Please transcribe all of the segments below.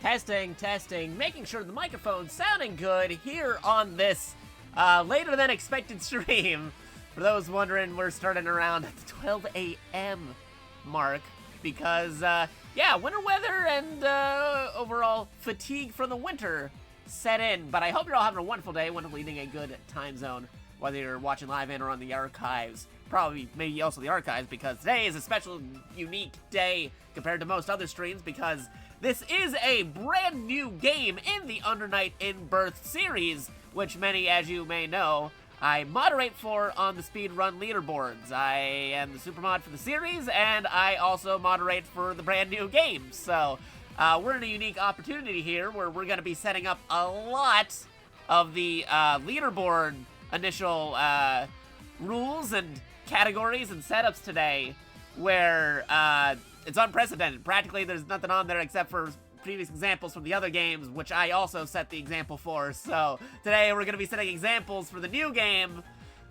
Testing, testing, making sure the microphone's sounding good here on this later than expected stream. For those wondering, we're starting around at the 12 a.m. mark because, yeah, winter weather and overall fatigue from the winter set in. But I hope you're all having a wonderful day, wonderful evening, a good time zone, whether you're watching live and or on the archives. Probably, maybe also the archives, because today is a special, unique day compared to most other streams, because this is a brand new game in the Under Night in Birth series, which many, as you may know, I moderate for on the SPEEDRUN leaderboards. I am the supermod for the series, and I also moderate for the brand new game. So, we're in a unique opportunity here where we're going to be setting up a lot of the leaderboard initial rules and categories and setups today, where it's unprecedented. Practically there's nothing on there except for previous examples from the other games, which I also set the example for. So today we're going to be setting examples for the new game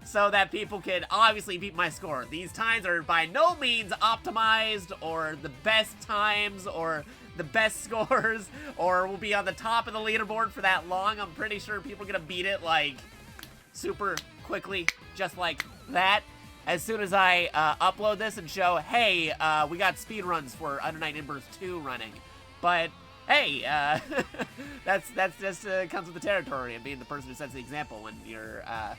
so that people can obviously beat my score. These times are by no means optimized or the best times or the best scores or will be on the top of the leaderboard for that long. I'm pretty sure people are going to beat it like super quickly, just like that. As soon as I upload this and show, hey, we got speedruns for Under Night in Birth 2 running. But, hey, that's just comes with the territory and being the person who sets the example when you're a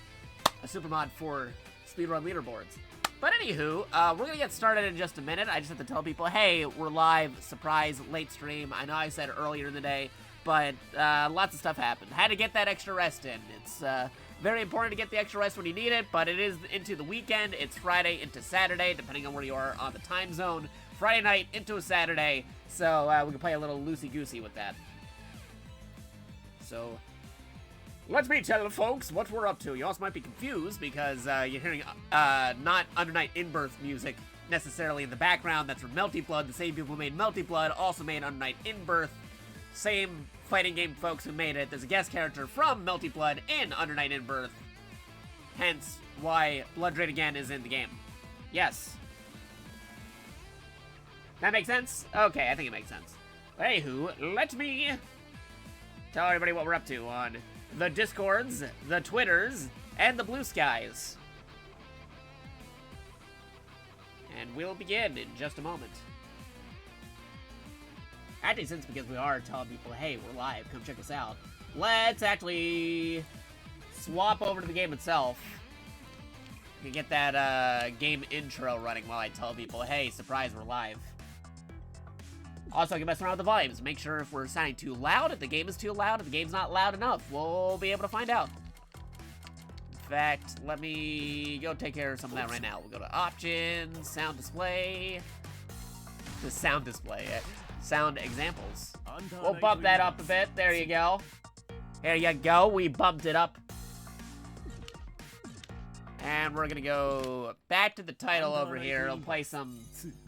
supermod for speedrun leaderboards. But anywho, we're going to get started in just a minute. I just have to tell people, hey, we're live, surprise, late stream. I know I said earlier in the day, but lots of stuff happened. Had to get that extra rest in. It's very important to get the extra rest when you need it, but it is into the weekend. It's Friday into Saturday, depending on where you are on the time zone. Friday night into a Saturday, so we can play a little loosey-goosey with that. So, let me tell you, folks, what we're up to. You also might be confused because you're hearing not Under Night in Birth music necessarily in the background. That's from Melty Blood. The same people who made Melty Blood also made Under Night in Birth. Same fighting game folks who made it. There's a guest character from Melty Blood in Under Night in Birth. Hence why Blood Drain Again is in the game. Yes. That makes sense? Okay, I think it makes sense. Anywho, let me tell everybody what we're up to on the Discords, the Twitters, and the Blue Skies. And we'll begin in just a moment. Actually, since because we are telling people, hey, we're live, come check us out, let's actually swap over to the game itself. We can get that game intro running while I tell people, hey, surprise, we're live. Also, I can mess around with the volumes. Make sure if we're sounding too loud, if the game is too loud, if the game's not loud enough, we'll be able to find out. In fact, let me go take care of some of that right now. We'll go to Options, Sound Display. The Sound Display. Sound examples. We'll bump that up a bit. There you go. There you go. We bumped it up. And we're gonna go back to the title over here. I'll play some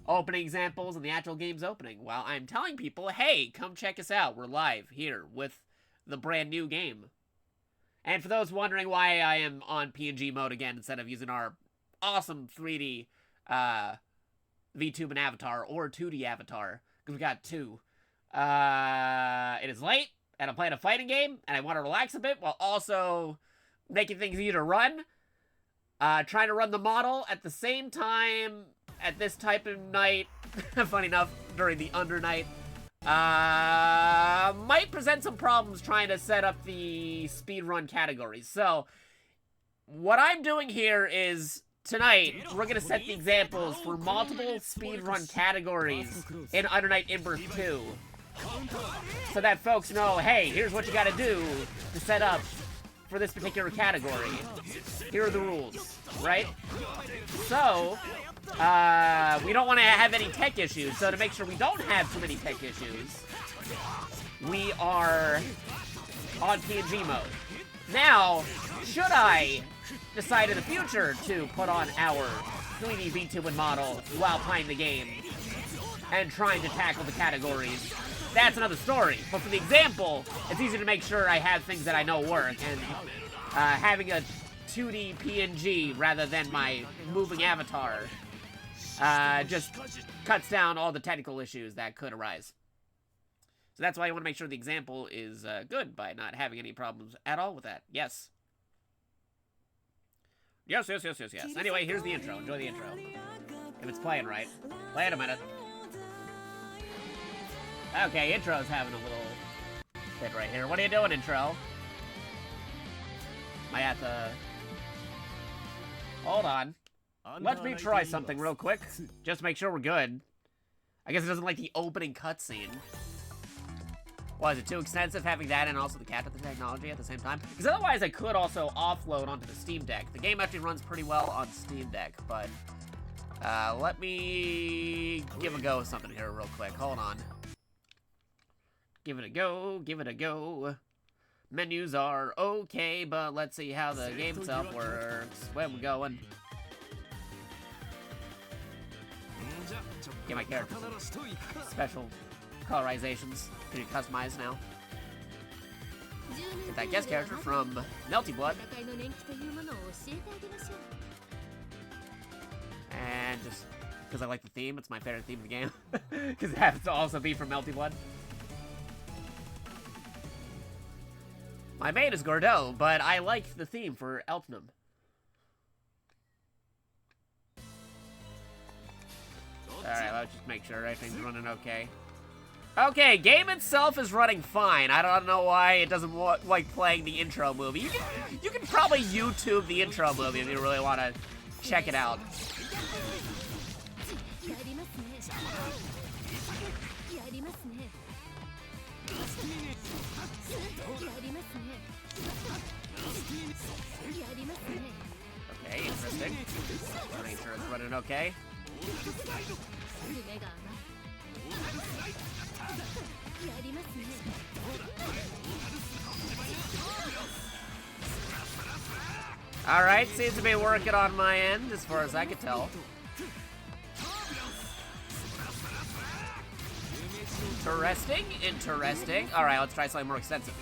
opening examples and the actual game's opening while I'm telling people, hey, come check us out. We're live here with the brand new game. And for those wondering why I am on PNG mode again instead of using our awesome 3D VTuber avatar or 2D avatar, because we got two. It is late, and I'm playing a fighting game, and I want to relax a bit while also making things easier to run. Trying to run the model at the same time at this type of night, funny enough, during the Under Night, might present some problems trying to set up the speedrun categories. So, what I'm doing here is, tonight, we're going to set the examples for multiple speedrun categories in Under Night in Birth 2. So that folks know, hey, here's what you got to do to set up for this particular category. Here are the rules, right? So, we don't want to have any tech issues. So to make sure we don't have too many tech issues, we are on PNG mode. Now, should I decide in the future to put on our 3D VTuber model while playing the game and trying to tackle the categories, that's another story. But for the example, it's easy to make sure I have things that I know work, and having a 2D PNG rather than my moving avatar just cuts down all the technical issues that could arise. So that's why you want to make sure the example is good by not having any problems at all with that. Yes. Yes. Anyway, here's the intro. Enjoy the intro. If it's playing right. Wait a minute. Okay, intro's having a little fit right here. What are you doing, intro? Am I at the... Hold on. Let me try something real quick. Just to make sure we're good. I guess it doesn't like the opening cutscene. Why, is it too extensive having that and also the cat of the technology at the same time? Because otherwise I could also offload onto the Steam Deck. The game actually runs pretty well on Steam Deck, but... let me give a go with something here real quick. Hold on. Give it a go, give it a go. Menus are okay, but let's see how the game itself works. Where we're going. Get my characters special colorizations. Pretty customized now. Get that guest character from Melty Blood. And just because I like the theme, it's my favorite theme of the game. Because it happens to also be from Melty Blood. My main is Gordeau, but I like the theme for Elfnum. Alright, let's just make sure everything's running okay. Okay, game itself is running fine. I don't know why it doesn't like playing the intro movie. You can probably YouTube the intro movie if you really want to check it out. Okay, interesting. Make sure it's running okay. Alright, seems to be working on my end as far as I can tell. Interesting, interesting. Alright, let's try something more extensive.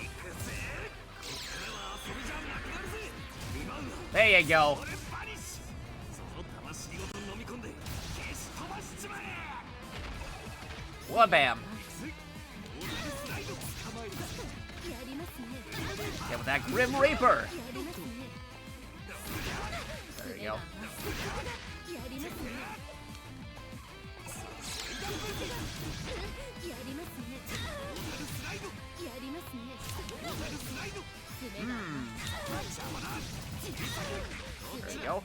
There you go. Wha-bam. Get with that Grim Reaper. There you go. There you go.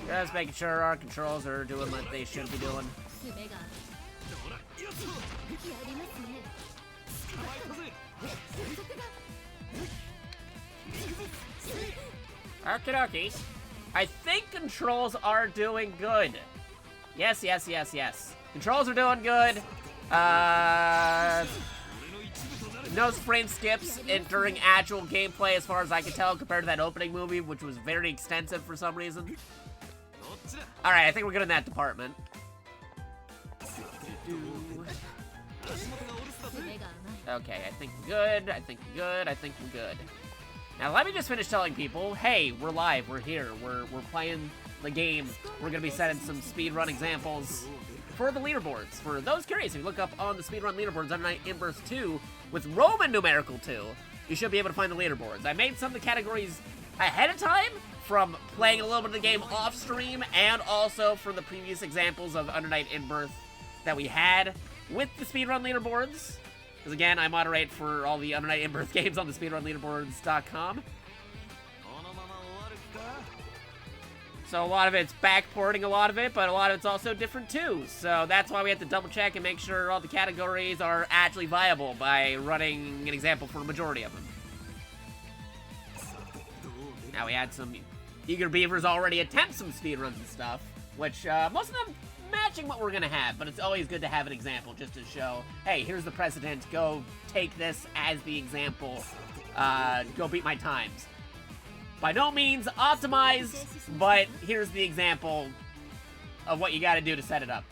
Just making sure our controls are doing what they should be doing. Okie I think controls are doing good. Yes. Controls are doing good. No frame skips during actual gameplay as far as I can tell compared to that opening movie, which was very extensive for some reason. Alright, I think we're good in that department. Okay, I think we're good. Now let me just finish telling people, hey, we're live, we're here, we're playing the game. We're gonna be setting some speedrun examples for the leaderboards. For those curious, if you look up on the speedrun leaderboards under Night in Burst 2 with Roman numerical 2, you should be able to find the leaderboards. I made some of the categories ahead of time from playing a little bit of the game off stream and also from the previous examples of Under Night in Birth that we had with the speedrun leaderboards. Because again, I moderate for all the Under Night in Birth games on the speedrunleaderboards.com. So a lot of it's backporting a lot of it, but a lot of it's also different too. So that's why we have to double check and make sure all the categories are actually viable by running an example for a majority of them. Now we had some eager beavers already attempt some speedruns and stuff, which most of them matching what we're gonna have, but it's always good to have an example just to show, hey, here's the precedent, go take this as the example, go beat my times. By no means optimized, but here's the example of what you gotta do to set it up.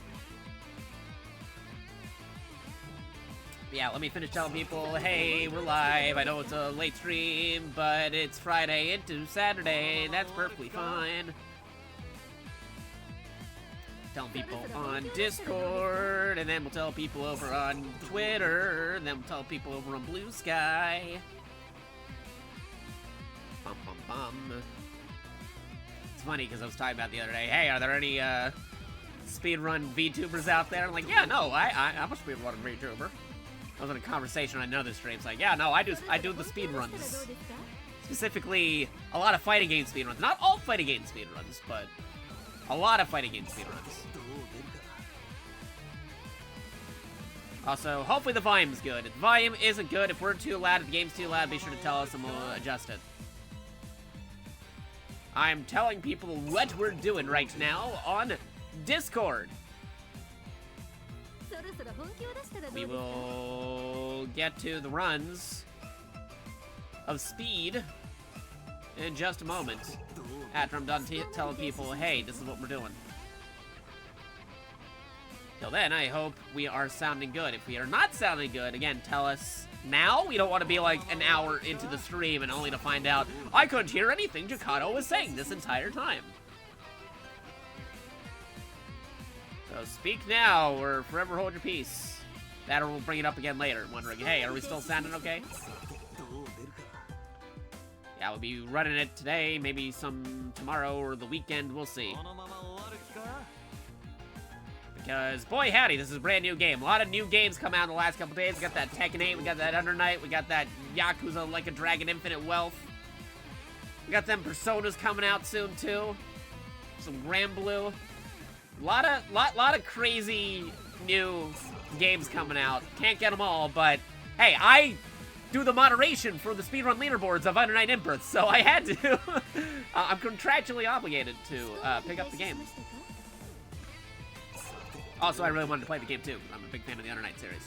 Yeah, let me finish telling people, hey, we're live. I know it's a late stream, but it's Friday into Saturday, and that's perfectly fine. Telling people on Discord, and then we'll tell people over on Twitter, and then we'll tell people over on Blue Sky. Bum, bum, bum. It's funny, because I was talking about the other day, hey, are there any speedrun VTubers out there? I'm like, yeah, no, I'm a speedrun VTuber. I was in a conversation on another stream, it's like, yeah, no, I do the speedruns. Specifically, a lot of fighting game speedruns. Not all fighting game speedruns, but a lot of fighting game speedruns. Also, hopefully the volume's good. If the volume isn't good, if we're too loud, if the game's too loud, be sure to tell us and we'll adjust it. I'm telling people what we're doing right now on Discord. We will get to the runs of speed in just a moment. After I'm done telling people, hey, this is what we're doing. Till then, I hope we are sounding good. If we are not sounding good, again, tell us now. We don't want to be like an hour into the stream and only to find out I couldn't hear anything Jakato was saying this entire time. So speak now or forever hold your peace. That or we'll bring it up again later, wondering, hey, are we still sounding okay? Yeah, we'll be running it today, maybe some tomorrow or the weekend, we'll see. Because, boy howdy, this is a brand new game. A lot of new games come out in the last couple days. We got that Tekken 8, we got that Under Night, we got that Yakuza Like a Dragon Infinite Wealth. We got them Personas coming out soon, too. Some Grand Blue. Lot of crazy new games coming out. Can't get them all, but hey, I do the moderation for the speedrun leaderboards of Under Night In-Birth, so I had to. I'm contractually obligated to pick up the game. Also, I really wanted to play the game too. I'm a big fan of the Under Night series.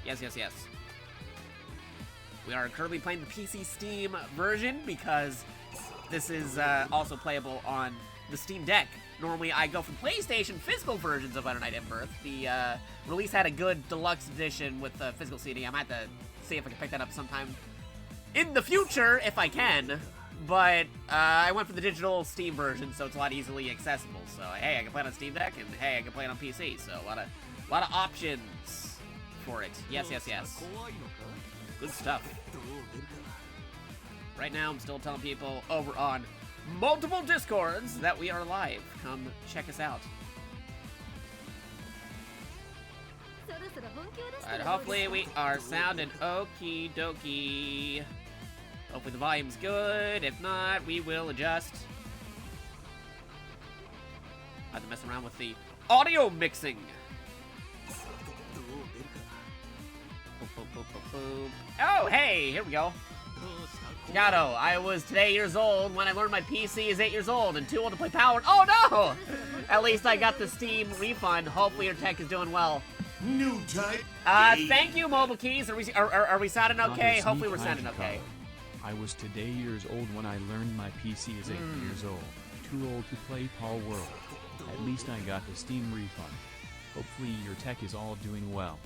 Yes, yes, yes. We are currently playing the PC Steam version because this is also playable on the Steam Deck. Normally, I go for PlayStation physical versions of Under Night In-Birth. The release had a good deluxe edition with the physical CD. I might have to see if I can pick that up sometime in the future, if I can. But I went for the digital Steam version, so it's a lot easily accessible. So, hey, I can play it on Steam Deck, and hey, I can play it on PC. So, a lot of options for it. Yes, yes, yes. Good stuff. Right now, I'm still telling people over on multiple Discords that we are live. Come check us out. Alright, hopefully we are sounding okie dokie. Hopefully the volume's good. If not, we will adjust. I have to mess around with the audio mixing. Oh, hey, here we go. Jakato, I was today years old when I learned my PC is 8 years old and too old to play Power. Oh no! At least I got the Steam refund. Hopefully your tech is doing well. New type. Thank you, Mobile Keys. Are we sounding okay? Hopefully we're sounding okay. I was today years old when I learned my PC is 8 years old. Too old to play Paul World. At least I got the Steam refund. Hopefully your tech is all doing well.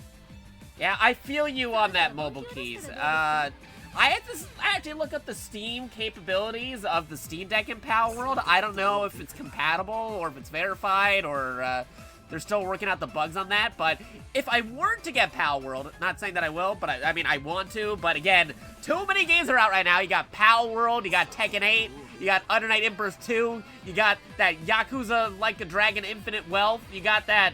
Yeah, I feel you on that, Mobile Keys. I had to look up the Steam capabilities of the Steam Deck in Power World. I don't know if it's compatible or if it's verified or they're still working out the bugs on that. But if I were to get Power World, not saying that I will, but I mean, I want to. But again, too many games are out right now. You got Power World, you got Tekken 8, you got Under Night In-Burst 2, you got that Yakuza Like a Dragon Infinite Wealth, you got that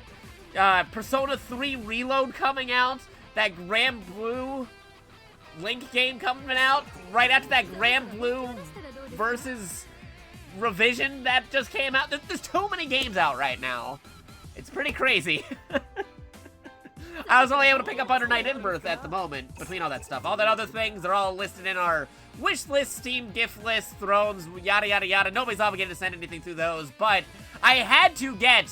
Persona 3 Reload coming out, that Grand Blue Link game coming out right after that Grand Blue versus revision that just came out. There's too many games out right now. It's pretty crazy. I was only able to pick up Under Night In-Birth at the moment between all that stuff. All that other things, they're all listed in our wish list, Steam gift list, Thrones, yada yada yada. Nobody's obligated to send anything through those, but I had to get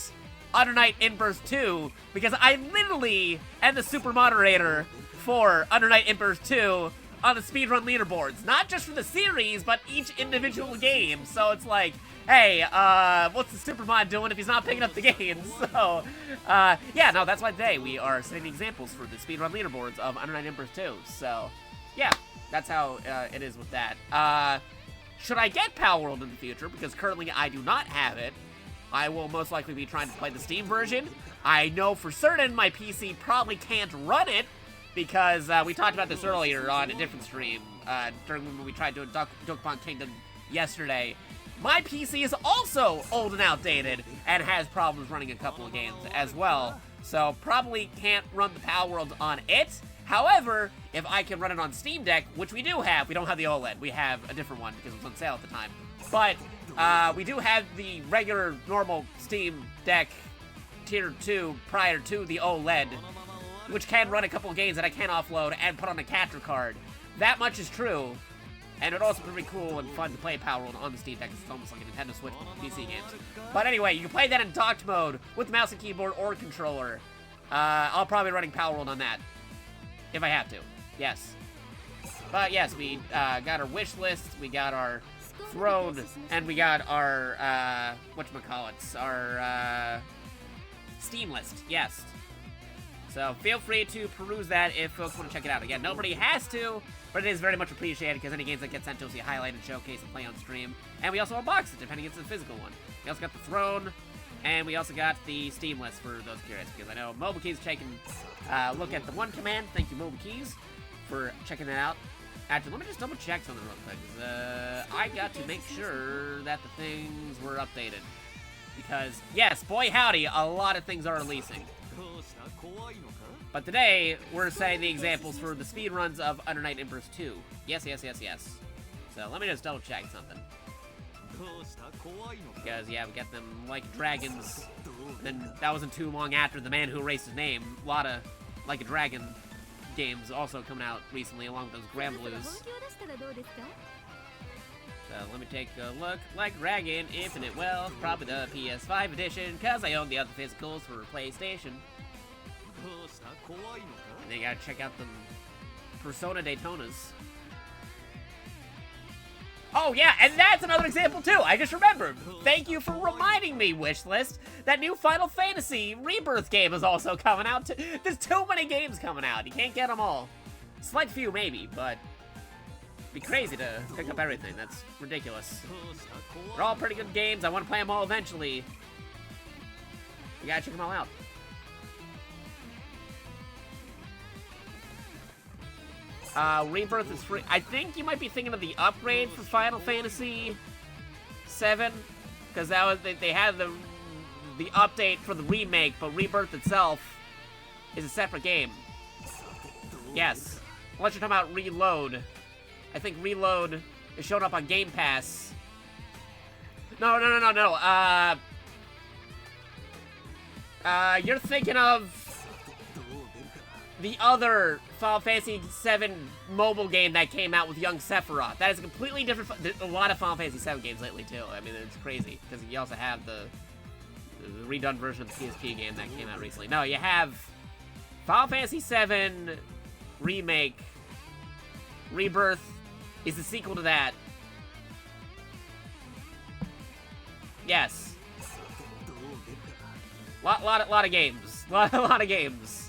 Under Night In-Burst 2 because I literally am the super moderator for Under Night In-Burst 2 on the speedrun leaderboards. Not just for the series, but each individual game. So it's like, hey, what's the Supermod doing if he's not picking up the games? So, yeah, no, that's why today we are setting examples for the speedrun leaderboards of Under Night Emperors 2. So, yeah, that's how it is with that. Should I get Power World in the future? Because currently I do not have it. I will most likely be trying to play the Steam version. I know for certain my PC probably can't run it because we talked about this earlier on a different stream during when we tried doing Dokapon Kingdom yesterday. My PC is also old and outdated and has problems running a couple of games as well. So probably can't run the Power World on it. However, if I can run it on Steam Deck, which we do have, we don't have the OLED. We have a different one because it was on sale at the time. But we do have the regular, normal Steam Deck Tier 2 prior to the OLED, which can run a couple of games that I can offload and put on a capture card. That much is true. And it would also be pretty cool and fun to play Power World on the Steam Deck. It's almost like a Nintendo Switch PC games. But anyway, you can play that in docked mode with mouse and keyboard or controller. I'll probably be running Power World on that. If I have to. Yes. But yes, we got our wish list, we got our throne, and we got our, whatchamacallits, our, Steam list. Yes. So feel free to peruse that if folks want to check it out. Again, nobody has to, but it is very much appreciated because any games that get sent to us, we highlight and showcase and play on stream. And we also unbox it, depending if it's a physical one. We also got the throne, and we also got the Steam list for those curious, because I know Mobile Keys taking a look at the one command. Thank you, Mobile Keys, for checking that out. Actually, let me just double check something real quick, because I got to make sure that the things were updated. Because, yes, boy howdy, a lot of things are releasing. But today, we're setting the examples for the speedruns of Under Night Emperors 2. Yes, yes, yes, yes. So, let me just double check something. Because, yeah, we got them like dragons. And then that wasn't too long after The Man Who Erased His Name. A lot of Like a Dragon games also coming out recently, along with those Grand Blues. So let me take a look. Like Dragon, Infinite Wealth, probably the PS5 edition, because I own the other physicals for PlayStation. And then you gotta check out the Persona Daytonas. Oh yeah, and that's another example too. I just remembered. Thank you for reminding me, Wishlist. That new Final Fantasy Rebirth game is also coming out. There's too many games coming out. You can't get them all. Select few maybe, but it'd be crazy to pick up everything. That's ridiculous. They're all pretty good games. I want to play them all eventually. You gotta check them all out. Rebirth is free. I think you might be thinking of the upgrade for Final Fantasy VII, because that was they had the update for the remake, but Rebirth itself is a separate game. Yes, unless you're talking about Reload. I think Reload is showing up on Game Pass. No. You're thinking of the other Final Fantasy VII mobile game that came out with young Sephiroth. That is a completely different... There's a lot of Final Fantasy VII games lately, too. I mean, it's crazy, because you also have the redone version of the PSP game that came out recently. No, you have Final Fantasy VII Remake. Rebirth is the sequel to that. Yes. Lot of games. Lot of games.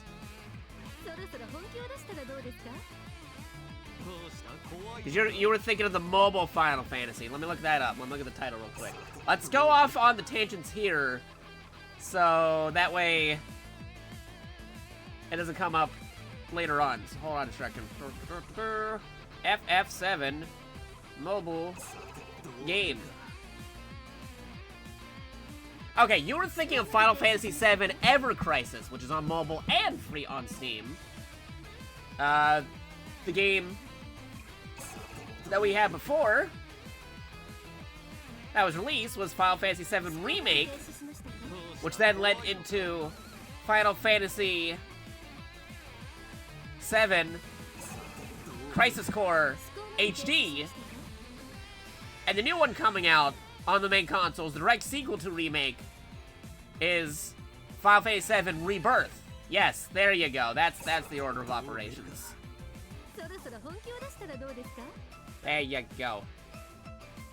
Because you were thinking of the mobile Final Fantasy. Let me look that up. Let me look at the title real quick. Let's go off on the tangents here, so that way it doesn't come up later on. So hold on a second. FF7 mobile game. Okay, you were thinking of Final Fantasy VII Ever Crisis, which is on mobile and free on Steam. The game that we had before that was released was Final Fantasy VII Remake, which then led into Final Fantasy VII Crisis Core HD, and the new one coming out on the main consoles, the direct sequel to Remake, is Final Fantasy VII Rebirth. Yes, there you go. That's the order of operations. There you go.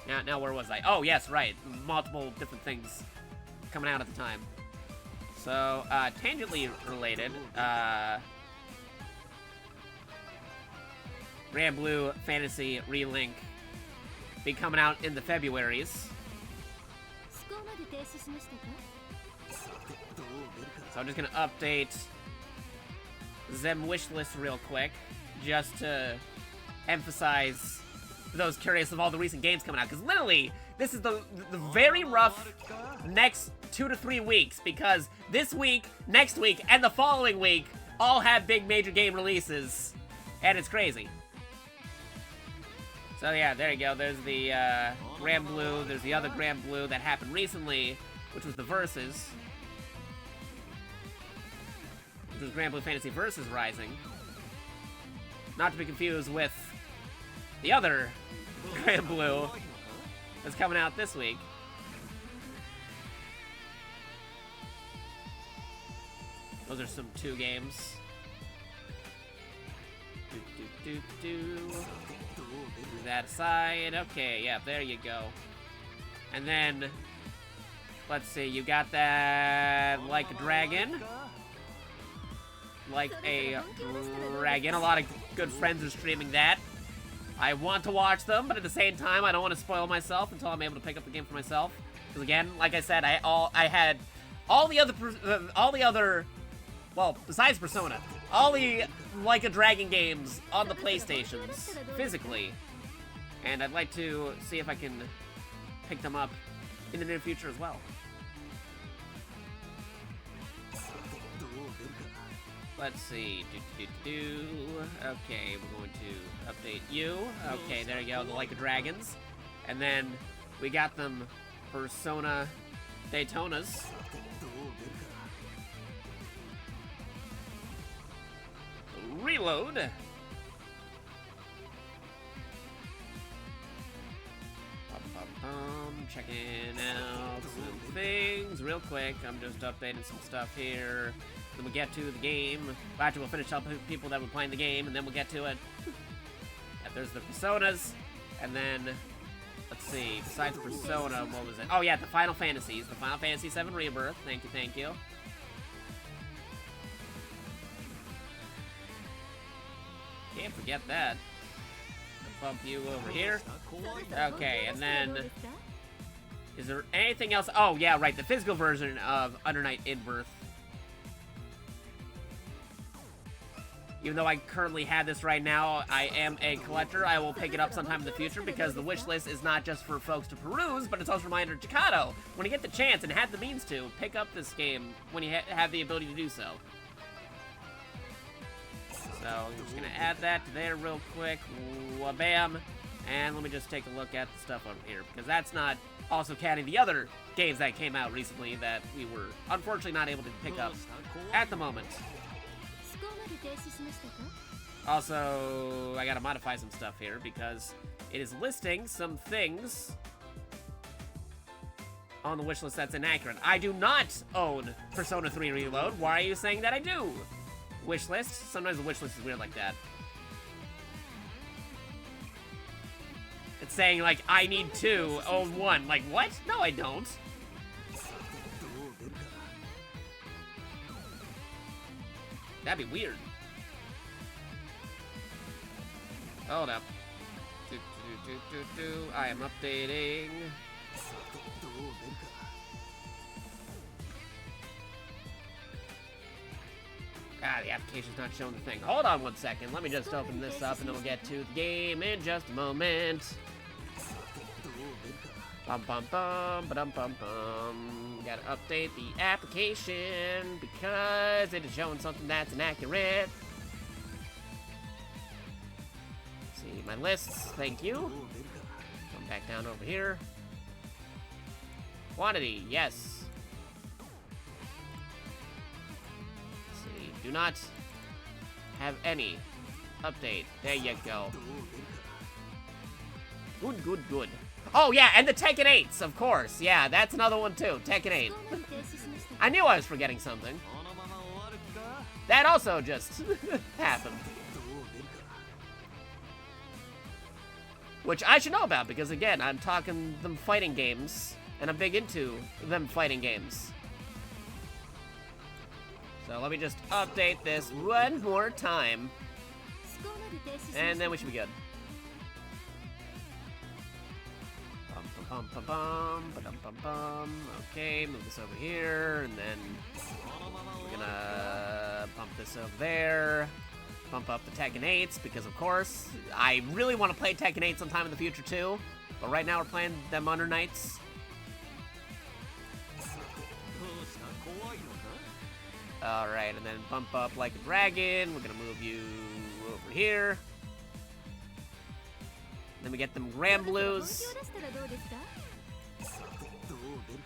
Now where was I? Oh, yes, right. Multiple different things coming out at the time. So, tangentially related, Grand Blue Fantasy Relink be coming out in the Februarys. So I'm just gonna update them wish list real quick, just to emphasize for those curious of all the recent games coming out, because literally this is the very rough next 2 to 3 weeks, because this week, next week, and the following week all have big major game releases, and it's crazy. So yeah, there you go. There's the Grand Blue. There's the other Grand Blue that happened recently, which was the Versus. Which was Grand Blue Fantasy Versus Rising. Not to be confused with the other Grand Blue that's coming out this week. Those are some 2 games. Do that aside. Okay, yeah, there you go. And then, let's see, you got that Like a Dragon. Like a Dragon. A lot of good friends are streaming that. I want to watch them, but at the same time, I don't want to spoil myself until I'm able to pick up the game for myself. Because again, like I said, I had all the other, well, besides Persona, all the Like a Dragon games on the PlayStations, physically. And I'd like to see if I can pick them up in the near future as well. Let's see. Okay, we're going to update you. Okay, there you go, the Like a Dragons. And then we got them Persona Daytonas. Reload. Checking out some things real quick. I'm just updating some stuff here. Then we'll get to the game. Actually, we'll finish up with people that were playing the game, and then we'll get to it. Yeah, there's the Personas, and then, let's see, besides Persona, what was it? Oh yeah, the Final Fantasies. The Final Fantasy VII Rebirth. Thank you, thank you. Can't forget that. I'll bump you over here. Okay, and then, is there anything else? Oh yeah, right, the physical version of Under Night In-Birth. Even though I currently have this right now, I am a collector. I will pick it up sometime in the future because the wish list is not just for folks to peruse, but it's also a reminder to Jakato, when you get the chance and have the means to, pick up this game when you have the ability to do so. So I'm just going to add that to there real quick. Wabam. And let me just take a look at the stuff over here, because that's not also counting the other games that came out recently that we were unfortunately not able to pick up at the moment. Also, I gotta modify some stuff here because it is listing some things on the wishlist that's inaccurate. I do not own Persona 3 Reload. Why are you saying that I do? Wishlist? Sometimes the wishlist is weird like that. It's saying, like, I need 2, own 1. Like, what? No, I don't. That'd be weird. Hold up. I am updating. Ah, the application's not showing the thing. Hold on 1 second. Let me just open this up and then we'll get to the game in just a moment. Bum bum bum, ba-dum bum bum. Gotta update the application because it is showing something that's inaccurate. See my lists, thank you. Come back down over here. Quantity, yes. Let's see, do not have any update. There you go. Good, good, good. Oh yeah, and the Tekken 8s, of course. Yeah, that's another one too, Tekken 8. I knew I was forgetting something. That also just happened. which I should know about because, again, I'm talking them fighting games, and I'm big into them fighting games. So let me just update this one more time, and then we should be good. Okay, move this over here, and then we're gonna bump this over there. Bump up the Tekken 8s, because of course, I really want to play Tekken 8 sometime in the future too, but right now we're playing them Under Nights. Alright, and then bump up like a dragon. We're gonna move you over here. Then we get them Grand Blues.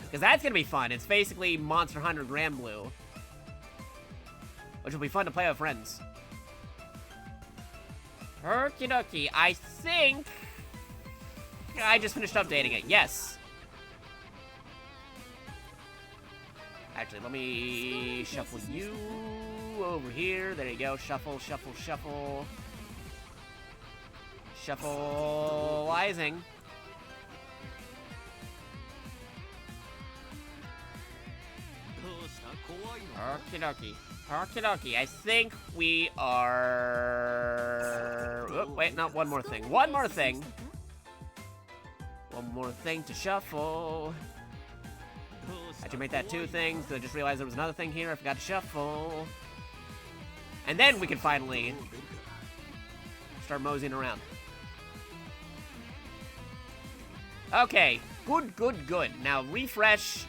Because that's gonna be fun. It's basically Monster Hunter Grand Blue, which will be fun to play with friends. Okie dokie. I think I just finished updating it. Yes. Actually, let me shuffle you over here. There you go. Shuffle, shuffle, shuffle. Shuffleizing. Okie dokie. Okie dokie. I think we are... Oh, wait, not one more thing. One more thing. One more thing to shuffle. I should make that 2 things, because I just realized there was another thing here I forgot to shuffle. And then we can finally start moseying around. Okay, good, good, good. Now refresh.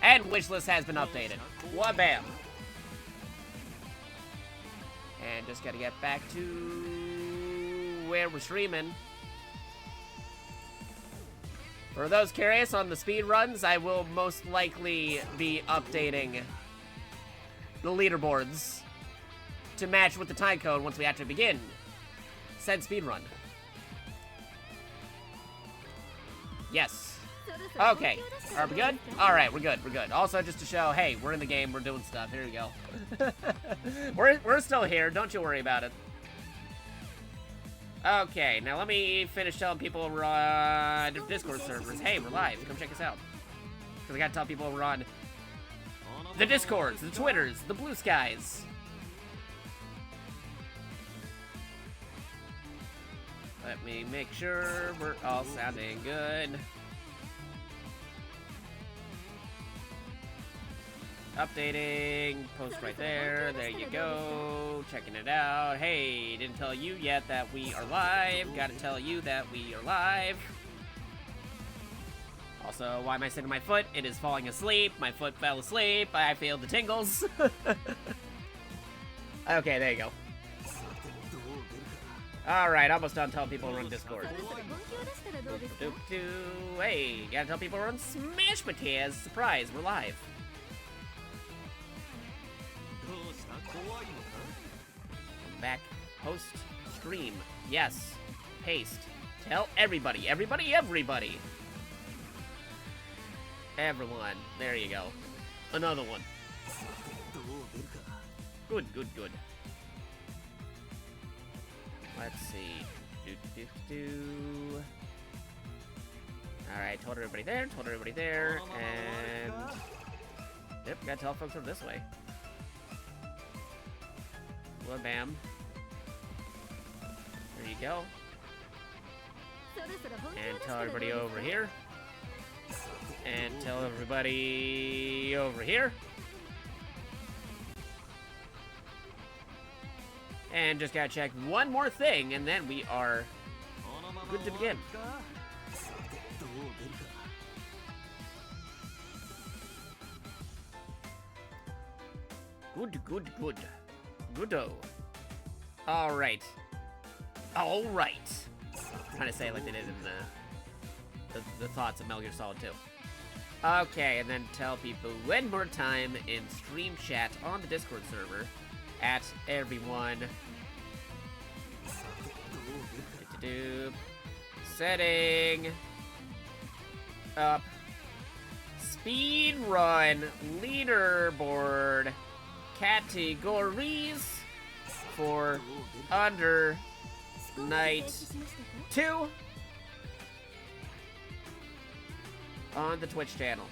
And wishlist has been updated. Wha-bam. And just gotta get back to where we're streaming. For those curious on the speed runs, I will most likely be updating the leaderboards to match with the time code once we actually begin said speed run. Yes. Okay. Are we good? Alright, we're good, we're good. Also, just to show, hey, we're in the game, we're doing stuff. Here we go. we're still here, don't you worry about it. Okay, now let me finish telling people over on Discord servers, hey, we're live, come check us out. Because I gotta tell people over on the Discords, the Twitters, the Blue Skies. Let me make sure we're all sounding good. Updating, post right there, there you go, checking it out. Hey, didn't tell you yet that we are live, gotta tell you that we are live. Also, why am I sitting on my foot? It is falling asleep, my foot fell asleep, I feel the tingles. Okay, there you go. Alright, almost done telling people we're on Discord. Hey, gotta tell people we're on Smash Potatoes, surprise, we're live. Back, post, stream, yes, paste, tell everybody, everybody, everybody. Everyone, there you go. Another one. Good, good, good. Let's see. Alright, told everybody there, and... Yep, gotta tell folks over this way. Well, bam. There you go. And tell everybody over here. And tell everybody over here. And just gotta check one more thing, and then we are good to begin. Good, good, good. Goodo. Alright. Alright. Trying to say it like they did in the thoughts of Metal Gear Solid 2. Okay, and then tell people one more time in stream chat on the Discord server at everyone. Setting up speedrun leaderboard categories for under Night 2 on the Twitch channel.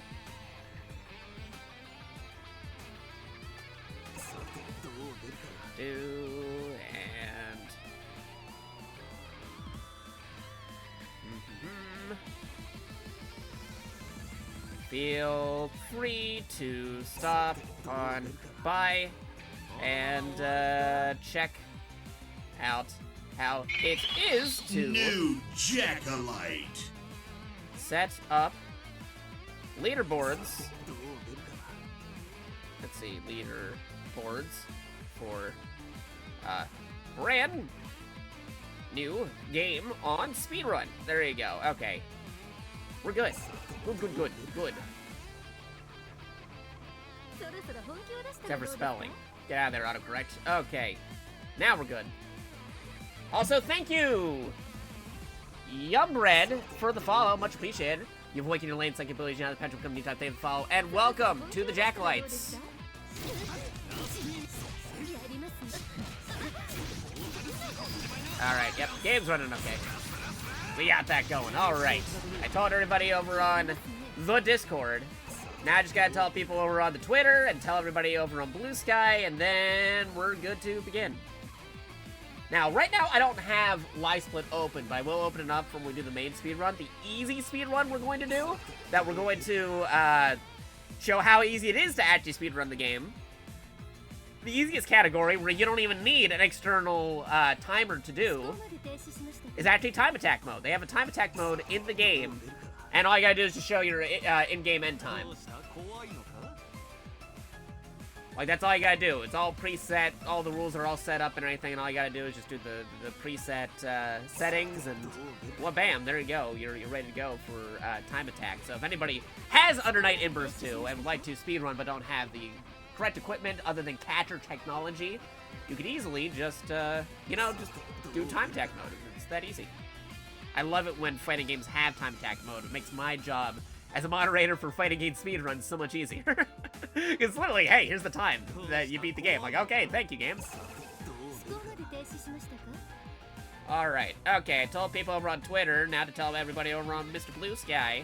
Feel free to stop on by and check out how it is to new JakatoX set up leaderboards. Let's see, leaderboards for brand new game on SPEEDRUN. There you go. Okay. We're good. Good. Except for spelling. Get out of there, autocorrect. Okay. Now we're good. Also, thank you, Yumbred, for the follow. Much appreciated. You've awakened your lane psychic abilities. You know the potential become anytime they follow. And welcome to the JakatoX. Alright, yep, game's running okay. We got that going. Alright. I told everybody over on the Discord. Now I just gotta tell people over on the Twitter and tell everybody over on Blue Sky, and then we're good to begin. Now, right now, I don't have Live Split open, but I will open it up when we do the main speedrun. The easy speedrun we're going to do, that we're going to show how easy it is to actually speedrun the game. The easiest category, where you don't even need an external timer to do, is actually time attack mode. They have a time attack mode in the game, and all you gotta do is just show your in-game end time. Like, that's all you gotta do. It's all preset, all the rules are all set up and everything, and all you gotta do is just do the preset settings, and, well, bam, there you go. You're ready to go for time attack. So if anybody has Under Night In-Burst 2 and would like to speedrun but don't have the correct equipment other than catcher technology, you could easily just, you know, just do time attack mode. It's that easy. I love it when fighting games have time attack mode. It makes my job as a moderator for fighting game speedruns so much easier. It's literally, hey, here's the time that you beat the game. Like, okay, thank you, game. Alright, okay, I told people over on Twitter, now to tell everybody over on Mr. Blue Sky.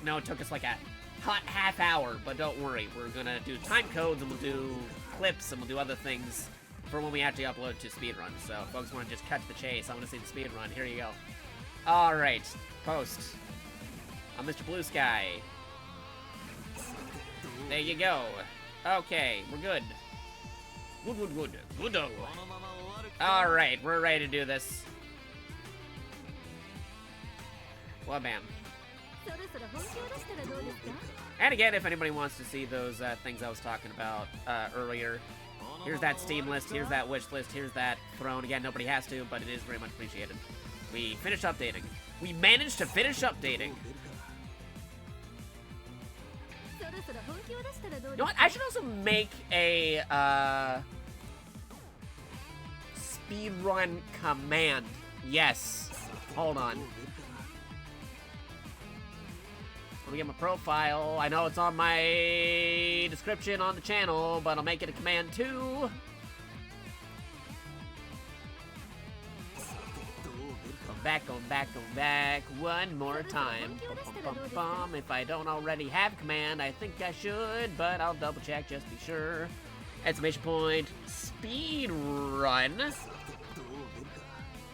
No, it took us like a hot half hour, but don't worry. We're gonna do time codes, and we'll do clips, and we'll do other things for when we actually upload to speedrun. So if folks want to just cut to the chase, I want to see the speedrun. Here you go. Alright, post on Mr. Blue Sky. There you go. Okay, we're good. Good. Alright, we're ready to do this. Well, bam. And again, if anybody wants to see those things I was talking about earlier, here's that Steam list, here's that wish list, here's that throne. Again, nobody has to, but it is very much appreciated. We finished updating. We managed to finish updating. You know what? I should also make a speedrun command. Yes. Hold on. Let me get my profile. I know it's on my description on the channel, but I'll make it a command too. Go back one more time. If I don't already have command, I think I should, but I'll double check just to be sure. Exclamation point, speedrun.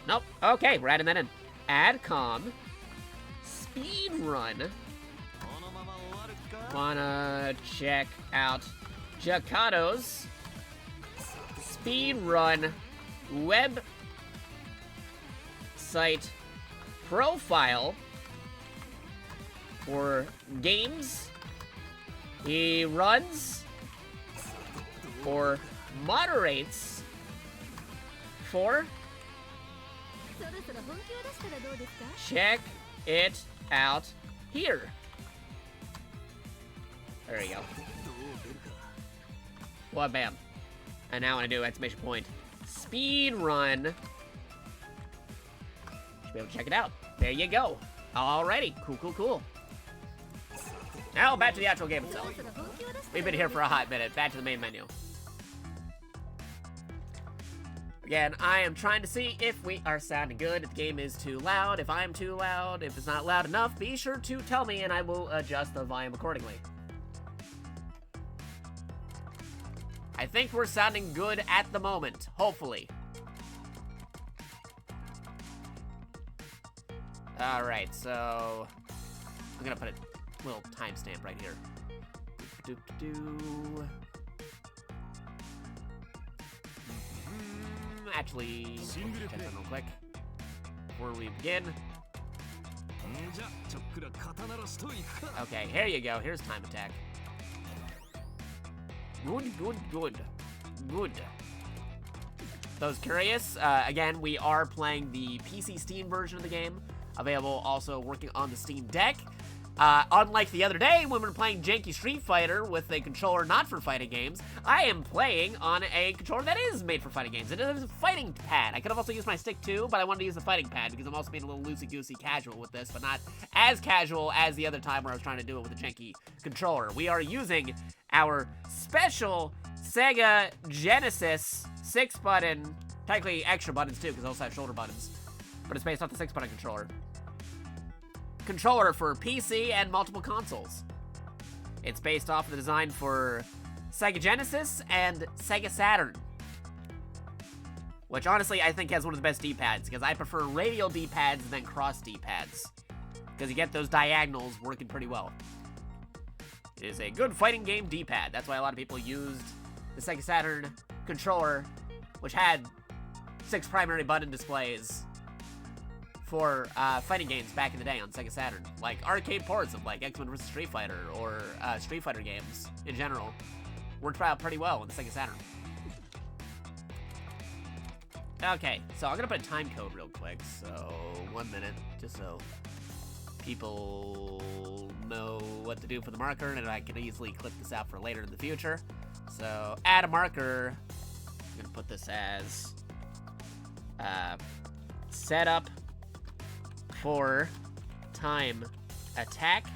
Nope, okay, we're adding that in. Add com, speedrun. Wanna check out JakatoX speedrun web site profile for games he runs or moderates for. Check it out here. There you go. Well, bam. And now when I do exclamation point, speedrun. Should be able to check it out. There you go. Alrighty. Cool. Now back to the actual game itself. We've been here for a hot minute. Back to the main menu. Again, I am trying to see if we are sounding good, if the game is too loud, if I'm too loud, if it's not loud enough, be sure to tell me and I will adjust the volume accordingly. I think we're sounding good at the moment, hopefully. Alright, so I'm gonna put a little timestamp right here. Actually, check that real quick before we begin. Okay, here you go. Here's time attack. Good. Those curious, again, we are playing the PC Steam version of the game, available also working on the Steam Deck. Unlike the other day when we were playing janky Street Fighter with a controller not for fighting games, I am playing on a controller that is made for fighting games. It is a fighting pad. I could have also used my stick too, but I wanted to use the fighting pad because I'm also being a little loosey-goosey casual with this, but not as casual as the other time where I was trying to do it with a janky controller. We are using our special Sega Genesis 6-button, technically extra buttons too because I also have shoulder buttons, but it's based off the 6-button controller for PC and multiple consoles. It's based off the design for Sega Genesis and Sega Saturn, which honestly I think has one of the best D-pads because I prefer radial D-pads than cross D-pads because you get those diagonals working pretty well. It is a good fighting game D-pad. That's why a lot of people used the Sega Saturn controller, which had 6 primary button displays for fighting games back in the day on Sega Saturn. Like arcade ports of like X-Men vs. Street Fighter or Street Fighter games in general worked out pretty well on the Sega Saturn. Okay, so I'm gonna put a time code real quick, so 1 minute, just so people know what to do for the marker, and I can easily clip this out for later in the future. So add a marker. I'm gonna put this as setup for time attack.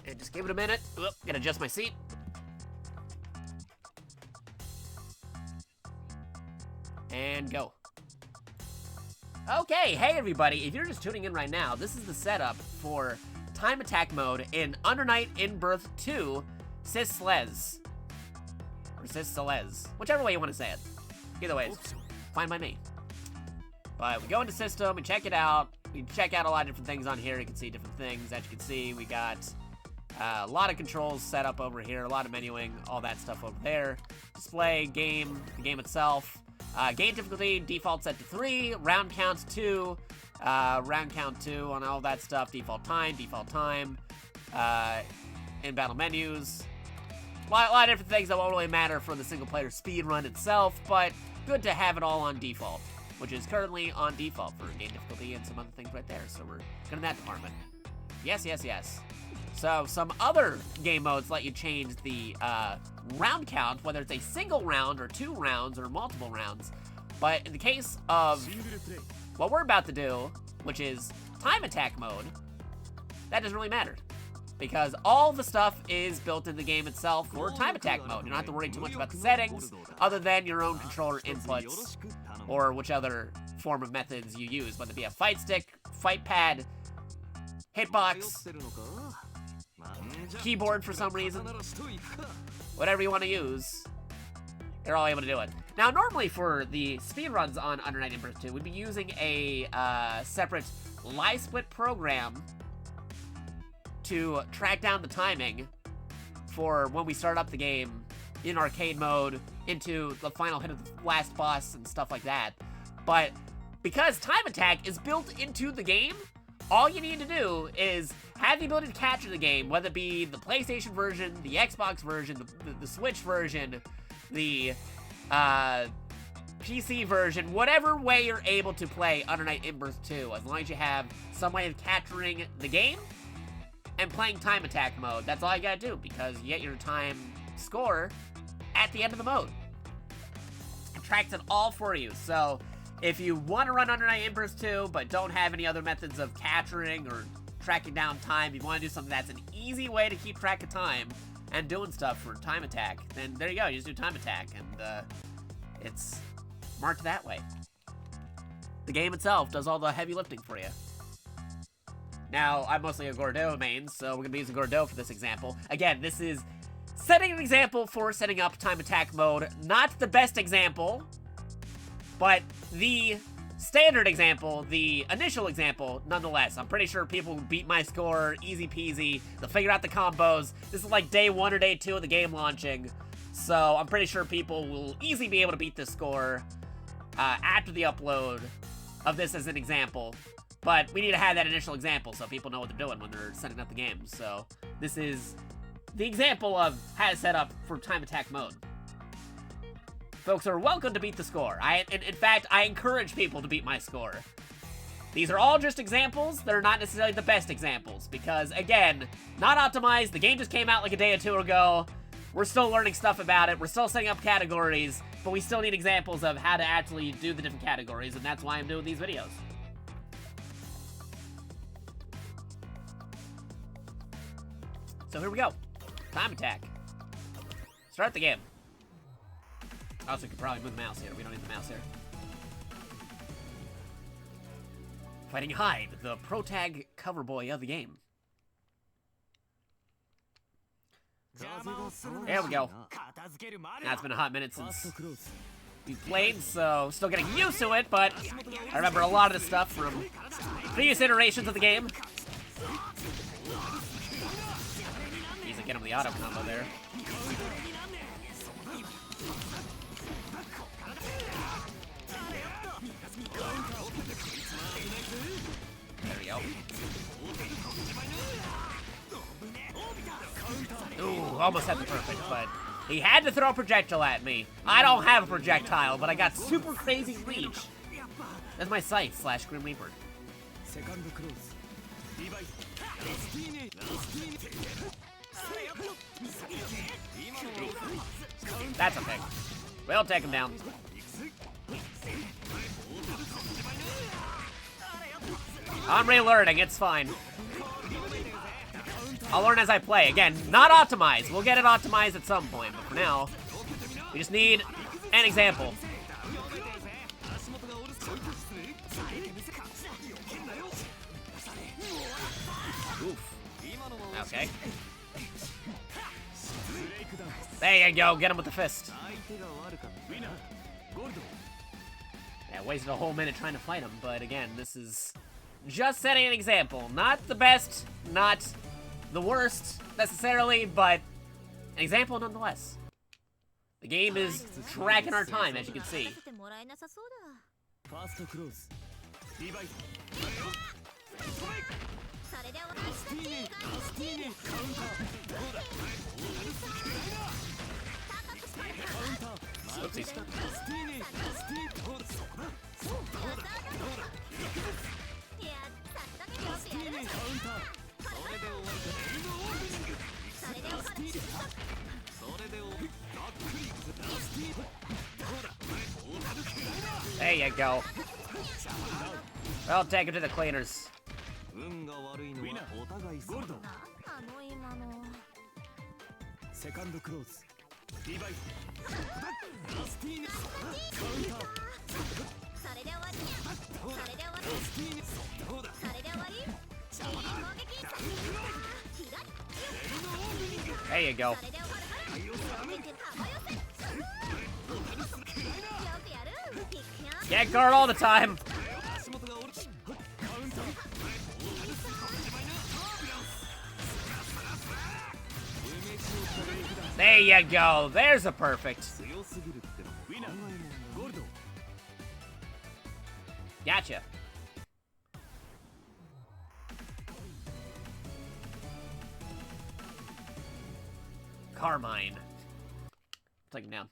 And just give it a minute. Oop, gotta adjust my seat. And go. Okay, hey everybody, if you're just tuning in right now, this is the setup for time attack mode in Under Night in Birth 2, Celes. Or Celes, whichever way you want to say it. Either way, it's fine by me. But we go into system, we check it out, we check out a lot of different things on here. You can see different things. As you can see, we got a lot of controls set up over here, a lot of menuing, all that stuff over there. Display, game, the game itself. Game difficulty, default set to 3, round count 2 on all that stuff, default time, in battle menus. A lot of different things that won't really matter for the single player speedrun itself, but good to have it all on default, which is currently on default for game difficulty and some other things right there, so we're good in that department. Yes. So some other game modes let you change the round count, whether it's a single round or 2 rounds or multiple rounds. But in the case of what we're about to do, which is time attack mode, that doesn't really matter, because all the stuff is built in the game itself for time attack mode. You don't have to worry too much about the settings, other than your own controller inputs, or which other form of methods you use, whether it be a fight stick, fight pad, hitbox, keyboard for some reason, whatever you want to use, they're all able to do it. Now, normally for the speedruns on Under Night in Birth 2, we'd be using a separate live split program to track down the timing for when we start up the game in arcade mode into the final hit of the last boss and stuff like that. But because time attack is built into the game, all you need to do is have the ability to capture the game, whether it be the PlayStation version, the Xbox version, the Switch version, the PC version, whatever way you're able to play Under Night in Birth 2, as long as you have some way of capturing the game and playing time attack mode. That's all you gotta do, because you get your time score at the end of the mode. It tracks it all for you. So if you want to run Under Night in Birth 2, but don't have any other methods of capturing or tracking down time, if you want to do something that's an easy way to keep track of time and doing stuff for time attack, then there you go, you just do time attack, and It's marked that way. The game itself does all the heavy lifting for you. Now, I'm mostly a Gordeau main, so we're going to be using Gordeau for this example. Again, this is setting an example for setting up time attack mode. Not the best example, but the standard example, the initial example, nonetheless. I'm pretty sure people will beat my score, easy peasy. They'll figure out the combos. This is like day 1 or day 2 of the game launching, so I'm pretty sure people will easily be able to beat this score after the upload of this as an example. But we need to have that initial example so people know what they're doing when they're setting up the game. So this is the example of how to set up for time attack mode. Folks are welcome to beat the score. In fact, I encourage people to beat my score. These are all just examples. They're not necessarily the best examples because, again, not optimized. The game just came out like a day or 2 ago. We're still learning stuff about it. We're still setting up categories, but we still need examples of how to actually do the different categories, and that's why I'm doing these videos. So here we go. Time attack. Start the game. Also, we could probably move the mouse here. We don't need the mouse here. Fighting Hyde, the pro-tag cover boy of the game. There we go. Now it's been a hot minute since we played, so still getting used to it, but I remember a lot of the stuff from previous iterations of the game. Easy, get him the auto combo there. There we go. Ooh, almost had the perfect, but he had to throw a projectile at me. I don't have a projectile, but I got super crazy reach. That's my sight / Grim Reaper. That's okay. We'll take him down. I'm relearning, it's fine. I'll learn as I play. Again, not optimized. We'll get it optimized at some point, but for now, we just need an example. Oof. Okay. There you go, get him with the fist. Yeah, wasted a whole minute trying to fight him, but again, this is just setting an example. Not the best, not the worst, necessarily, but an example nonetheless. The game is tracking our time, as you can see. Oopsies. There you go. I'll take him to the cleaners. There you go. Get guard all the time. There you go. There's a perfect. Gotcha. Carmine. Take him down.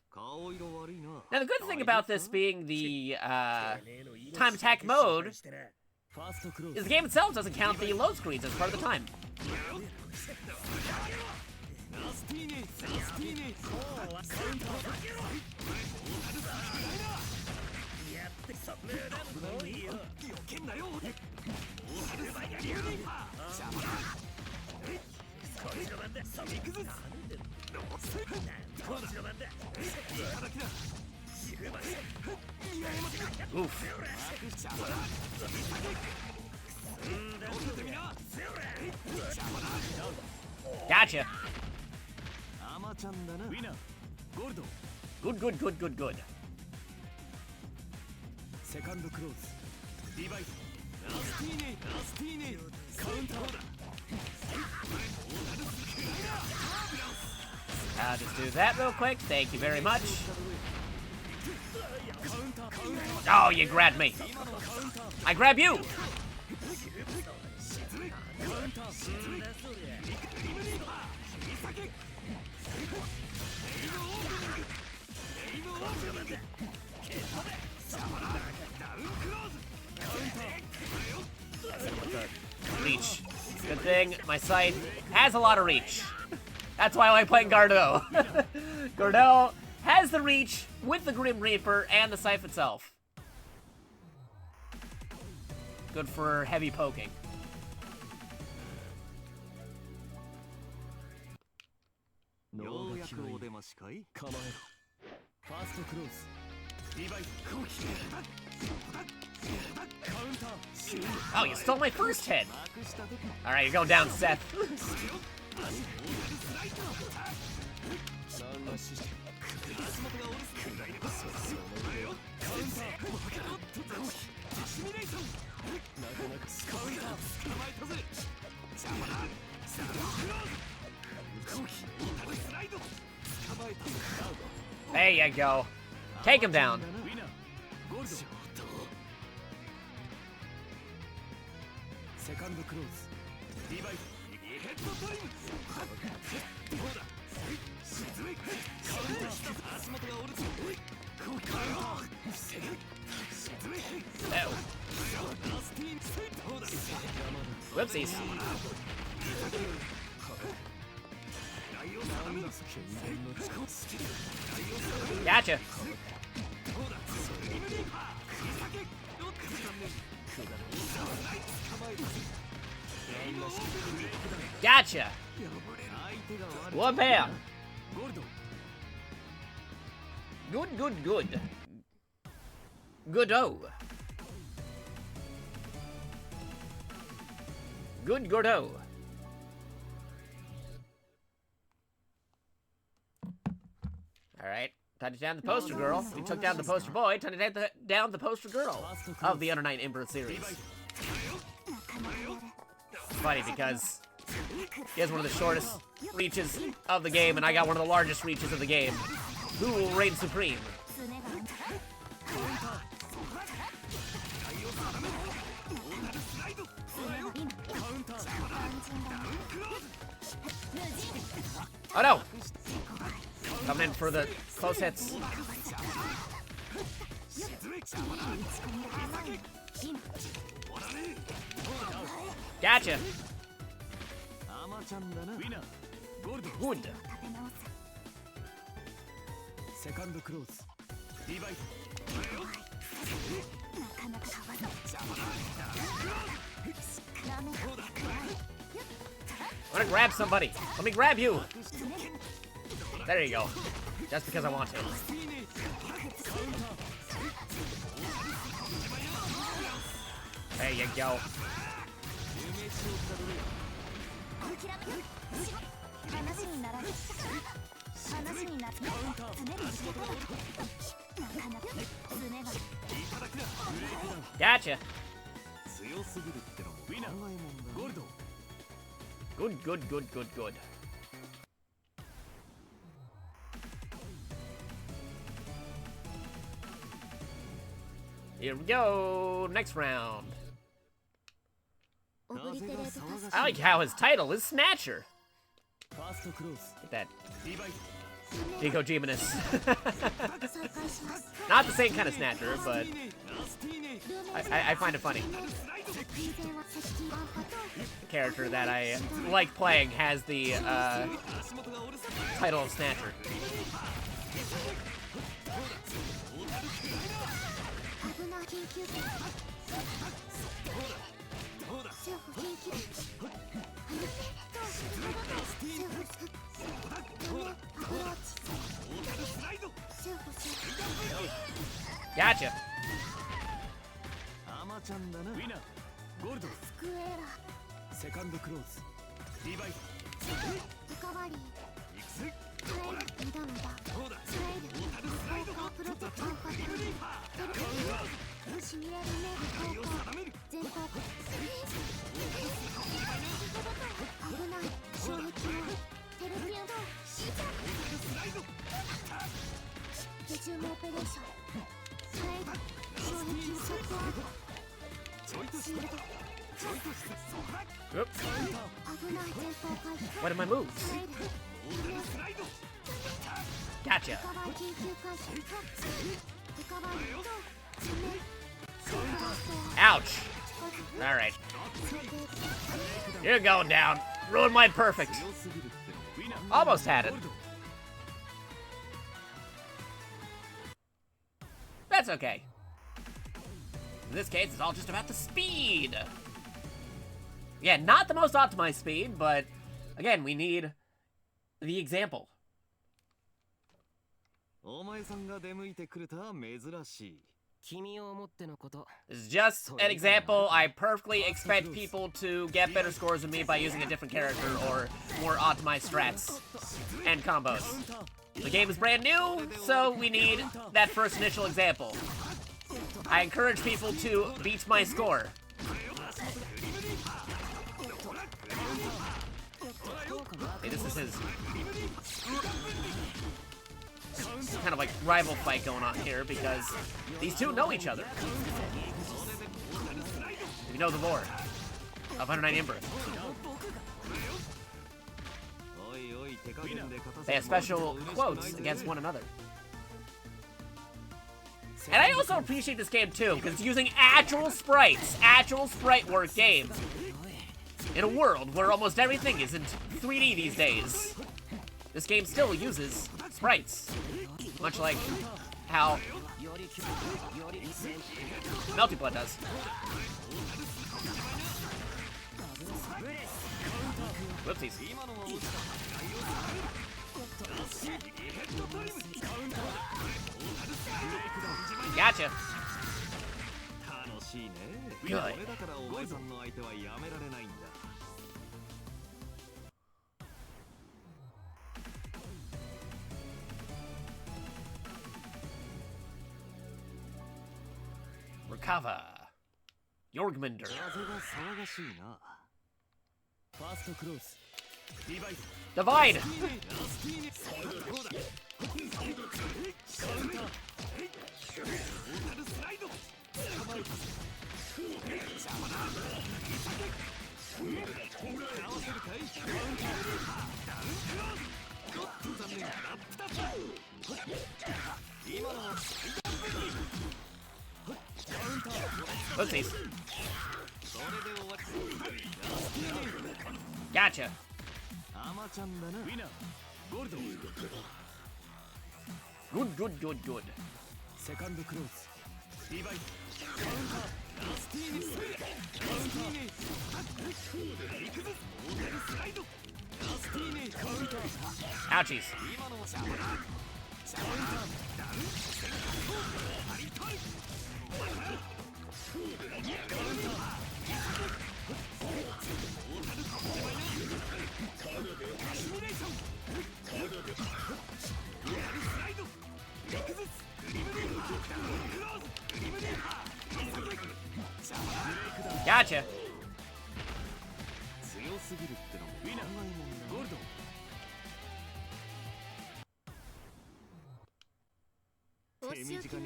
Now, the good thing about this being the time attack mode is the game itself doesn't count the load screens as part of the time. Oof. Gotcha. Good, good, good, good, good. I'll just do that real quick. Thank you very much. Oh, you grabbed me. I grab you. Reach. Good thing my scythe has a lot of reach. That's why I like playing Gardeau. Gardeau has the reach with the Grim Reaper and the scythe itself. Good for heavy poking. Oh, you stole my first hit! Alright, you're going down, Seth. There you go. Take him down. Whoopsies. Gotcha. Gotcha. One bam. Good, good, good. Good-o. Good Gordo. Alright, time to down the poster girl. We took down the poster boy, time to down the poster girl of the Under Night Emperor series. Funny because he has one of the shortest reaches of the game, and I got one of the largest reaches of the game. Who will reign supreme? Oh no! Coming in for the close hits. Gotcha! Good. I wanna grab somebody. Let me grab you. There you go. Just because I want to. There you go. Gotcha. Good, good, good, good, good. Here we go. Next round. I like how his title is Snatcher. Get that. Deco Geminus. Not the same kind of Snatcher, but I find it funny. The character that I like playing has the title of Snatcher. Gotcha. Oops. What are my moves? Gotcha. Ouch. Alright. You're going down. Ruined my perfect. Almost had it. That's okay. In this case, it's all just about the speed. Yeah, not the most optimized speed, but again, we need the example. This is just an example. I perfectly expect people to get better scores than me by using a different character or more optimized strats and combos. The game is brand new, so we need that first initial example. I encourage people to beat my score. Hey, this is his kind of like rival fight going on here because these two know each other. If you know the lore of 109 Ember. They have special quotes against one another. And I also appreciate this game too, because it's using actual sprites, actual sprite work game. In a world where almost everything is in 3D these days, this game still uses sprites. Much like how Melty Blood does. Whoopsies. Gotcha. Good. Recover. Jorgmunder. Divide. Oopsies. Gotcha. Good. Ouchies. Gotcha.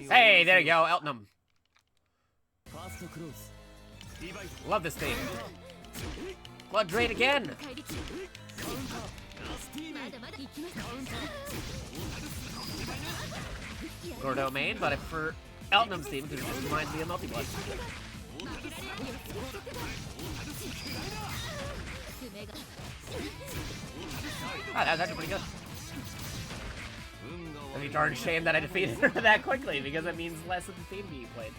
Hey, there you go, Eltonum. Love this theme. Blood Drain again. Gordo main, but for Eltonum's theme, because it just reminds me of Melty Blood. Ah, that was actually pretty good. It's a darn shame that I defeated her that quickly, because it means less of the theme being played.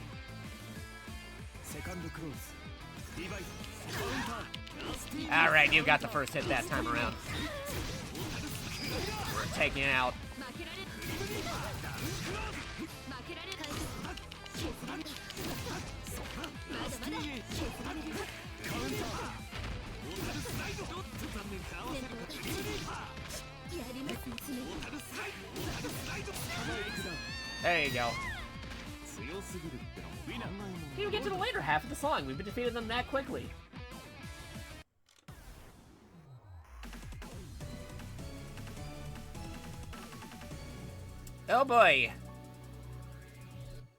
Alright, you got the first hit that time around. We're taking out There you go. We even get to the later half of the song. We've defeated them that quickly. Oh boy.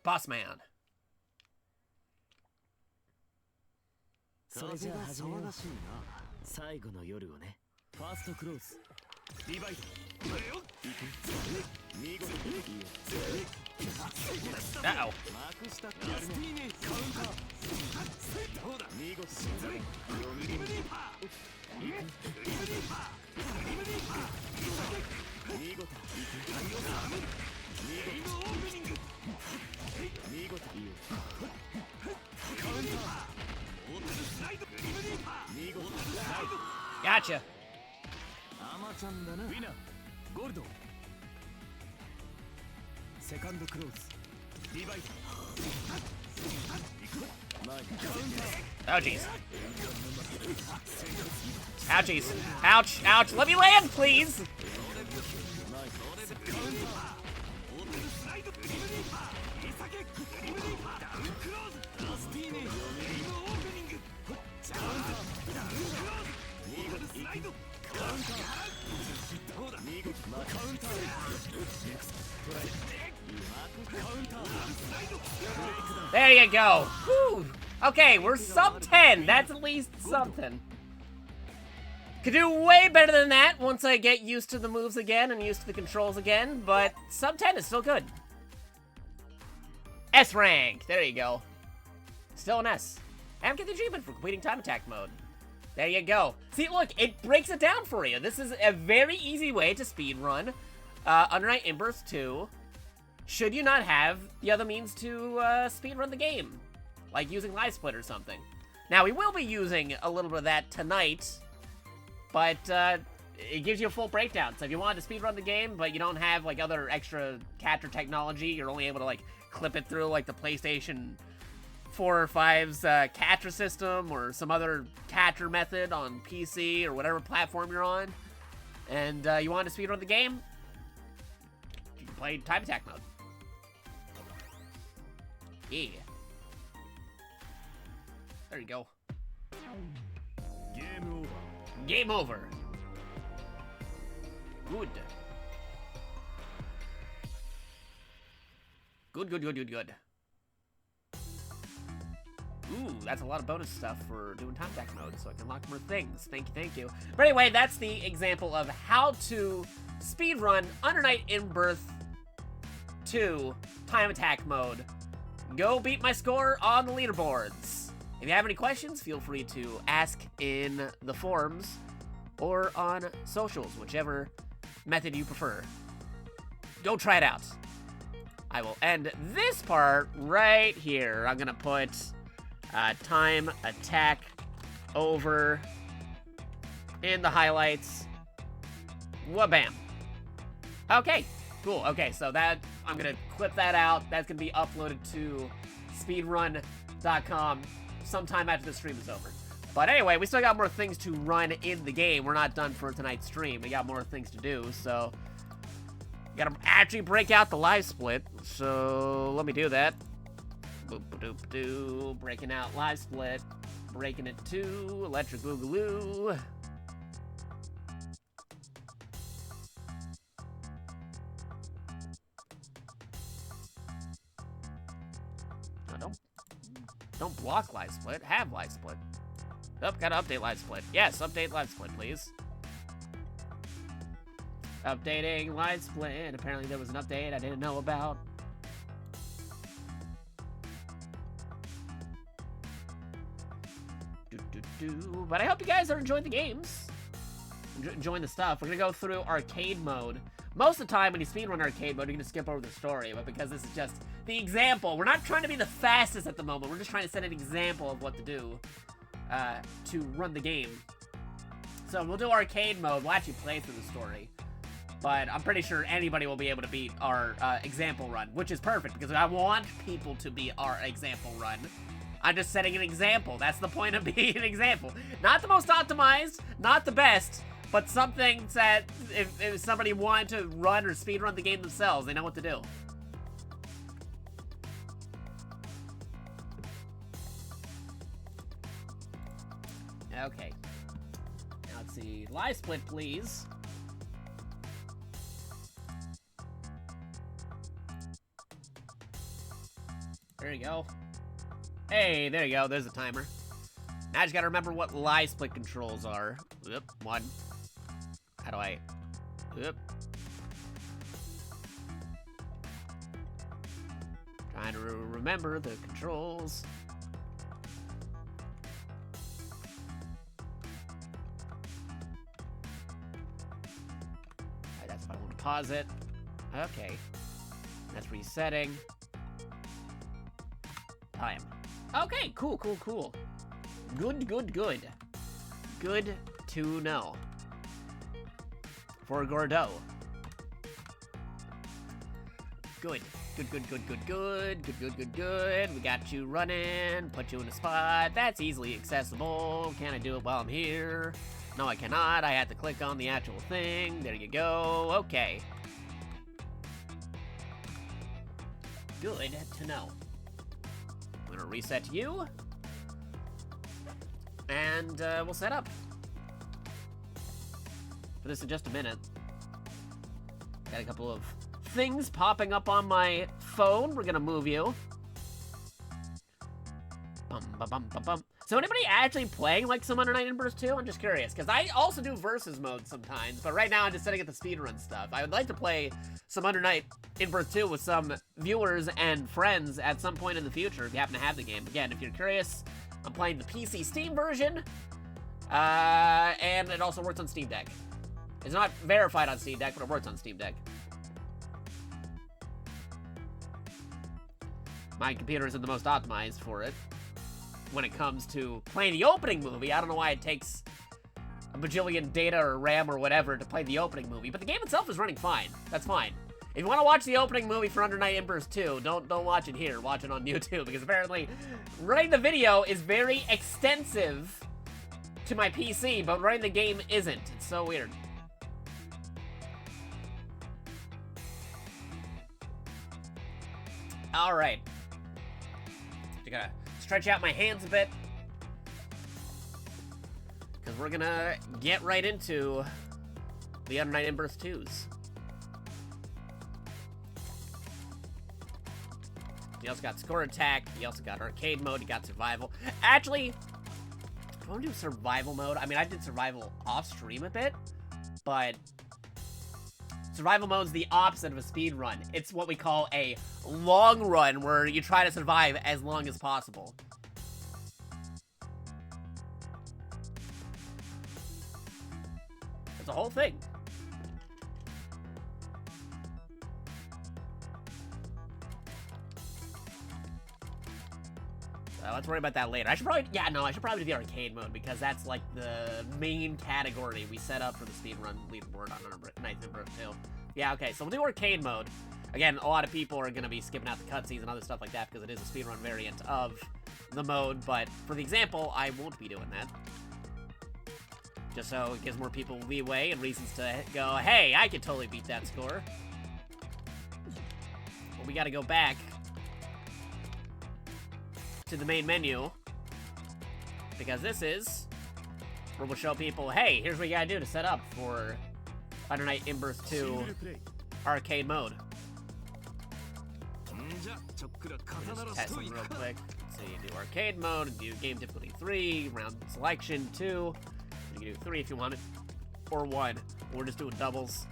Boss man. それじゃあ始めよう。最後の夜をね。ファーストクローズ。ディバイド。見事にいいよ。Uh-oh. マークしたラスティーネカウンター。どうだ見事に。グリムリーパー。グリムリーパー。グリムリーパー。見事。見事。オープニング。見事いいよ。カウンター。 Gotcha. アマちゃんだな。ウィナーゴールド。セカンドクローズ。ディバイド。 Oh jeez. Ouchies. Ouch, ouch. Let me land, please. There you go. Whew. Okay, we're sub 10. That's at least something. Could do way better than that once I get used to the moves again and used to the controls again, but sub 10 is still good. S rank. There you go. Still an S. And get the achievement for completing time attack mode. There you go. See, look, it breaks it down for you. This is a very easy way to speedrun Under Night In-Burst 2. Should you not have the other means to speedrun the game, like using Live Split or something. Now, we will be using a little bit of that tonight, but it gives you a full breakdown. So if you wanted to speedrun the game, but you don't have like other extra capture technology, you're only able to like clip it through like the PlayStation 4 or 5's catcher system or some other catcher method on PC or whatever platform you're on, and you wanted to speedrun the game, you can play time attack mode. Yeah. There you go. Game over. Game over. Good. Good, good, good, good, good. Ooh, that's a lot of bonus stuff for doing time attack mode, so I can unlock more things. Thank you, thank you. But anyway, that's the example of how to speedrun Under Night In-Burst 2 time attack mode. Go beat my score on the leaderboards. If you have any questions, feel free to ask in the forums or on socials, whichever method you prefer. Go try it out. I will end this part right here. I'm gonna put time attack over in the highlights. Wha-bam. Okay, cool. Okay, so that, I'm gonna clip that out. That's gonna be uploaded to speedrun.com sometime after the stream is over. But anyway, we still got more things to run in the game. We're not done for tonight's stream. We got more things to do, so gotta actually break out the live split. So let me do that. Boop-a-doop-doo. Breaking out live split. Breaking it to electric boogaloo. No, don't block live split. Have live split. Oh, gotta update live split. Yes, update live split, please. Updating live split. Apparently there was an update I didn't know about. But I hope you guys are enjoying the games. Enjoying the stuff. We're gonna go through arcade mode. Most of the time when you speedrun arcade mode, you're gonna skip over the story, but because this is just the example, we're not trying to be the fastest at the moment. We're just trying to set an example of what to do to run the game. So we'll do arcade mode. We'll actually play through the story. But I'm pretty sure anybody will be able to beat our example run, which is perfect because I want people to beat our example run. I'm just setting an example. That's the point of being an example. Not the most optimized, not the best, but something that if somebody wanted to run or speedrun the game themselves, they know what to do. Okay. Now let's see. Live split, please. There you go. Hey, there you go. There's a timer. Now I just gotta remember what live split controls are. Oop, one. How do I... Oop. Trying to remember the controls. Alright, that's if I want to pause it. Okay. That's resetting. Time. Okay, cool. Good. Good to know. For Gordo. Good. We got you running, put you in a spot. That's easily accessible. Can I do it while I'm here? No, I cannot. I have to click on the actual thing. There you go. Okay. Good to know. I'm gonna reset you. And we'll set up. For this in just a minute. Got a couple of things popping up on my phone. We're gonna move you. Bum. So anybody actually playing like some Under Night in Burst 2? I'm just curious, because I also do versus mode sometimes, but right now I'm just setting up the speedrun stuff. I would like to play some Under Night in Burst 2 with some viewers and friends at some point in the future if you happen to have the game. Again, if you're curious, I'm playing the PC Steam version, and it also works on Steam Deck. It's not verified on Steam Deck, but it works on Steam Deck. My computer isn't the most optimized for it. When it comes to playing the opening movie, I don't know why it takes a bajillion data or RAM or whatever to play the opening movie, but the game itself is running fine. That's fine. If you want to watch the opening movie for Under Night in Burst 2, don't watch it here. Watch it on YouTube, because apparently running the video is very extensive to my PC, but running the game isn't. It's so weird. All right. I gotta stretch out my hands a bit, because we're gonna get right into the Under Night in Burst 2s. You also got score attack, you also got arcade mode, you got survival. Actually, I want to do survival mode. I mean, I did survival off stream a bit, but survival mode's the opposite of a speed run. It's what we call a long run, where you try to survive as long as possible. It's a whole thing. Let's worry about that later. I should probably do the arcade mode, because that's like the main category we set up for the speedrun leaderboard on Under Night in Burst 2. Yeah, okay, so we'll do arcade mode. Again, a lot of people are going to be skipping out the cutscenes and other stuff like that, because it is a speedrun variant of the mode, but for the example, I won't be doing that. Just so it gives more people leeway and reasons to go, hey, I could totally beat that score. Well, we got to go back to the main menu, because this is where we'll show people, hey, here's what you gotta do to set up for Under Night in Burst 2 arcade mode. Just test them real quick. So you do arcade mode, do game difficulty 3, round selection 2. You can do 3 if you want it, or 1. We're just doing doubles.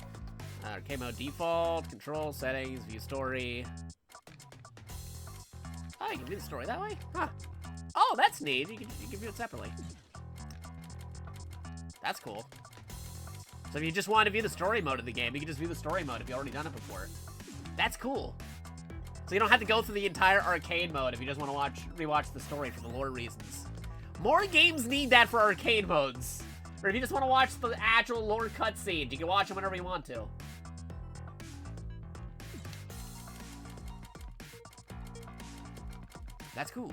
Arcade mode default, control, settings, view story. Oh, you can view the story that way? Huh. Oh, that's neat. You can view it separately. That's cool. So if you just want to view the story mode of the game, you can just view the story mode if you've already done it before. That's cool. So you don't have to go through the entire arcade mode if you just want to rewatch the story for the lore reasons. More games need that for arcade modes. Or if you just want to watch the actual lore cutscenes, you can watch them whenever you want to. That's cool.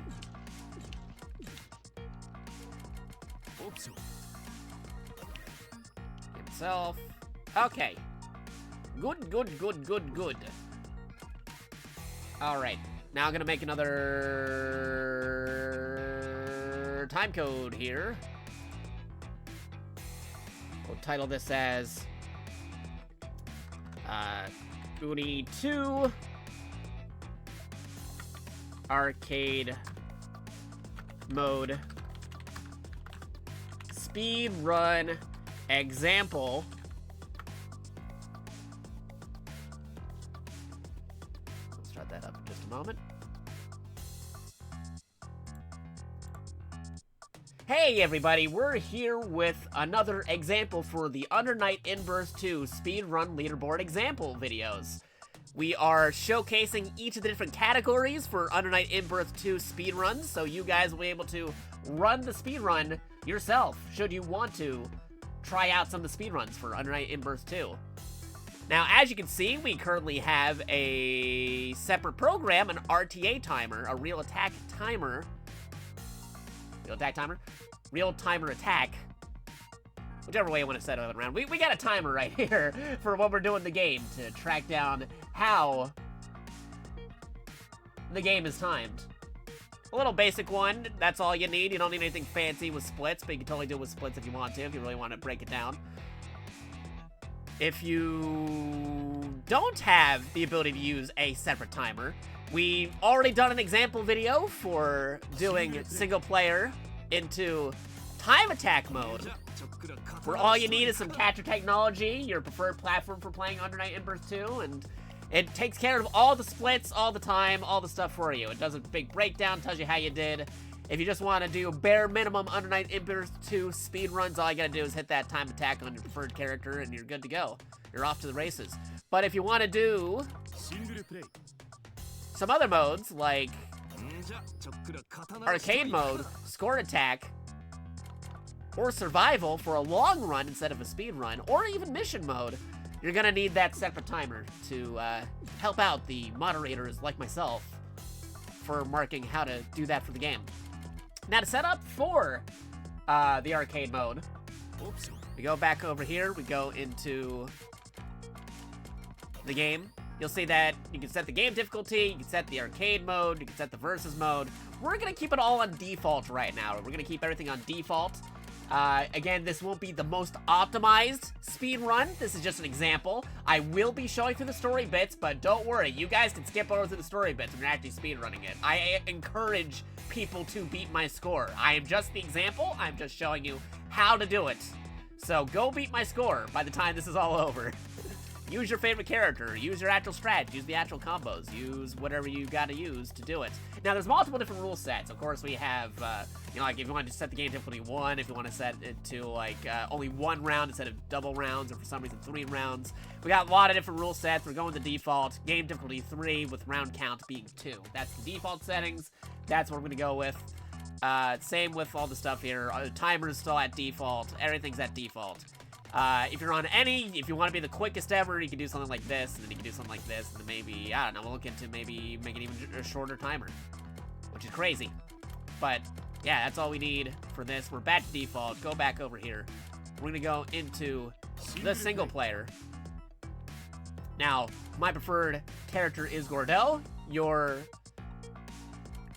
Himself. Okay. Good, good, good, good, good. Alright. Now I'm gonna make another time code here. We'll title this as Uni 2 Arcade Mode Speed Run Example. Let's start that up in just a moment. Hey everybody, we're here with another example for the Under Night In-Burst 2 Speedrun Leaderboard example videos. We are showcasing each of the different categories for Under Night In-Burst 2 speedruns, so you guys will be able to run the speedrun yourself, should you want to try out some of the speedruns for Under Night In-Burst 2. Now, as you can see, we currently have a separate program, an RTA timer, a real attack timer. Real attack timer? Real timer attack. Whichever way you want to set it around. We got a timer right here for when we're doing the game to track down how the game is timed. A little basic one, that's all you need. You don't need anything fancy with splits, but you can totally do it with splits if you want to, if you really want to break it down. If you don't have the ability to use a separate timer, we've already done an example video for doing single player into time attack mode, where all you need is some catcher technology, your preferred platform for playing Under Night In-Burst 2, and it takes care of all the splits, all the time, all the stuff for you. It does a big breakdown, tells you how you did. If you just want to do bare minimum Under Night In-Burst 2 speed runs, all you gotta do is hit that time attack on your preferred character and you're good to go. You're off to the races. But if you want to do some other modes, like arcade mode, score attack, or survival for a long run instead of a speed run, or even mission mode, you're gonna need that separate timer to help out the moderators like myself for marking how to do that for the game. Now to set up for the arcade mode, we go back over here, we go into the game. You'll see that you can set the game difficulty, you can set the arcade mode, you can set the versus mode. We're gonna keep it all on default right now. We're gonna keep everything on default. Again, this won't be the most optimized speed run. This is just an example. I will be showing through the story bits, but don't worry. You guys can skip over through the story bits when you're actually speed running it. I encourage people to beat my score. I am just the example. I'm just showing you how to do it. So go beat my score by the time this is all over. Use your favorite character, use your actual strat, use the actual combos, use whatever you gotta use to do it. Now, there's multiple different rule sets. Of course, we have, you know, like if you want to set the game difficulty 1, if you want to set it to, like, only 1 round instead of double rounds, or for some reason 3 rounds. We got a lot of different rule sets. We're going to default, game difficulty 3 with round count being 2. That's the default settings. That's what we're gonna go with. Same with all the stuff here. Timer's still at default. Everything's at default. If you're on any, if you want to be the quickest ever, you can do something like this, and then you can do something like this, and then maybe, I don't know, we'll look into maybe making even a shorter timer, which is crazy. But, yeah, that's all we need for this. We're back to default. Go back over here. We're going to go into the single player. Now, my preferred character is Gordell. Your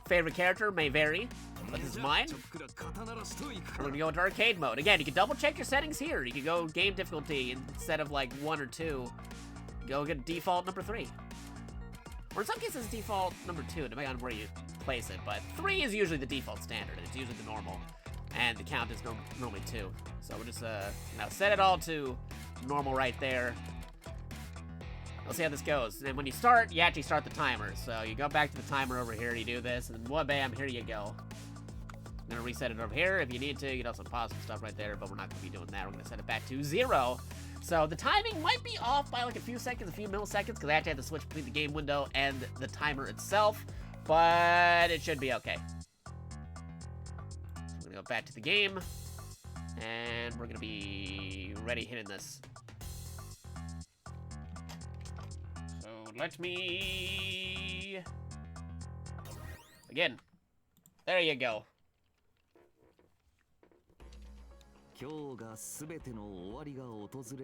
favorite character may vary, but this is mine. We're gonna go into arcade mode. Again, you can double check your settings here. You can go game difficulty instead of like 1 or 2. Go get default number 3. Or in some cases default number 2, depending on where you place it. But 3 is usually the default standard. It's usually the normal. And the count is normally 2. So we'll just now set it all to normal right there. We'll see how this goes. And when you start, you actually start the timer. So you go back to the timer over here, you do this, and then bam, here you go. I'm gonna reset it over here if you need to. You can also pause some stuff right there, but we're not gonna be doing that. We're gonna set it back to 0. So the timing might be off by like a few seconds, a few milliseconds, because I actually have to switch between the game window and the timer itself, but it should be okay. So we're gonna go back to the game, and we're gonna be ready hitting this. So let me begin. There you go.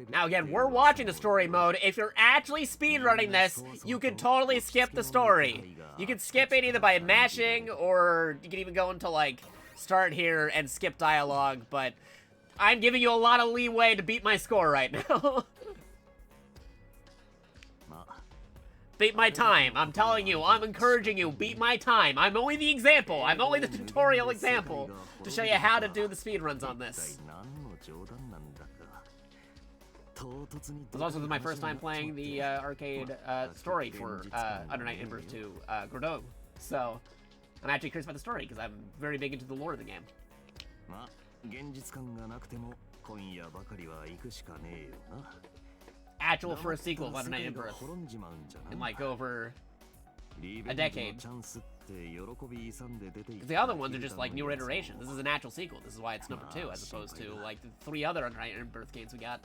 Now again, we're watching the story mode. If you're actually speedrunning this, you can totally skip the story. You can skip it either by mashing, or you can even go into, like, start here and skip dialogue, but I'm giving you a lot of leeway to beat my score right now. Beat my time. I'm telling you, I'm encouraging you, beat my time. I'm only the example. I'm only the tutorial example to show you how to do the speedruns on this. This also was my first time playing the arcade story for Under Night In-Birth 2 Godot. So, I'm actually curious about the story, because I'm very big into the lore of the game. Actual first sequel of Under Night In-Birth in like over a decade. Because the other ones are just like newer iterations. This is an actual sequel. This is why it's number 2 as opposed to like the 3 other Under Night In-Birth games we got.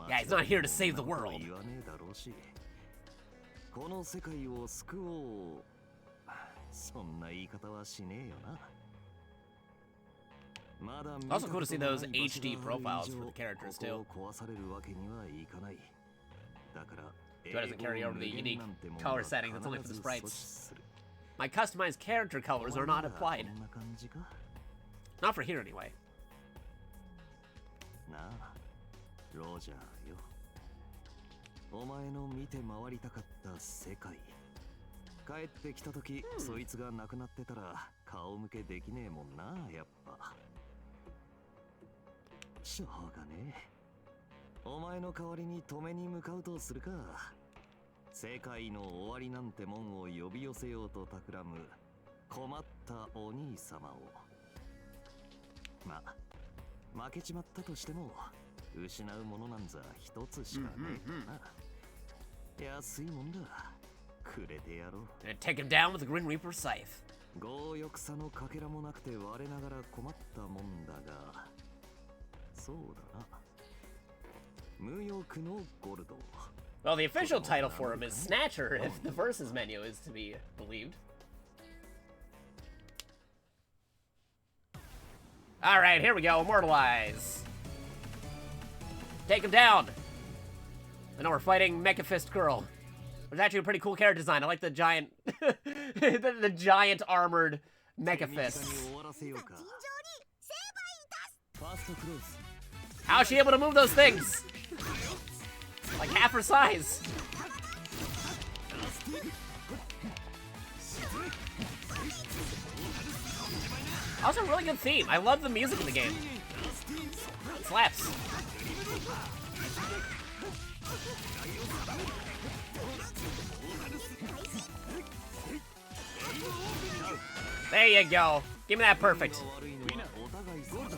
Yeah, he's not here to save the world. Also cool to see those HD profiles for the characters too. It doesn't carry over the unique color settings, that's only for the sprites. My customized character colors are not applied. Not for here anyway. Gonna take him down with the Grim Reaper's scythe. Well, the official title for him is Snatcher, if the versus menu is to be believed. Alright, here we go. Immortalize. Take him down. I know we're fighting Mecha Fist Girl. There's actually a pretty cool character design. I like the giant, the giant armored Mecha Fists. How is she able to move those things? Like half her size. Also, a really good theme. I love the music in the game. It slaps. There you go. Give me that perfect. Good.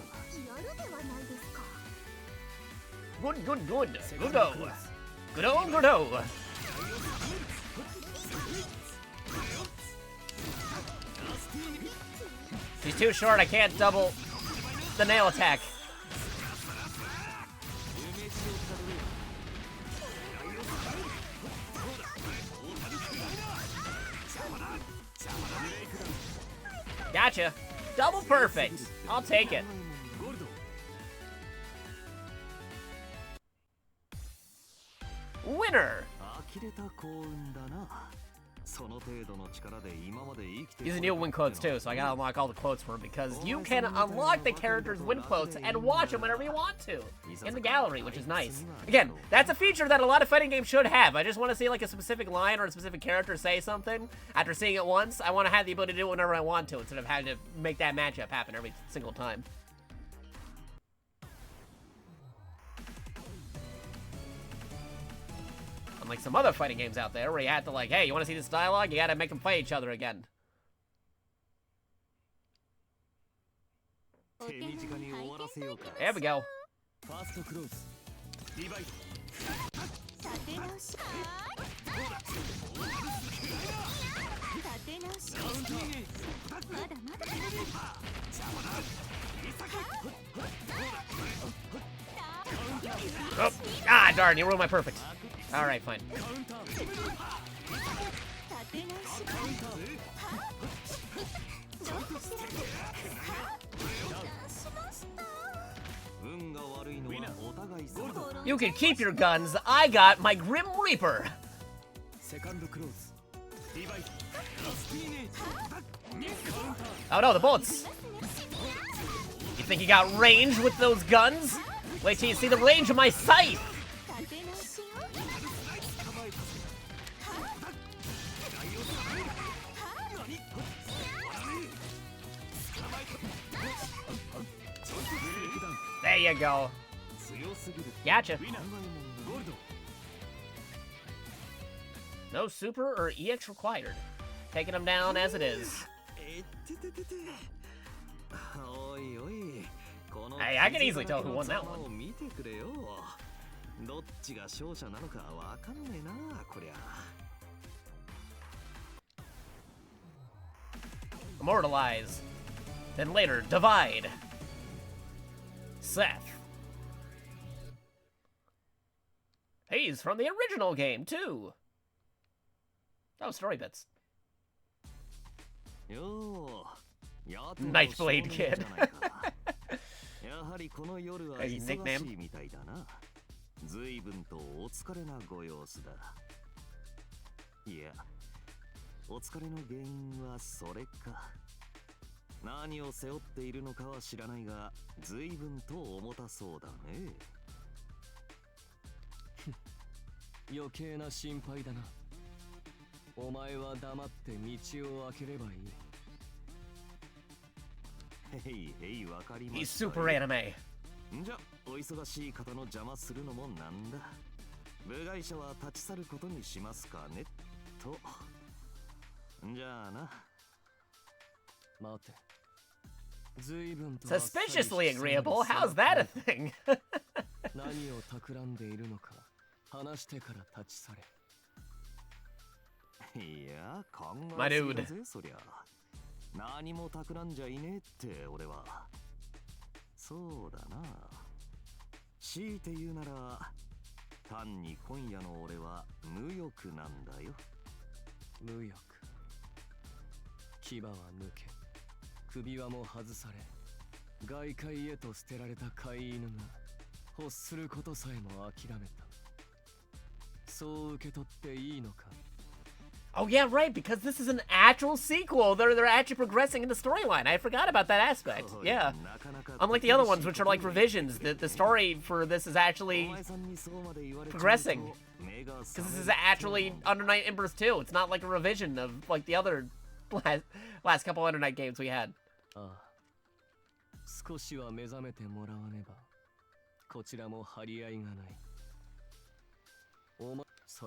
Goodo. Goodo. She's too short, I can't double the nail attack. Gotcha. Double perfect. I'll take it. Winner. These are new win quotes too, so I gotta unlock all the quotes for him because you can unlock the character's win quotes and watch them whenever you want to in the gallery, which is nice. Again, that's a feature that a lot of fighting games should have. I just want to see like a specific line or a specific character say something. After seeing it once, I want to have the ability to do it whenever I want to instead of having to make that matchup happen every single time. Unlike some other fighting games out there where you have to like, hey, you want to see this dialogue? You gotta make them fight each other again. There we go. Oh, ah, darn, you ruined my perfect. Alright, fine. You can keep your guns. I got my Grim Reaper. Oh no, the bullets. You think you got range with those guns? Wait till you see the range of my scythe. There you go. Gotcha. No super or EX required. Taking him down as it is. Hey, I can easily tell who won that one. Immortalize. Then later, divide. Seth. He's from the original game, too. Oh, story bits. Nightblade Kid. Hey, nickname. He's super anime. Suspiciously agreeable? How's that a thing? My dude. Oh yeah, right, because this is an actual sequel. They're actually progressing in the storyline. I forgot about that aspect. Yeah. Unlike the other ones, which are like revisions, the story for this is actually progressing. Because this is actually Under Night In-Birth 2. It's not like a revision of like the other last couple Under Night games we had.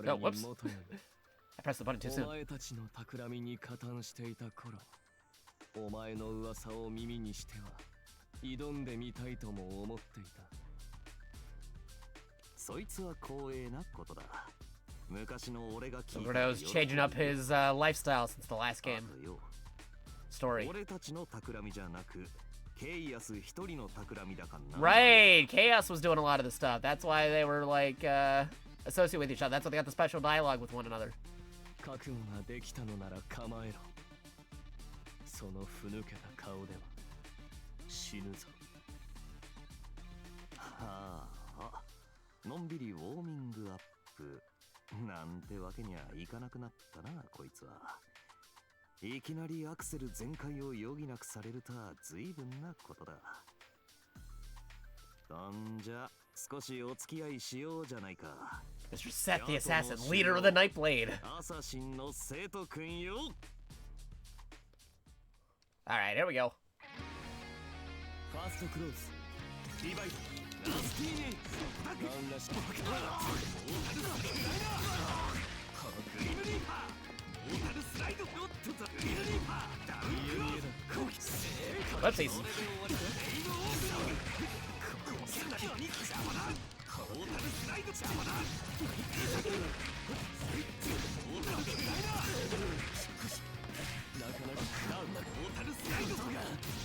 Oh, whoops. I pressed the button too soon. Roberto's changing up his lifestyle since the last game. Story. Right! Chaos was doing a lot of the stuff. That's why they were like associated with each other. That's why they got the special dialogue with one another. Mr. Seth the Assassin, leader of the Nightblade. Alright, here we go. Whoopsies.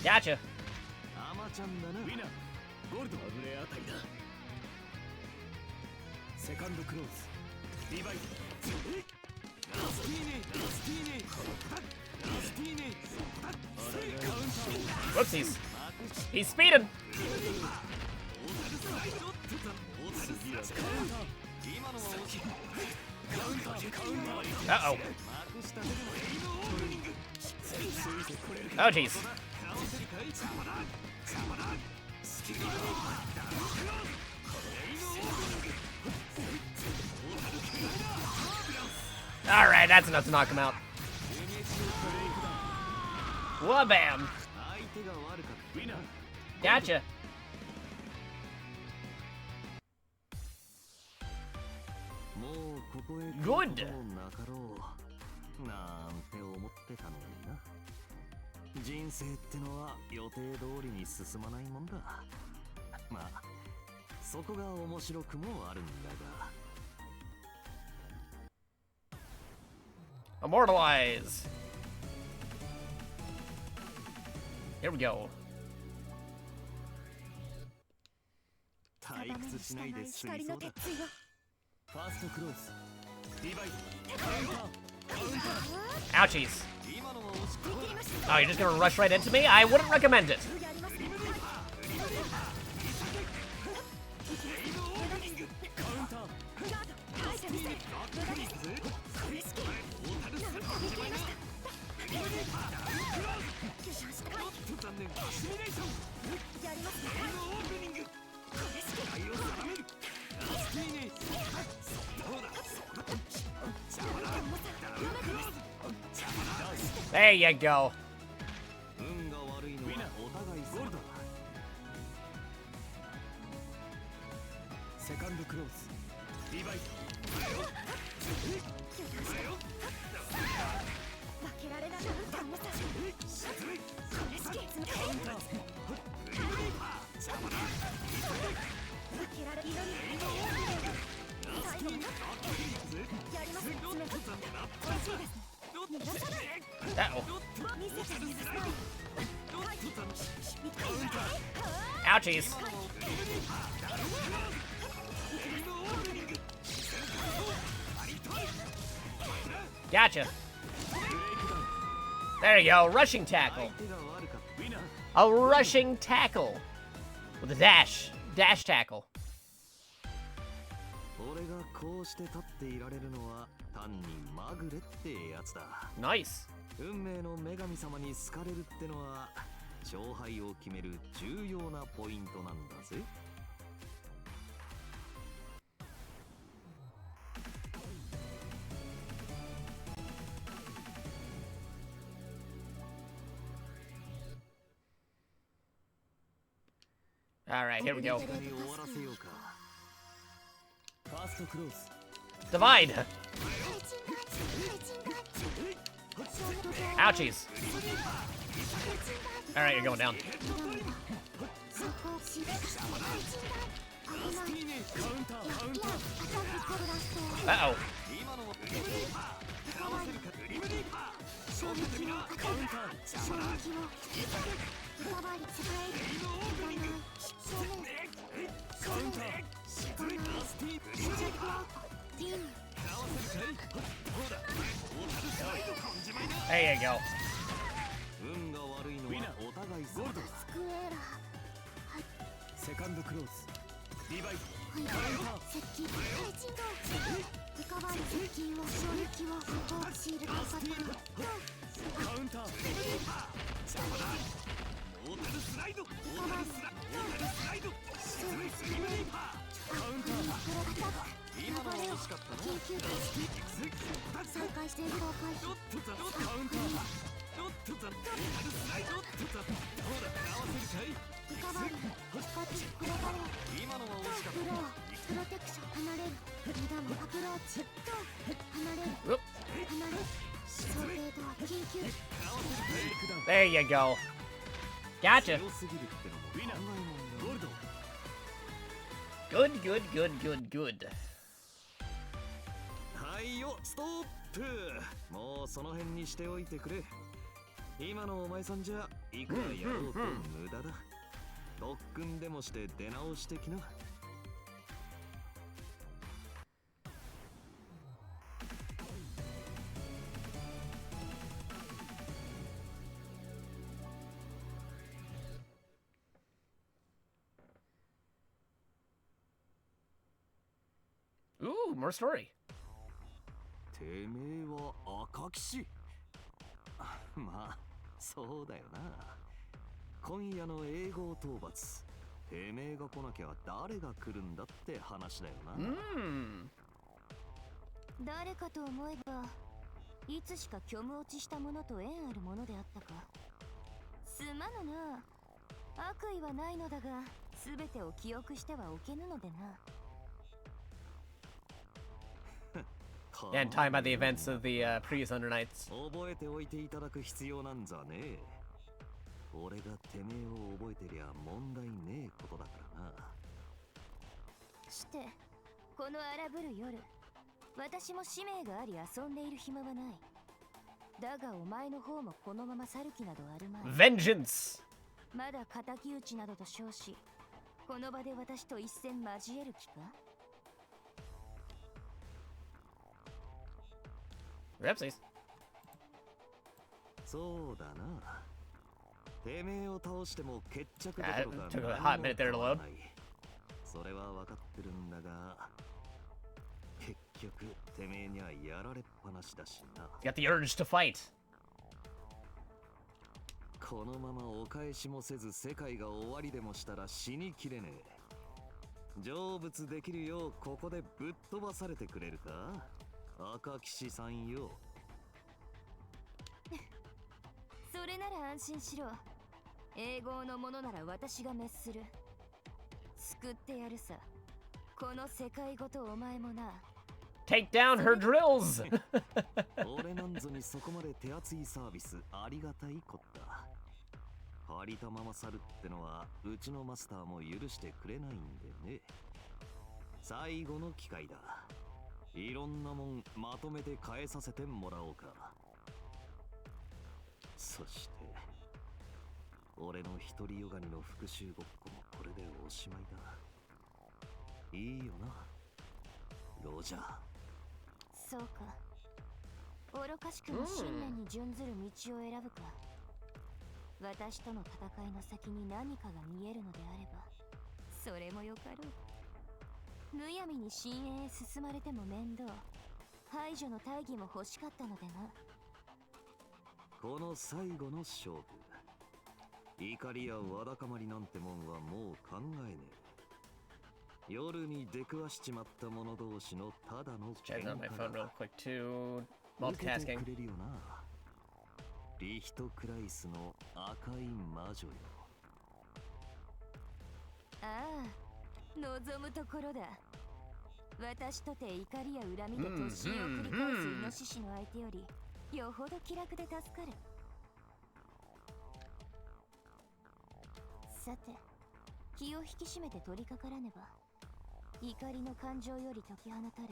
Gotcha. セカンドクローズリバイトスティーネスティーネスティーネカウンター Whoopsies. He's speeding. Uh-oh. Oh, jeez. Alright, that's enough to knock him out. Wha-bam. Gotcha. Good. なんて思ってたのにな。人生ってのは予定通りに進まないもんだ。まあそこが面白くもあるんだが。 Immortalize. Here we go. 退屈しないで済みそうだ。ファーストクローズリバイト Ouchies. Oh, you're just gonna rush right into me? I wouldn't recommend it. There you go. 運が悪いのはお互いそうだ。セカンドクローズリバイト負けられなかったもさUh-oh. Ouchies. Gotcha. There you go, rushing tackle. A rushing tackle. With a dash. Dash tackle. 俺がこうして立っていられるのは単にまぐれってやつだ。 Nice. 運命の女神様に好かれるってのは勝敗を決める重要なポイントなんだぜ。Alright, here we go. 終わらせようか。ファーストクローズ Divide. Ouchies. Alright, you're going down. Uh-oh. There you go. 運が悪いのはお互いそうだ。セカンドクローズリバイトカウンターカウンターモータルスライドモータルスライドカウンター今のは惜しかったな。再開しているカウンターモータルスライドどうだ合わせるかい今のは惜しかったな。プロテクション離れる二段のアプローチ離れる想定とは緊急 There you go. Gotcha. Good, good, good, good, good. はいよストップ。もうその辺にしておいてくれ。今のお前さんじゃいくらやろうと無駄だ。特訓でもして出直してきな。Ooh, more story. てめえは赤騎士。まあそうだよな。今夜の英語討伐、てめえが来なきゃ誰が来るんだって話だよな。誰かと思えばいつしか虚無落ちしたものと縁あるものであったか。すまぬな。悪意はないのだが全てを記憶してはおけぬのでな。 And talking about the events of the previous Under Nights. 覚えておいていただく必要なんざねえ。俺がてめえを覚えてりゃ問題ねえことだからな。してこの荒ぶる夜、私も使命があり遊んでいる暇はない。だがお前の方もこのまま去る気などあるまい。 Vengeance! まだ敵討ちなどと称し、この場で私と一戦交える気か。 Ripsies. そうだな。てめえを倒しても決着どころか Took a hot minute there to load. それは分かってるんだが、結局てめえにはやられっぱなしだしな。Got the urge to fight. このままお返しもせず世界が終わりでもしたら死にきれねえ。成仏できるようここでぶっ飛ばされてくれるか、赤騎士さんよ。それなら安心しろ。英語のものなら私が滅する。救ってやるさ。この世界ごとお前もな。 Take down her drills! 俺なんぞにそこまで手厚いサービスありがたいこった。借りたまま去るってのはうちのマスターも許してくれないんでね。最後の機会だ。いろんなもんまとめて返させてもらおうか。そして俺の独りよがりの復讐ごっこもこれでおしまいだ。いいよなロジャー。そうか。愚かしくも信念に準ずる道を選ぶか。私との戦いの先に何かが見えるのであればそれもよかろう。むやみに深淵へ進まれても面倒。排除の大義も欲しかったのでな。この最後の勝負、怒りやわだかまりなんてもんはもう考えねえ。夜に出くわしちまった者同士のただの Checking on my phone real quick too. 受けて Multitasking. くれるよな。リヒトクライスの赤い魔女よ。ああ、望むところだ。私とて怒りや恨みで突進を繰り返すイノシシの相手よりよほど気楽で助かる。さて、気を引き締めて取り掛からねば。怒りの感情より解き放たれ、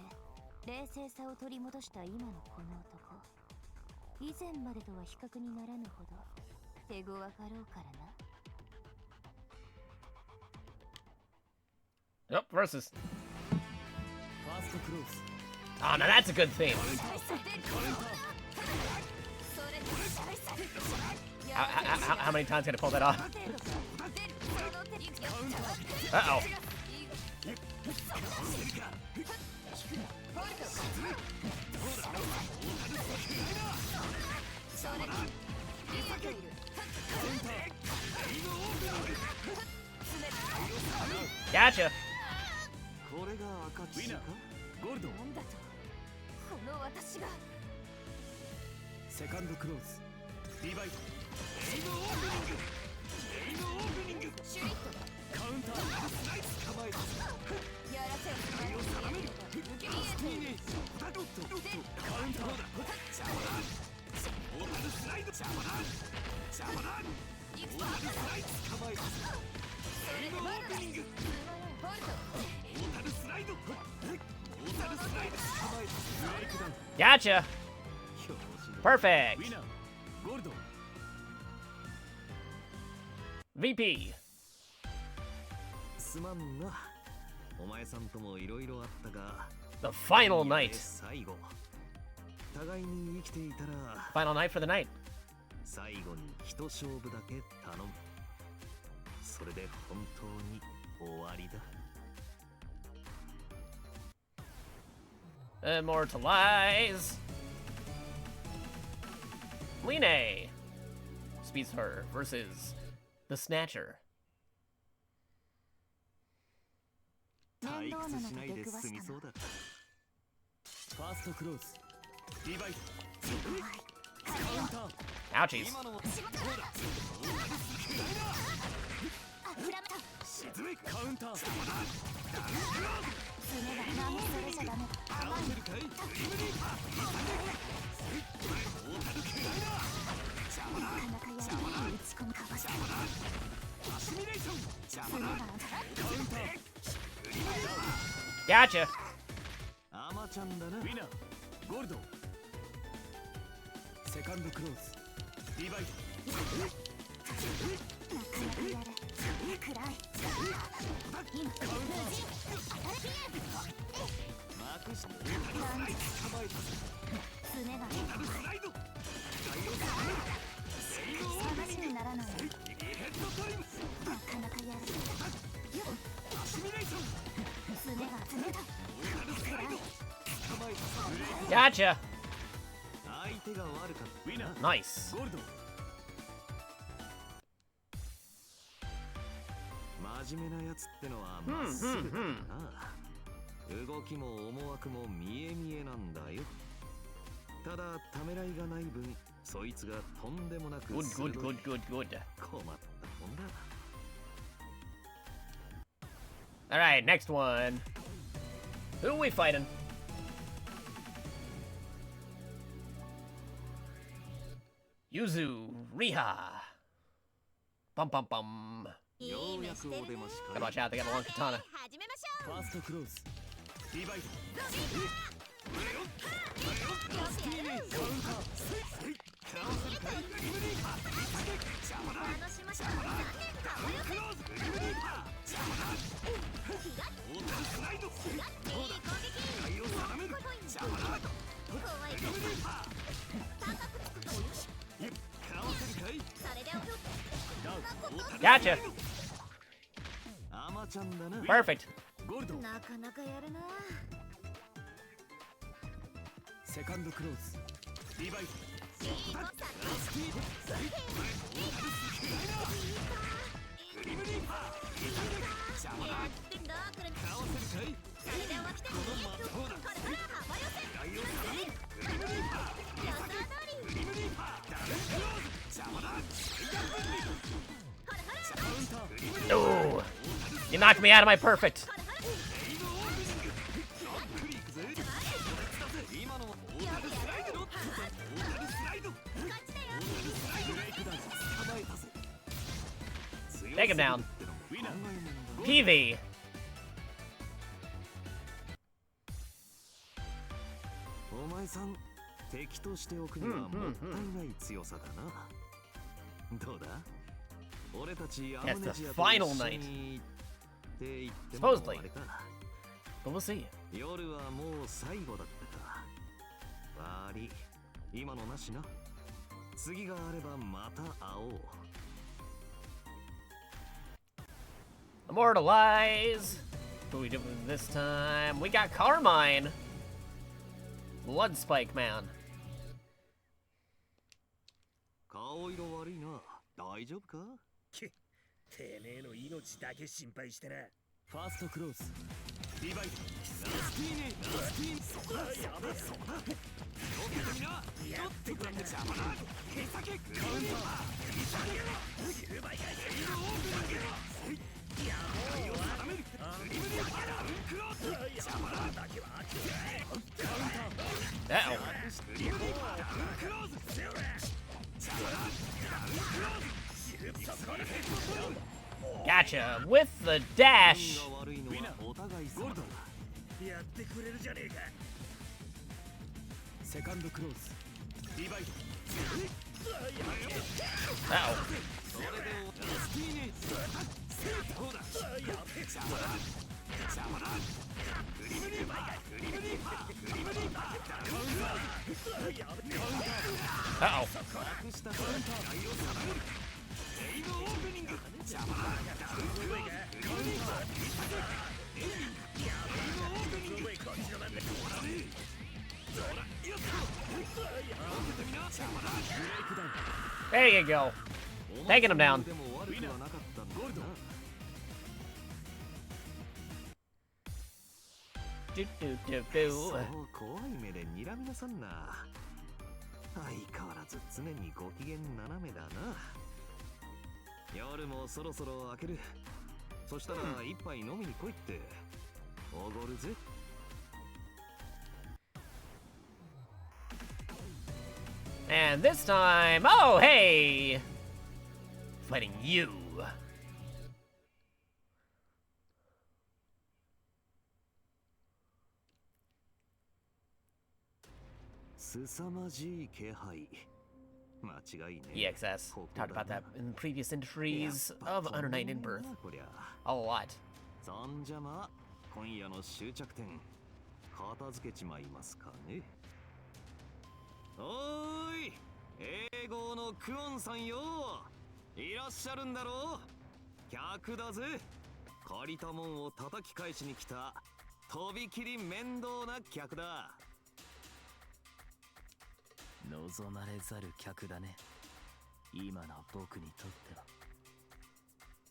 冷静さを取り戻した今のこの男。以前までとは比較にならぬほど手強かろうからな。 Yep, versus. ファーストクローズ。 Oh, now that's a good theme. How many times can I pull that off? Uh-oh. Gotcha. これが赤騎士か。ゴールド。なんだとこの私が。セカンドクローズ。リバイト。エイムオープニング。エイムオープニング。シュリットカウンター。ナイス構えた。やらせ身を定める。スピード。カウンターだ。邪魔だ。オータルスライド。邪魔だ。邪魔だ。オータルスライド。構えた。エイムオープニング。オータルスライド。オータルスライド。構えた。ブレイクダウン。 Gotcha. Perfect. ウィナー。ゴールド。 VP. すまんな。お前さんともいろいろあったが、 The final night. 最後。互いに生きていたら、 Final night for the night. 最後に一勝負だけ頼む。それで本当に終わりだ。Immortalize. Line. Speeds her versus the Snatcher. 退屈しないで済みそうだ。ファーストクローズ。リバイト。カウンター。 Ouchies. 今のはどうだ。沈めカウンター。合わせるかい。リムリーパー。邪魔だ。邪魔だ。アシミレーション。邪魔だ。カウンター。 Gotcha. アマちゃんだな。ウィナー。ゴールド。セカンドクローズ。リバイト。マークして。捕まえた。スライド。ヘッドタイム。アシミレーション。 Gotcha. 相手が悪かった。ウィナー。 Nice. ゴールド。真面目なやつってのはまっすぐだな。動きも思惑も見え見えなんだよ。ただためらいがない分、そいつがとんでもなく Good, 鋭い。 good, good, good, good. 困ったもんだ。 All right, next one. Who are we fighting? Yuzu, Riha. Bum bum bum. ようやくお出ましか。 Gotta watch out, they got a long katana. ファーストクローズ。リバイト。Gotcha. アマちゃんだな。 Perfect. ゴールド。なかなかやるな。セカンドクローズ。リバイト。リムリーパー。邪魔だ。倒せるかい。この魔法だ。ライオンだ。リムリーパー。リムリーパー。ダブルクローズ。邪魔だ。カウンター。 Oh, you knocked me out of my perfect. 今のオータルスライド。オータルスライド。ブレイクダンス捕まえたぜ。 Take him down. ウィナー。 PV. お前さん、敵としておくにはもったいない強さだな。どうだ？俺たちアムネジアと一緒にって言ってもあれか。 But we'll see. 夜はもう最後だったか。悪い、今のなしな。次があればまた会おう。 Immortalize. What are we doing this time? We got Carmine. Blood Spike Man. 顔色悪いな。大丈夫か？てめえの命だけ心配してな。ファーストクローズ。リバイト。スティーネ。スティーネ。そこだ。やべえ。そこだ。よけてみな。やってくれ。邪魔だ。手先。カウンター。見下げろ。シルバーがいる。いやもう定める。リムリーパーだ。クローズ。邪魔だ。だけは開けて。カウンター。 Uh-oh. リムリーパーだ。クローズ。邪魔だ。クローズ。 Gotcha. With the dash. お互いゴールド。やってくれるじゃねえか。セカンドクローズ。リバイト。 Uh-oh. それでスティーネ。どうだ。邪魔だ。邪魔だ。グリムリーパー。グリムリーパー。グリムリーパー。カウンター。カウンター。 Uh-oh. 隠したカウンター。対応定める。エイムオープニング。邪魔だ。ダウンクローズ。グリムリーパー。エイムオープニング。こっちの番だ。終わらねえ。There you go. Taking him down. でも悪くはなかったんだな。 そう怖い目で睨みなさんな。相変わらず常にご機嫌斜めだな。夜もそろそろ明ける。そしたら一杯飲みに来いっておごるぜ。 And this time, oh hey, fighting you. 凄まじい気配。間違いね。 EXS talked about that in previous entries of Under Night in Birth. A lot. そんじゃま、今夜の終着点、片付けちまいますかね。おーい、英語のクオンさんよ。いらっしゃるんだろう。客だぜ。借りたもんを叩き返しに来た、とびきり面倒な客だ。 望まれざる客だね。今の僕にとっては。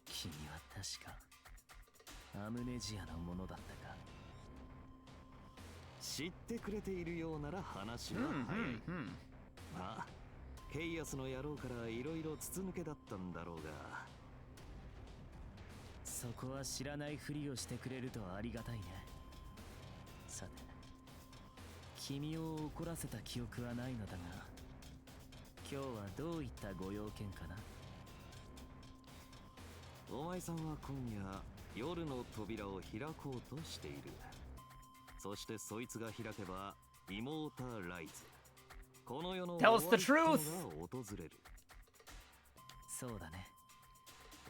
君は確かアムネジアのものだったか。知ってくれているようなら話は早い。まあ、ケイアスの野郎からいろいろ筒抜けだったんだろうが。そこは知らないふりをしてくれるとありがたいね。さて。 君を怒らせた記憶はないのだが、今日はどういったご用件かな。お前さんは今夜夜の扉を開こうとしている。そしてそいつが開けばイモータライズ。この世の Tell us the truth! が訪れる。そうだね。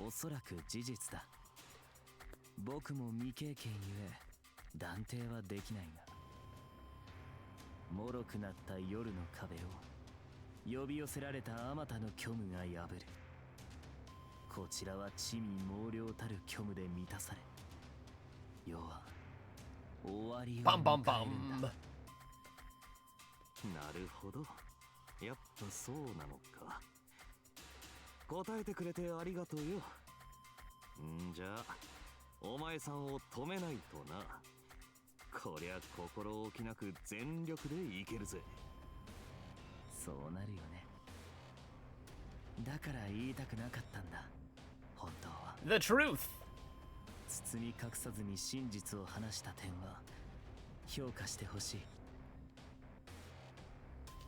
おそらく事実だ。僕も未経験ゆえ断定はできないが。 脆くなった夜の壁を呼び寄せられたあまたの虚無が破る。こちらは地味猛量たる虚無で満たされ、世は終わりを迎えるんだ。 Bum bum bum. なるほど。やっぱそうなのか。答えてくれてありがとうよ。んじゃあ、お前さんを止めないとな。 こりゃ心置きなく全力でいけるぜ。そうなるよね。だから言いたくなかったんだ。本当は。The truth. 包み隠さずに真実を話した点は評価してほし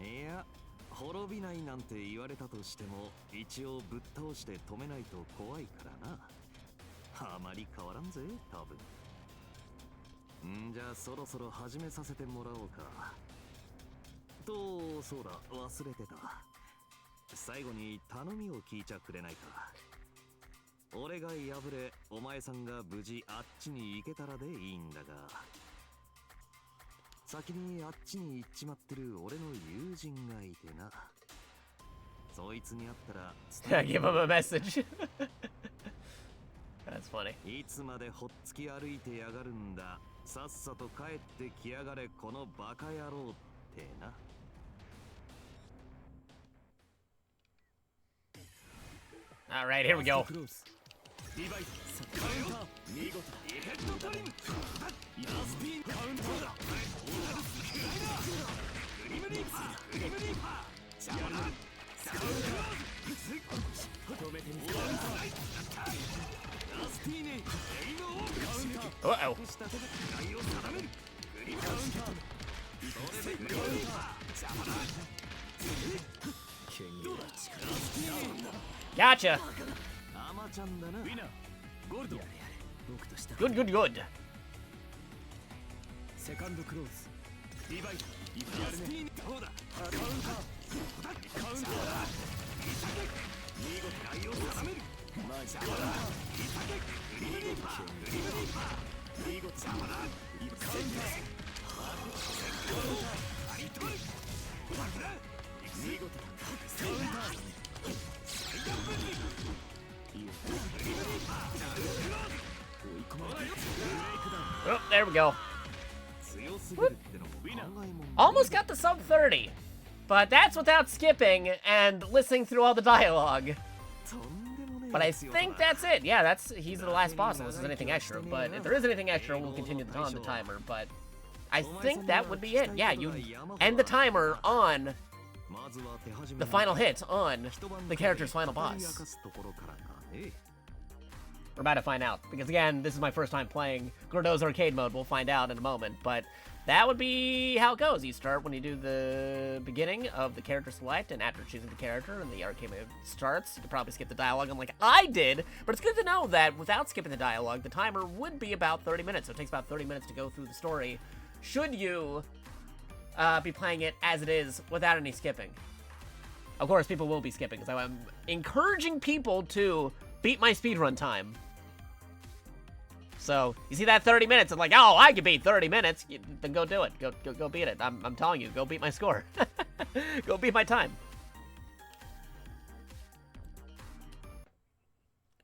い。いや、滅びないなんて言われたとしても、一応ぶっ倒して止めないと怖いからな。あまり変わらんぜ、多分。 んじゃあそろそろ始めさせてもらおうか。と、そうだ、忘れてた。最後に頼みを聞いちゃくれないか。俺が敗れ、お前さんが無事あっちに行けたらでいいんだが。先にあっちに行っちまってる俺の友人がいてな。そいつに会ったら Give him a message. That's funny. いつまでほっつき歩いてやがるんだ。 さっさと帰ってきやがれこのバカ野郎ってな。 All right, here we go. リバイスカウンター見事ヘッドトリムラスピンカウンターだグリムリーパーグリムリーパーやるなカウンター止めてみせるカウンターラスティーネエイムオンカウンター Uh-oh. した手で狙いを定めるグリムカウンターそれでグリムリーパー邪魔だ剣がラスティーネ Gotcha. アマちゃんだな。ウィナーゴールドやれやれ僕とした Good, good, good. セカンドクローズリバイトやるねどうだカウンターカウンターだ見事内容を定めるマジカウンターグリムリーパーグリムリーパー見事邪魔だカウンターカウンターありとる見事カウンター Oh, there we go. Almost got the sub 30. But that's without skipping and listening through all the dialogue. But I think that's it. Yeah, he's the last boss unless there's anything extra. But if there is anything extra, we'll continue on the timer. But I think that would be it. Yeah, you end the timer on the final hit on the character's final boss. We're about to find out. Because again, this is my first time playing Gordeau's arcade mode. We'll find out in a moment. But that would be how it goes. You start when you do the beginning of the character select, and after choosing the character and the arcade mode starts, you could probably skip the dialogue like I did, but it's good to know that without skipping the dialogue, the timer would be about 30 minutes, so it takes about 30 minutes to go through the story, should you be playing it as it is without any skipping. Of course, people will be skipping, because I'm encouraging people to beat my speedrun time. So, you see that 30 minutes, and like, oh, I can beat 30 minutes, then go do it. Go beat it. I'm telling you, go beat my score. Go beat my time.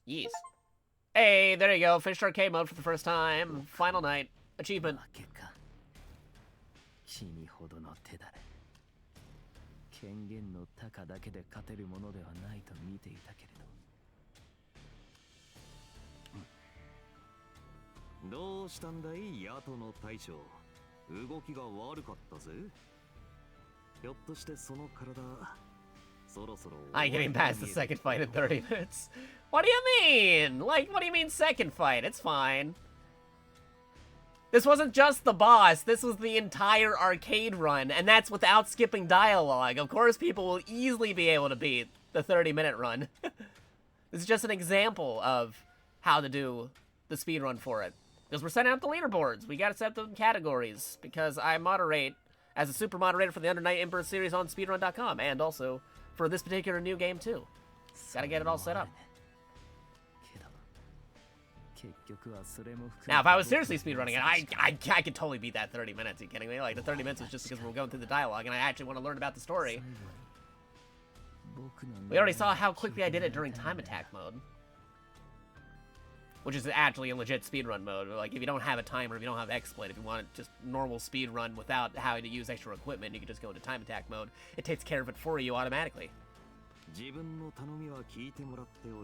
Yes. Hey, there you go. Finished arcade mode for the first time. Final night. Achievement. 権限の高だけで勝てるものではないと見ていたけれど。どうしたんだい、ヤトの大将。動きが悪かったぜ。ひょっとしてその体、そろそろ。I'm getting past the second fight in 30 minutes. What do you mean? Like, what do you mean second fight? It's fine. This wasn't just the boss, this was the entire arcade run, and that's without skipping dialogue. Of course, people will easily be able to beat the 30-minute run. This is just an example of how to do the speedrun for it. Because we're setting up the leaderboards. We gotta set them categories, because I moderate as a super moderator for the Under Night Emperor series on speedrun.com, and also for this particular new game, too. Gotta get it all set up. Now, if I was seriously speedrunning it, I could totally beat that 30 minutes. Are you kidding me? Like, the 30 minutes was just because we're going through the dialogue, and I actually want to learn about the story. We already saw how quickly I did it during time attack mode. Which is actually a legit speedrun mode. Like, if you don't have a timer, if you don't have exploit, if you want just normal speedrun without having to use extra equipment, you can just go into time attack mode. It takes care of it for you automatically.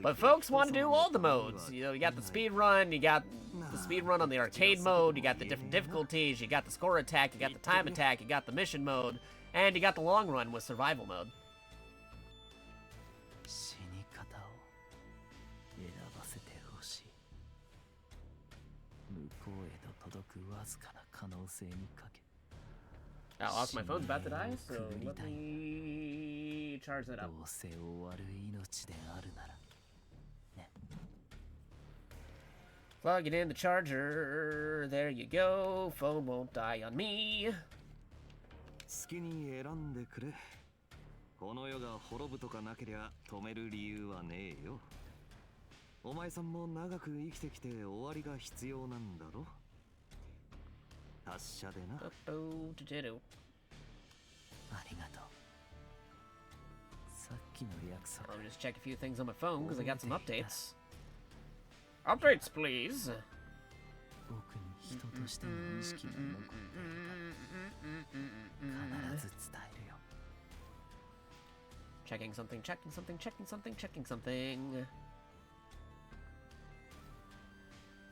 But folks want to do all the modes. You know, you got the speed run, you got the speed run on the arcade mode, you got the different difficulties, you got the score attack, you got the time attack, you got the mission mode, and you got the long run with survival mode. Oh, also my phone's about to die, so let me charge that up. Plug it in the charger. There you go. Phone won't die on me. 好きに選んでくれ。この世が滅ぶとかなけりゃ止める理由はねえよ。お前さんも長く生きてきて終わりが必要なんだろ。達者でな。Let me just check a few things on my phone because I got some updates. Updates, please. Checking something, checking something, checking something, checking something.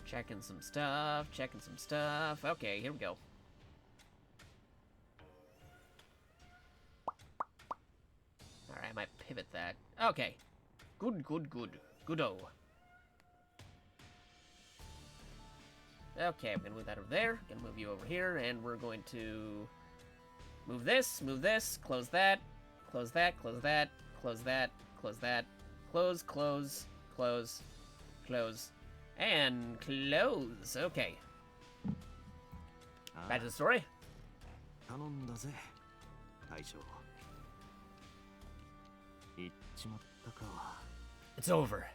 Checking some stuff, checking some stuff. Okay, here we go. Alright, I might pivot that. Okay. Good. Good-o. Okay, I'm gonna move that over there. Gonna move you over here, and we're going to move this, close that, close that, close that, close that, close that, close, and close. Okay. Back to the story. It's over.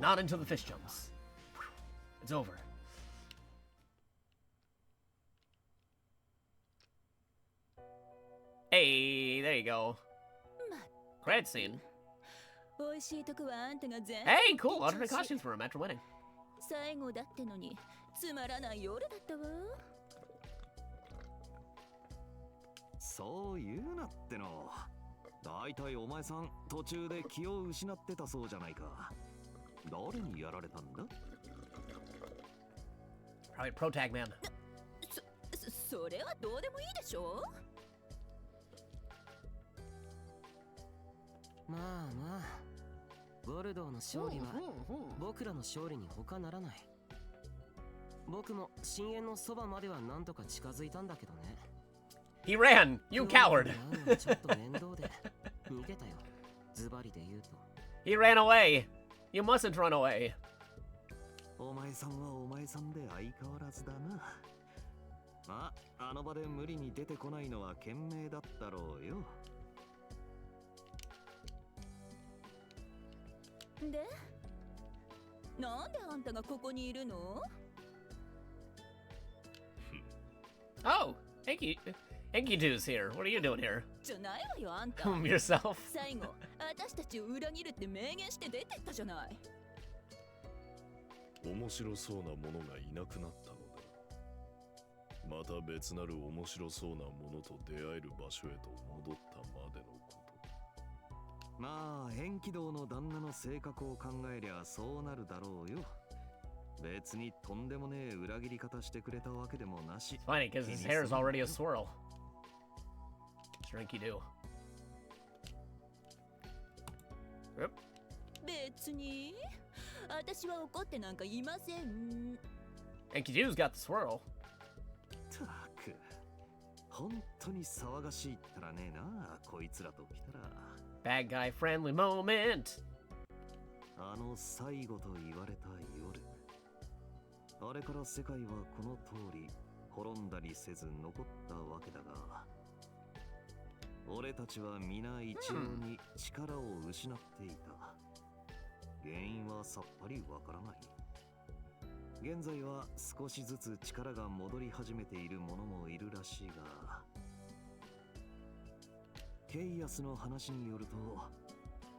Not until the fish jumps. It's over. Hey, there you go. Credit scene. Hey, cool. Alternate costumes for him after winning. そう言うなっての。だいたいお前さん途中で気を失ってたそうじゃないか。誰にやられたんだ？ Probably Pro Tag Man. それはどうでもいいでしょ。まあまあ、ゴルドーの勝利は僕らの勝利に他ならない。僕も深淵のそばまではなんとか近づいたんだけどね。He ran, you coward. ちょっと面倒で逃げたよ。ズバリで言うと。He ran away. You mustn't run away. お前さんはお前さんで相変わらずだな。まあ、あの場で無理に出てこないのは賢明だったろうよ。で、なんであんたがここにいるの？ Oh, Enkidu's here. What are you doing here? じゃないわよあんた。Yourself. 最後、私たちを裏切るって明言して出てったじゃない。面白そうなものがいなくなったのだ。また別なる面白そうなものと出会える場所へと戻ったまでのこと。まあ、遠軌道の旦那の性格を考えりゃそうなるだろうよ。別にとんでもねえ裏切り方してくれたわけでもなし。 Funny, because his hair is already a swirl. Enkidu. Yep. 別に私は怒ってなんかいません。Enkidu's got the swirl. たく、本当に騒がしいったらねえな、こいつらと来たら。Bad guy friendly moment. あの最後と言われた夜。あれから世界はこの通り滅んだりせず残ったわけだが、俺たちは皆一様に力を失っていた。原因はさっぱりわからない。現在は少しずつ力が戻り始めている者もいるらしいが、ケイアスの話によると、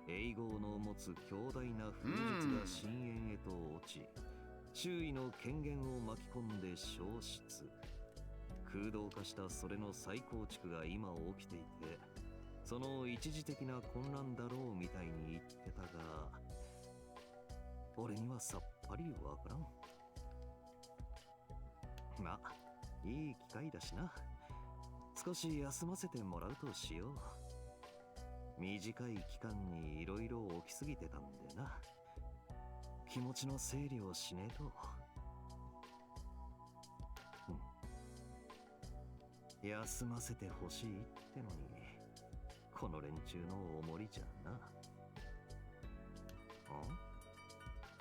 エイゴーの持つ強大な風術が深淵へと落ち、周囲の権限を巻き込んで消失。空洞化したそれの再構築が今起きていて、その一時的な混乱だろうみたいに言ってたが、俺にはさっぱりわからん。まあ、いい機会だしな。少し休ませてもらうとしよう。短い期間にいろいろ起きすぎてたんでな。気持ちの整理をしねえと。休ませてほしいってのに、この連中のおもりじゃな。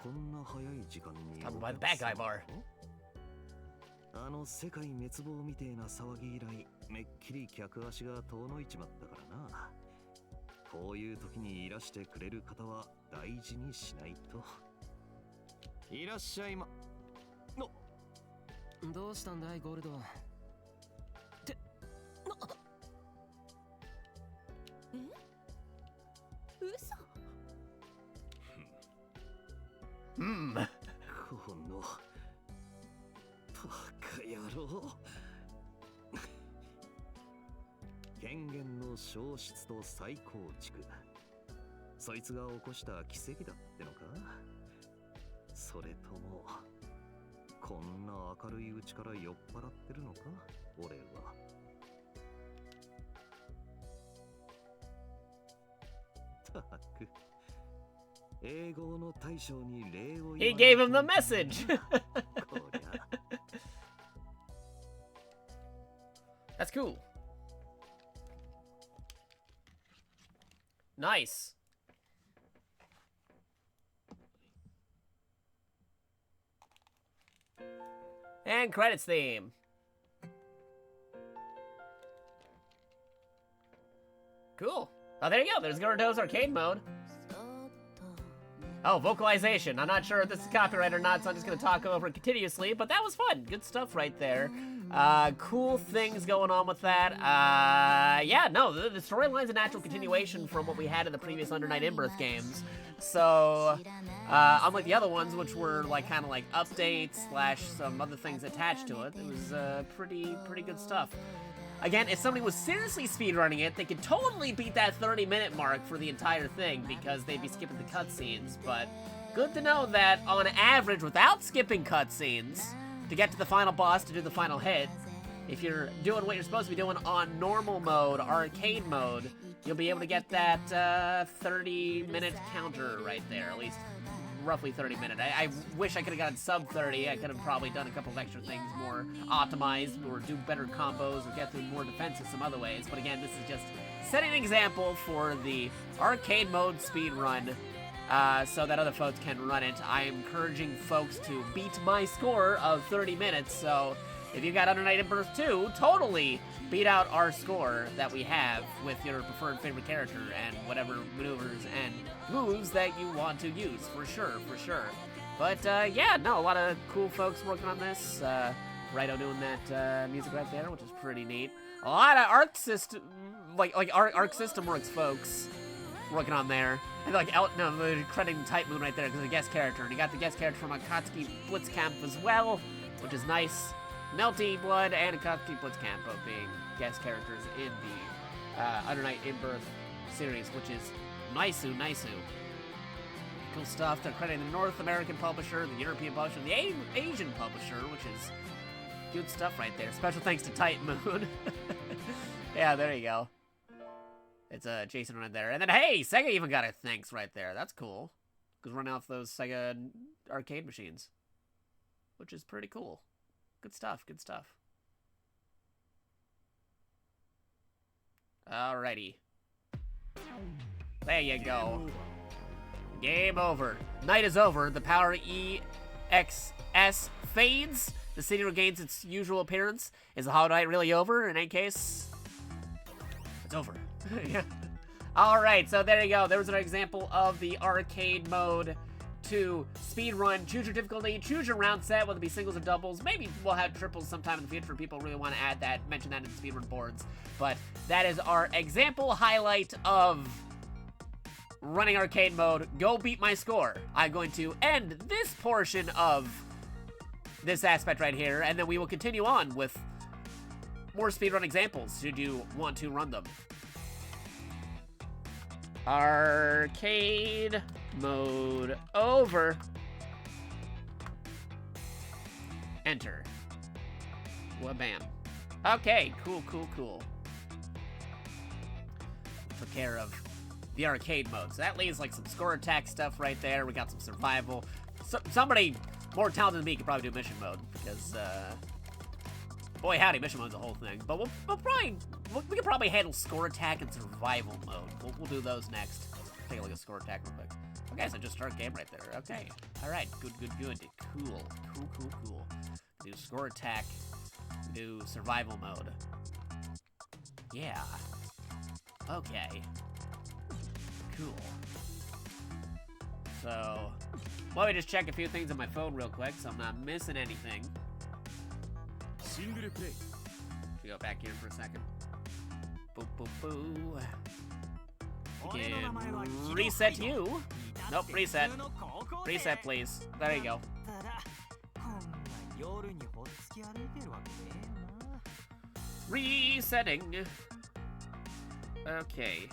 こんな早い時間に。 Talking by the bad guy bar. あの世界滅亡みてえな騒ぎ以来、めっきり客足が遠のいちまったからな。こういう時にいらしてくれる方は大事にしないと。いらっしゃいま。どうしたんだいゴールド。嘘。このバカ野郎。権限の消失と再構築、そいつが起こした奇跡だってのか。それともこんな明るいうちから酔っ払ってるのか俺は。たく、英語の大将に礼を He gave him the message. こりゃ。 That's cool. Nice. And credits theme. Cool. Oh, there you go. There's Gyarados arcade mode. Oh, vocalization. I'm not sure if this is copyright or not, so I'm just going to talk over it continuously, but that was fun. Good stuff right there. Cool things going on with that. Yeah, no, the storyline's a natural continuation from what we had in the previous Under Night In-Birth games. So, unlike the other ones, which were like kind of like updates / some other things attached to it, it was pretty good stuff. Again, if somebody was seriously speedrunning it, they could totally beat that 30-minute mark for the entire thing because they'd be skipping the cutscenes, but good to know that on average, without skipping cutscenes, to get to the final boss, to do the final hit, if you're doing what you're supposed to be doing on normal mode, arcade mode, you'll be able to get that 30-minute counter right there, at least roughly 30-minute. I wish I could have gotten sub 30. I could have probably done a couple of extra things, more optimized, or do better combos, or get through more defenses some other ways. But again, this is just setting an example for the arcade mode speedrun, so that other folks can run it. I am encouraging folks to beat my score of 30 minutes, so if you got Under Night in Birth 2, totally beat out our score that we have with your preferred favorite character and whatever maneuvers and moves that you want to use, for sure, for sure. But, yeah, no, a lot of cool folks working on this. Righto doing that music right there, which is pretty neat. A lot of Arc System, Arc System Works folks working on there. And they're crediting Type Moon right there because the guest character. And you got the guest character from Akatsuki Blitzcamp as well, which is nice. Melty Blood and Akatsuki Blitzcamp both being guest characters in the Under Night in Birth series, which is Naisu. Cool stuff. They're crediting the North American publisher, the European publisher, the Asian publisher, which is good stuff right there. Special thanks to Type Moon. Yeah, there you go. It's Jason right there. And then, hey, Sega even got a thanks right there. That's cool. Because running off those Sega arcade machines. Which is pretty cool. Good stuff, good stuff. Alrighty. There you go. Game over. Night is over. The Power EXS fades. The city regains its usual appearance. Is the Hollow Knight really over? In any case, it's over. Yeah. Alright, so there you go. There was an example of the arcade mode to speedrun. Choose your difficulty, choose your round set, whether it be singles or doubles. Maybe we'll have triples sometime in the future for people who really want to add that, mention that in the speedrun boards. But that is our example highlight of running arcade mode. Go beat my score. I'm going to end this portion of this aspect right here, and then we will continue on with more speedrun examples, should you want to run them. Arcade mode over. Enter. Wha-bam. Okay, cool. Took care of the arcade mode. So that leaves like some score attack stuff right there. We got some survival. Somebody more talented than me could probably do mission mode because, boy howdy, mission mode's a whole thing. But we could probably handle score attack and survival mode. We'll do those next. Take a look at score attack real quick. Okay, so just start game right there. Okay. Alright, good. Cool. Do score attack. Do survival mode. Yeah. Okay. Cool. So, let me just check a few things on my phone real quick so I'm not missing anything. Go back here for a second. Boo. We can reset you. Nope, reset. Reset, please. There you go. Resetting. Okay.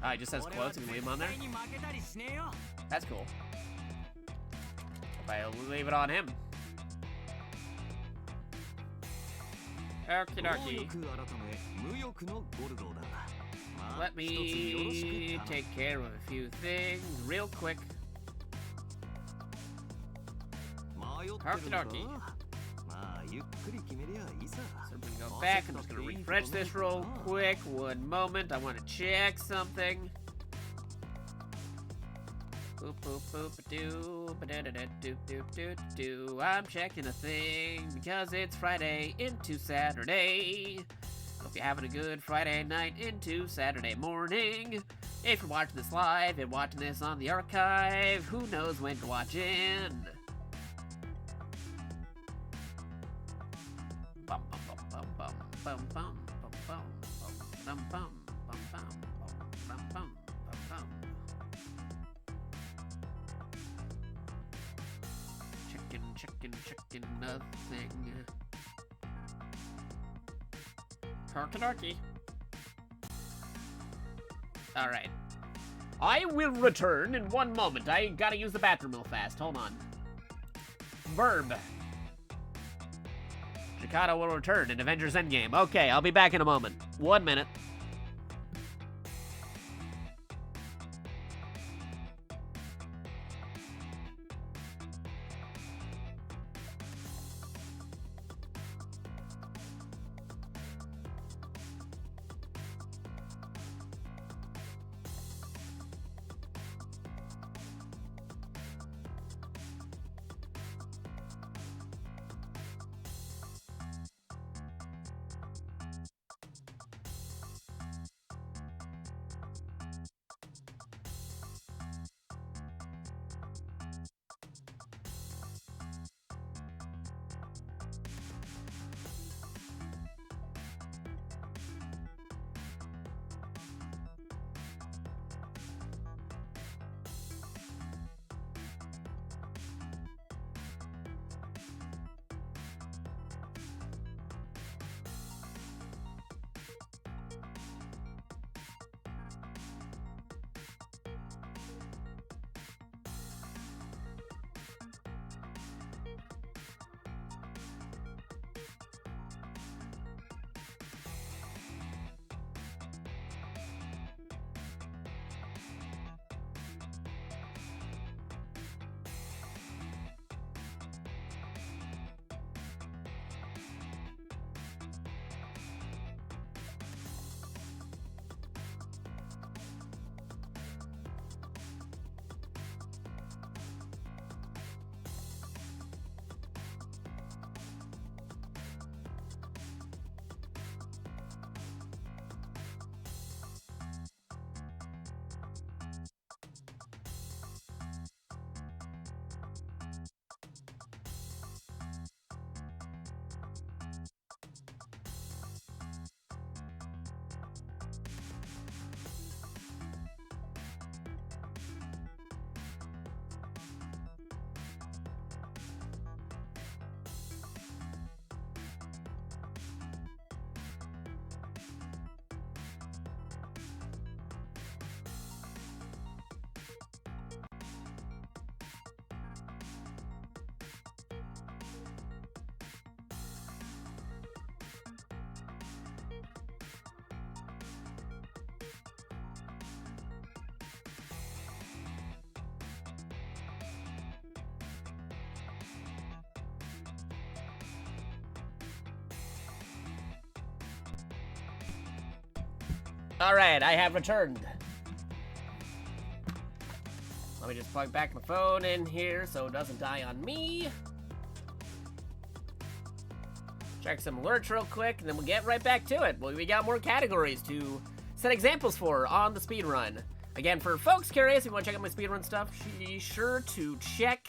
It just says quotes. You can leave them on there. That's cool. If I leave it on him. Okie dokie. Let me take care of a few things real quick. Okie dokie. So we're gonna go back. I'm just gonna refresh this real quick. 1 moment. I want to check something. I'm checking a thing because it's Friday into Saturday. Hope you're having a good Friday night into Saturday morning. If you're watching this live and watching this on the archive, who knows when you're watching? Checking nothing. Okie. Alright. I will return in 1 moment. I gotta use the bathroom real fast. Hold on. Verb. Jakato will return in Avengers Endgame. Okay, I'll be back in a moment. 1 minute. Alright, I have returned. Let me just plug back my phone in here so it doesn't die on me. Check some alerts real quick, and then we'll get right back to it. We got more categories to set examples for on the speedrun. Again, for folks curious, if you want to check out my speedrun stuff, be sure to check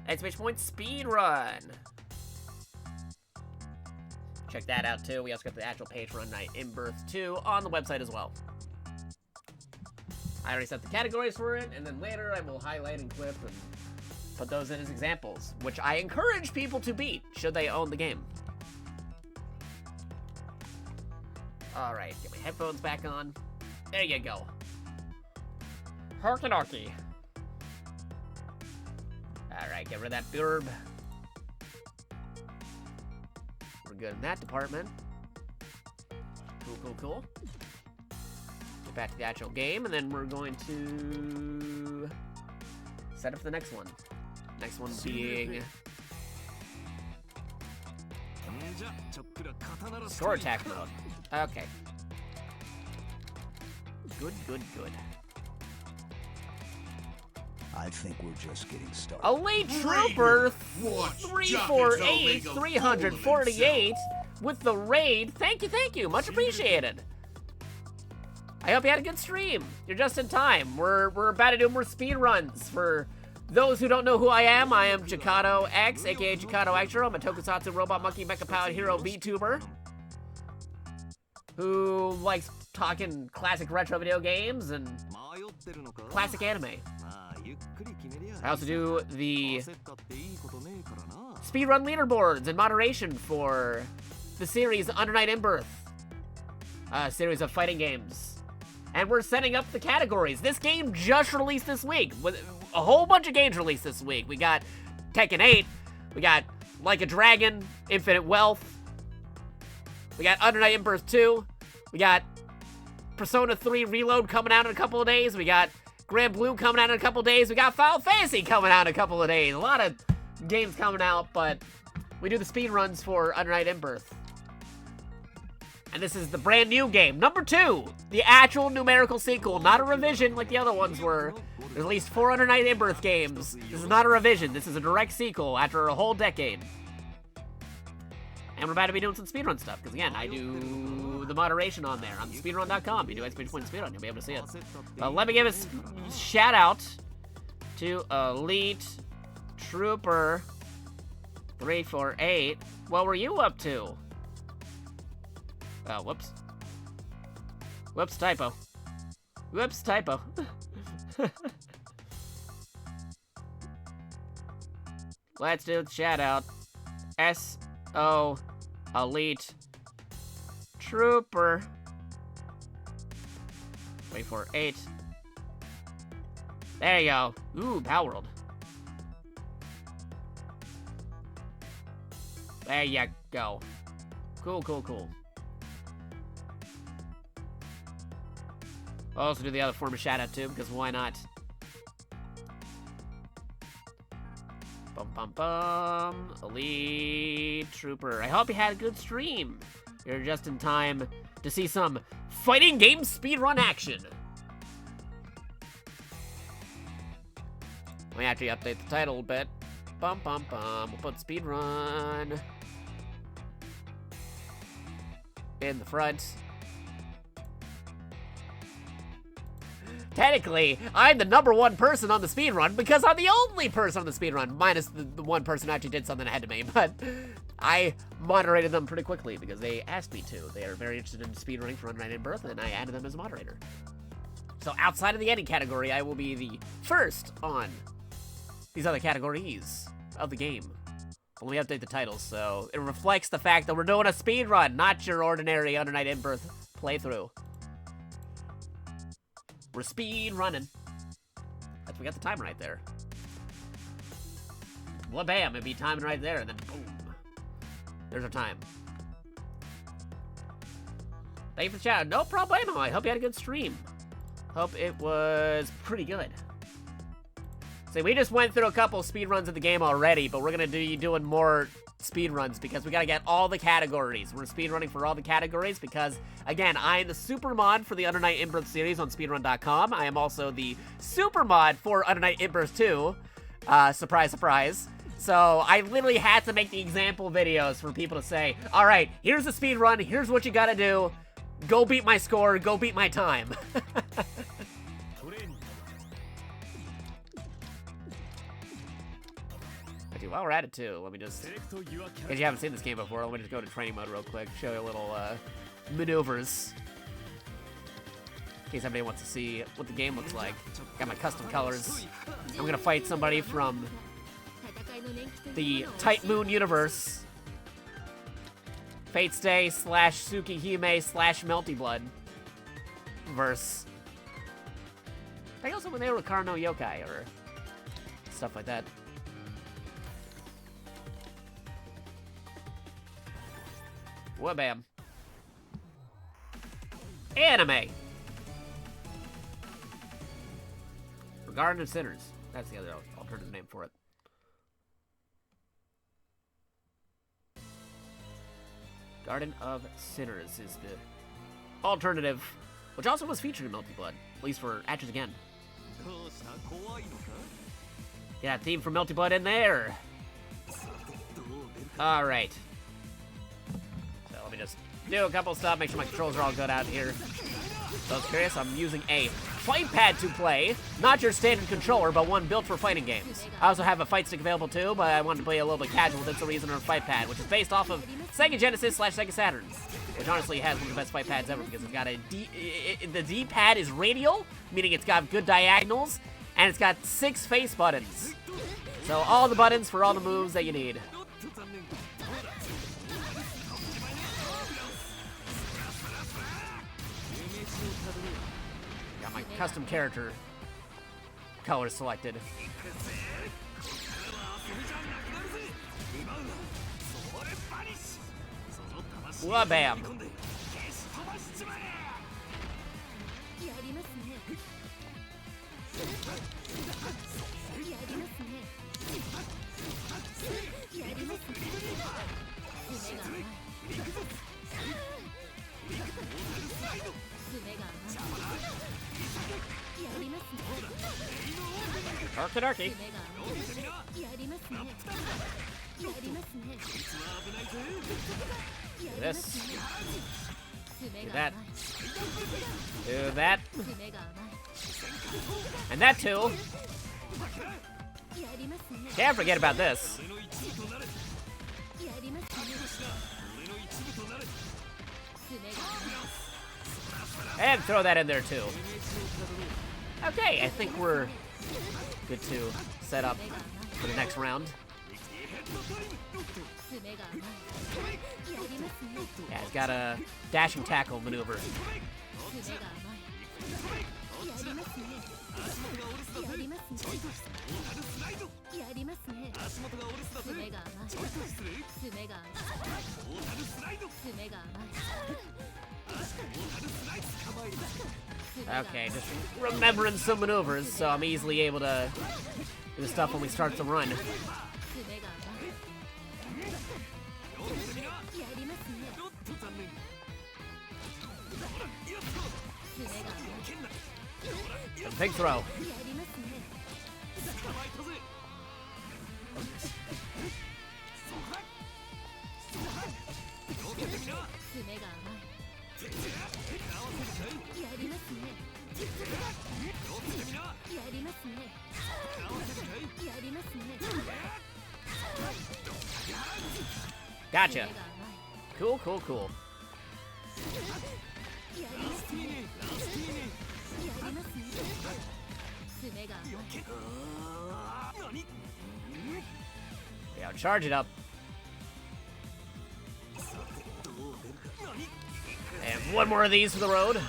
!speedrun. Check that out too. We also got the actual page run night in Birth 2 on the website as well. I already set the categories for it, and then later I will highlight and clip and put those in as examples, which I encourage people to beat should they own the game. Alright, get my headphones back on. There you go. Herky-dorky. Alright, get rid of that burb. We're good in that department. Cool, cool, cool. Get back to the actual game, and then we're going to set up the next one. Next one being sword attack mode. Okay. Good, good, good. I think we're just getting started. Elite Trooper 348 348 with the raid. Thank you, much appreciated. I hope you had a good stream. You're just in time. We're about to do more speed runs. For those who don't know who I am JakatoX, aka JakatoX. I'm a tokusatsu robot monkey mecha powered hero VTuber who likes talking classic retro video games and classic anime. I also do the speedrun leaderboards in moderation for the series Under Night in Birth. series of fighting games. And we're setting up the categories. This game just released this week. With a whole bunch of games released this week. We got Tekken 8. We got Like a Dragon, Infinite Wealth. We got Under Night in-Birth 2. We got Persona 3 Reload coming out in a couple of days. We got Grand Blue coming out in a couple of days. We got Final Fantasy coming out in a couple of days. A lot of games coming out, but we do the speed runs for Under Night in-Birth. And this is the brand new game, number 2, the actual numerical sequel, not a revision like the other ones were. There's at least 4 Under Night in-Birth games. This is not a revision. This is a direct sequel after a whole decade. And we're about to be doing some speedrun stuff, because again, I do the moderation on there. On speedrun.com, you do !speedrun, you'll be able to see it. Let me give a shout out to Elite Trooper 348. What were you up to? Oh, whoops. Whoops, typo. Whoops, typo. Let's do the shout out. S.O. Elite Trooper 348. There you go. Ooh, Power World. There you go. Cool, cool, cool. I'll also do the other form of shout out too, because why not? Bum bum bum. Elite Trooper. I hope you had a good stream. You're just in time to see some fighting game speedrun action. Let me actually update the title a bit. Bum bum bum. We'll put speedrun in the front. Technically, I'm the #1 person on the speedrun because I'm the only person on the speedrun, minus the one person who actually did something ahead of me, but I moderated them pretty quickly because they asked me to. They are very interested in speedrunning for Under Night in-Birth, and I added them as a moderator. So outside of the ending category, I will be the first on these other categories of the game. Let me update the titles so it reflects the fact that we're doing a speedrun, not your ordinary Under Night in-Birth playthrough. We're speed running. We got the time right there. Well, bam, it'd be timing right there, and then boom. There's our time. Thank you for the chat. No problemo. I hope you had a good stream. Hope it was pretty good. See, we just went through a couple speed runs of the game already, but we're gonna be doing more speed runs because we gotta get all the categories. We're speed running for all the categories because, again, I am the super mod for the Under Night in-Birth series on speedrun.com. I am also the super mod for Under Night in-Birth 2. Surprise, surprise. So I literally had to make the example videos for people to say, all right, here's the speed run. Here's what you gotta do. Go beat my score. Go beat my time. Actually, while we're at it too, let me just, if you haven't seen this game before, let me just go to training mode real quick, show you a little maneuvers, in case anybody wants to see what the game looks like. Got my custom colors. I'm gonna fight somebody from the Tight Moon universe, Fate Stay / Tsukihime / Melty Blood verse. I think also when they were Karno Yokai or stuff like that. Whabam. Anime. Garden of Sinners. That's the other alternative name for it. Garden of Sinners is the alternative, which also was featured in Melty Blood, at least for Ashes Again. Yeah, theme from Melty Blood in there. Alright. So let me just do a couple stuff, make sure my controls are all good out here. So I was curious, I'm using a fight pad to play, not your standard controller, but one built for fighting games. I also have a fight stick available too, but I wanted to play a little bit casual, that's the reason for a fight pad, which is based off of Sega Genesis / Sega Saturn, which honestly has one of the best fight pads ever because it's got a the D-pad is radial, meaning it's got good diagonals, and it's got 6 face buttons. So all the buttons for all the moves that you need. custom character color selected. Wah bam. やりますねやりますねやりますね爪が甘い爪が甘いやりますね Darky darky. 爪が甘いやりますねやりますね Do this. 爪 Do が that. 甘い Do that. 爪が甘い And that too. やりますね Can't forget about this. やりますね爪が甘い And throw that in there too. Okay, I think we're good to set up for the next round. 爪が甘いやりますね Yeah, he's got a dashing tackle maneuver. 爪が甘いやりますねやりますねやりますね爪が甘い爪が甘い爪が甘い Okay, just remembering some maneuvers, so I'm easily able to do stuff when we start the run. 爪が甘いやりますね爪が甘い Big throw. やりますね 爪が甘いやりますねやりますねやりますね Gotcha. 爪が甘い Cool, cool, cool. やりますねやりますね爪が甘い Yeah, charge it up. And one more of these for the road.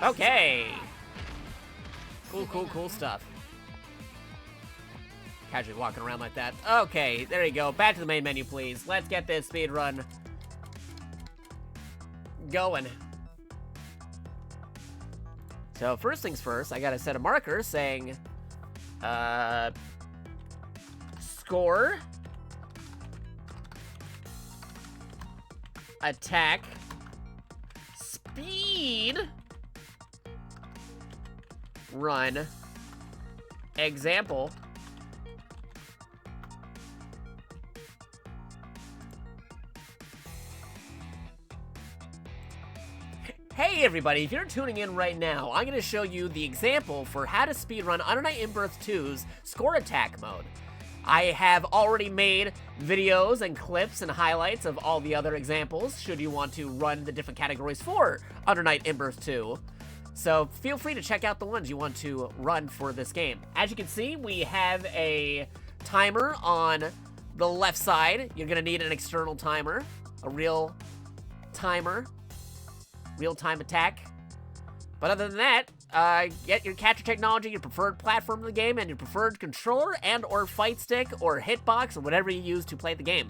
Okay. Cool, cool, cool stuff. Casually walking around like that. Okay, there you go. Back to the main menu, please. Let's get this speed run going. So first things first, I gotta set a marker saying, score, attack, speed, run, example, hey everybody, if you're tuning in right now, I'm going to show you the example for how to speedrun Under Night In-Birth 2's Score Attack mode. I have already made videos and clips and highlights of all the other examples, should you want to run the different categories for Under Night In-Birth 2. So feel free to check out the ones you want to run for this game. As you can see, we have a timer on the left side. You're going to need an external timer, a real timer. Real-time attack. But other than that, get your capture technology, your preferred platform of the game, and your preferred controller and or fight stick or hitbox or whatever you use to play the game.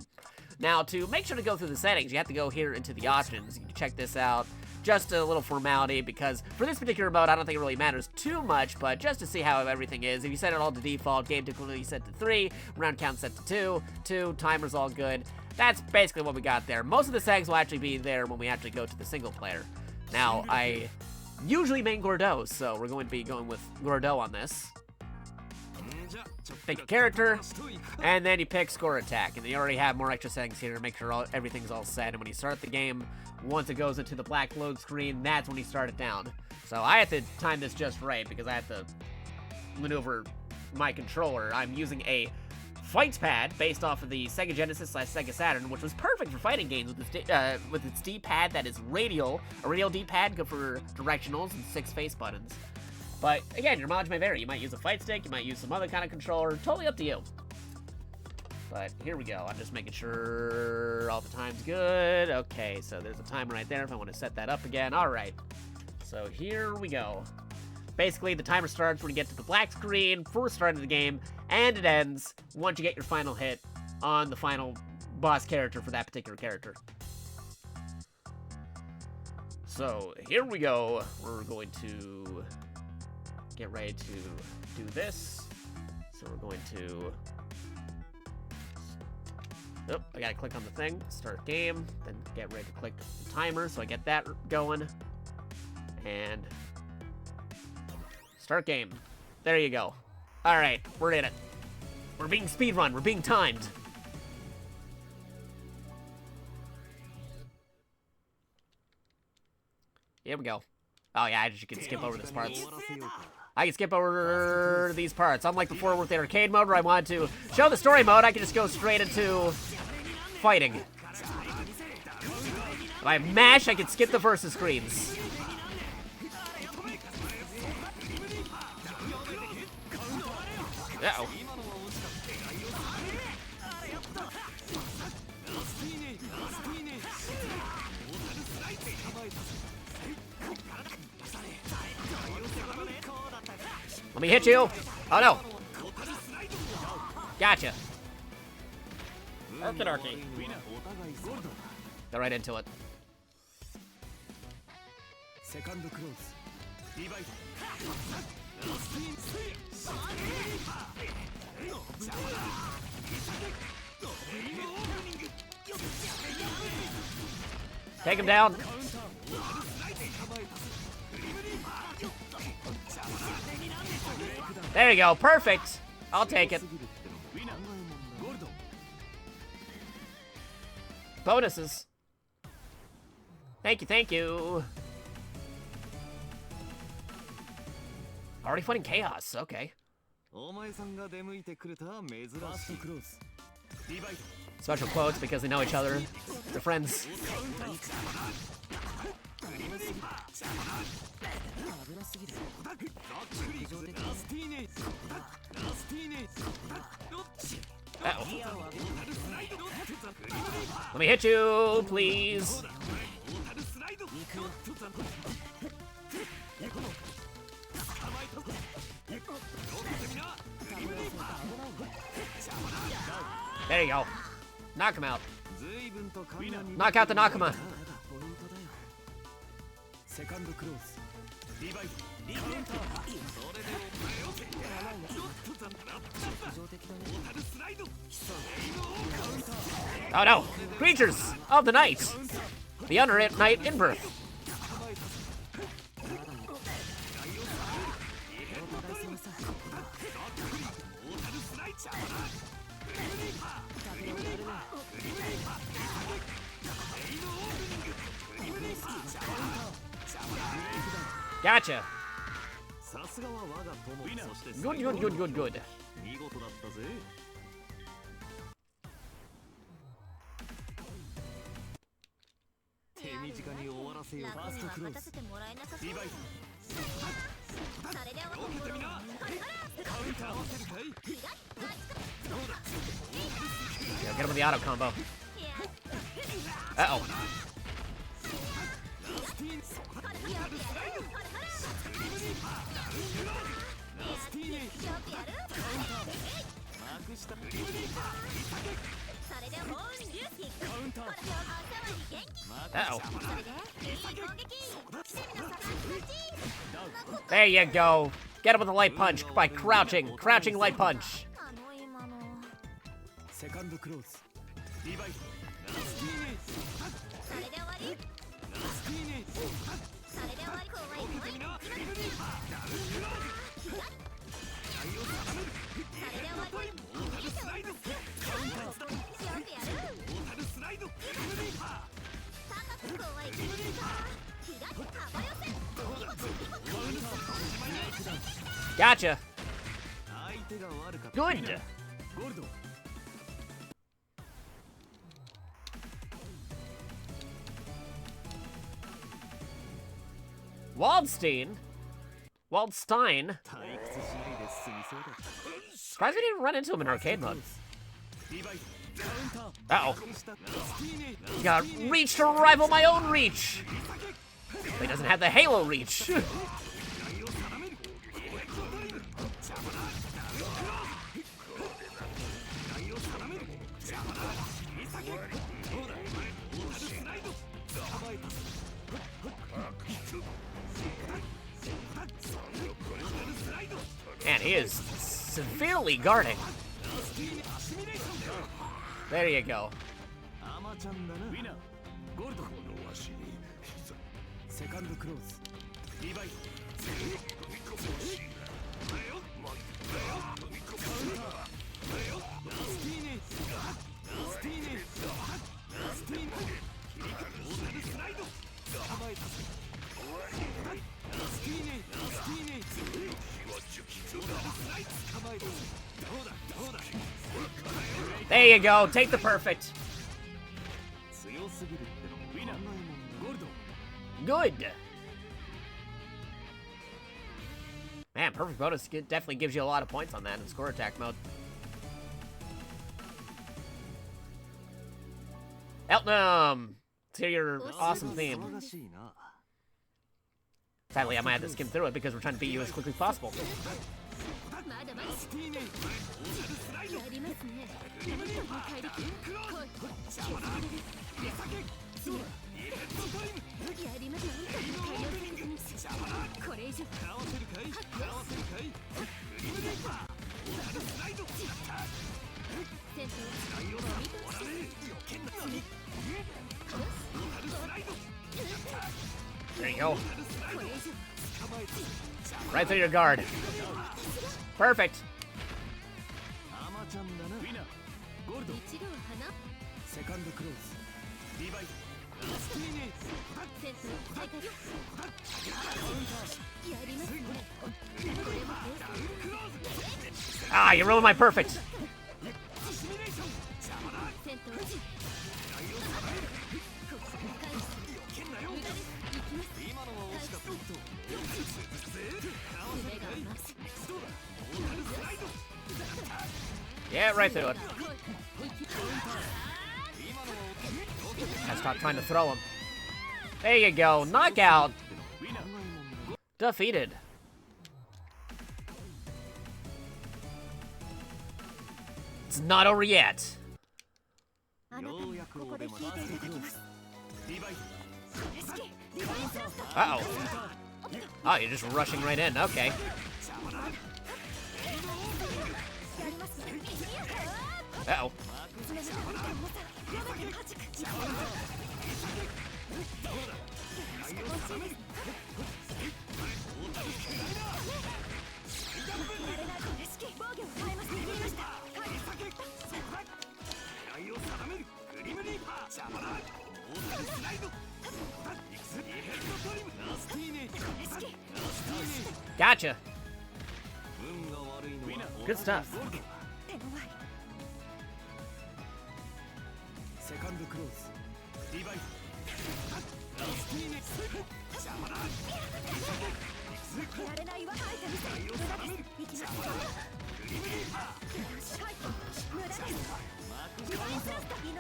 Now, to make sure to go through the settings, you have to go here into the options. You can check this out. Just a little formality, because for this particular mode, I don't think it really matters too much, but just to see how everything is, if you set it all to default, game difficulty set to 3, round count set to 2, timer's all good. That's basically what we got there. Most of the settings will actually be there when we actually go to the single player. Now, I usually main Gordeau, so we're going to be going with Gordeau on this. Pick a character, and then you pick Score Attack, and you already have more extra settings here to make sure everything's all set. And when you start the game, once it goes into the black load screen, that's when you start it down. So I have to time this just right because I have to maneuver my controller. I'm using a fights pad based off of the Sega Genesis / Sega Saturn, which was perfect for fighting games with its D-pad that is radial, a radial D-pad good for directionals and 6 face buttons. But again, your mileage may vary. You might use a fight stick, you might use some other kind of controller, totally up to you. But here we go. I'm just making sure all the time's good. Okay, so there's a timer right there if I want to set that up again. All right. So here we go. Basically, the timer starts when you get to the black screen for starting the game, and it ends once you get your final hit on the final boss character for that particular character. So here we go. We're going to get ready to do this. So we're going to... Oh, I gotta click on the thing, start game, then get ready to click the timer, so I get that going. And start game. There you go. Alright, we're in it. We're being speedrun, we're being timed. Here we go. Oh yeah, I just can skip over this part. I can skip over these parts. Unlike before with the arcade mode where I wanted to show the story mode, I can just go straight into fighting. If I mash, I can skip the versus screens. Uh-oh. Let me hit you. Oh no. Gotcha. Okie dokie. Go right into it. Take him down. There you go. Perfect. I'll take it. Bonuses. Thank you, thank you. Already fighting chaos. Okay. Special quotes because they know each other. They're friends. Uh-oh. Let me hit you, please. There you go. Knock him out. Knock out the Nakama. Oh no! Creatures of the night! The under night in birth. Gotcha. Good, good, good, good, good. Yeah, get him with the auto combo. Uh-oh. Uh-oh. There you go. Get him with a light punch by crouching. Crouching light punch. Gotcha. Good. Waldstein? Waldstein? Surprised we didn't run into him in arcade mode. Uh-oh. Got reach to rival my own reach. But he doesn't have the Halo reach. Man, he is severely guarding. There you go. There you go. Take the perfect. Good. Man, perfect bonus definitely gives you a lot of points on that in score attack mode. Eltnum! Let's hear your awesome theme. Sadly, I might have to skim through it because we're trying to beat you as quickly as possible. There you go. Right through your guard. Perfect. Ah, you ruined my perfect. Yeah, right through it. Gotta stop trying to throw him. There you go. Knockout. Defeated. It's not over yet. Uh-oh. Oh, you're just rushing right in. Okay. Uh-oh. Gotcha. Good stuff.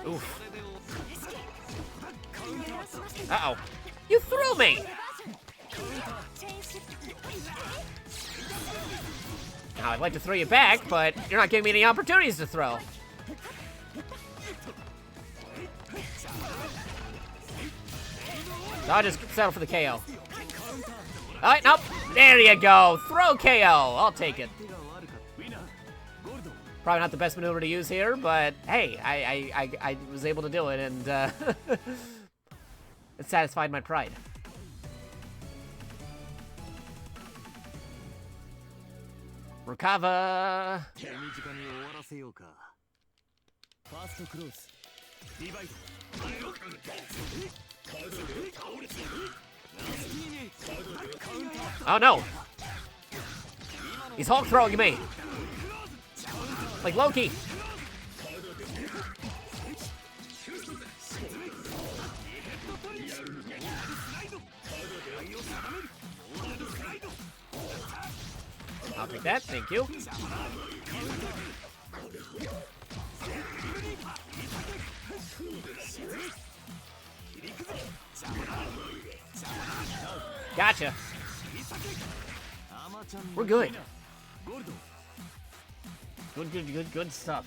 Oof. Uh-oh. You threw me! Now, I'd like to throw you back, but you're not giving me any opportunities to throw. So I'll just settle for the KO. Alright, nope. There you go. Throw KO. I'll take it. Probably not the best maneuver to use here, but hey, I was able to do it, and it satisfied my pride. Recover. Oh no! He's Hulk throwing me! Like Loki! I'll take that, thank you. Gotcha. We're good. Good stuff.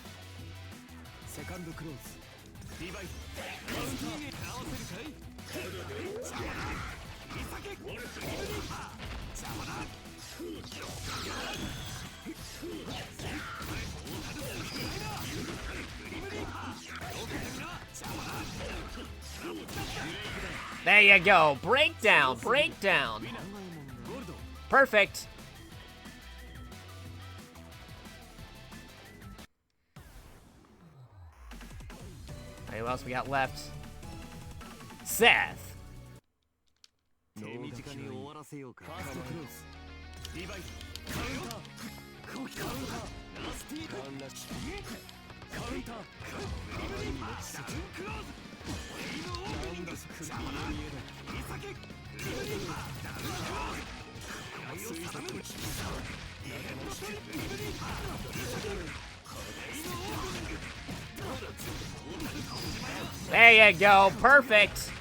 There you go. Breakdown, breakdown. Perfect. Alright, who else we got left? Seth. There you go. Perfect.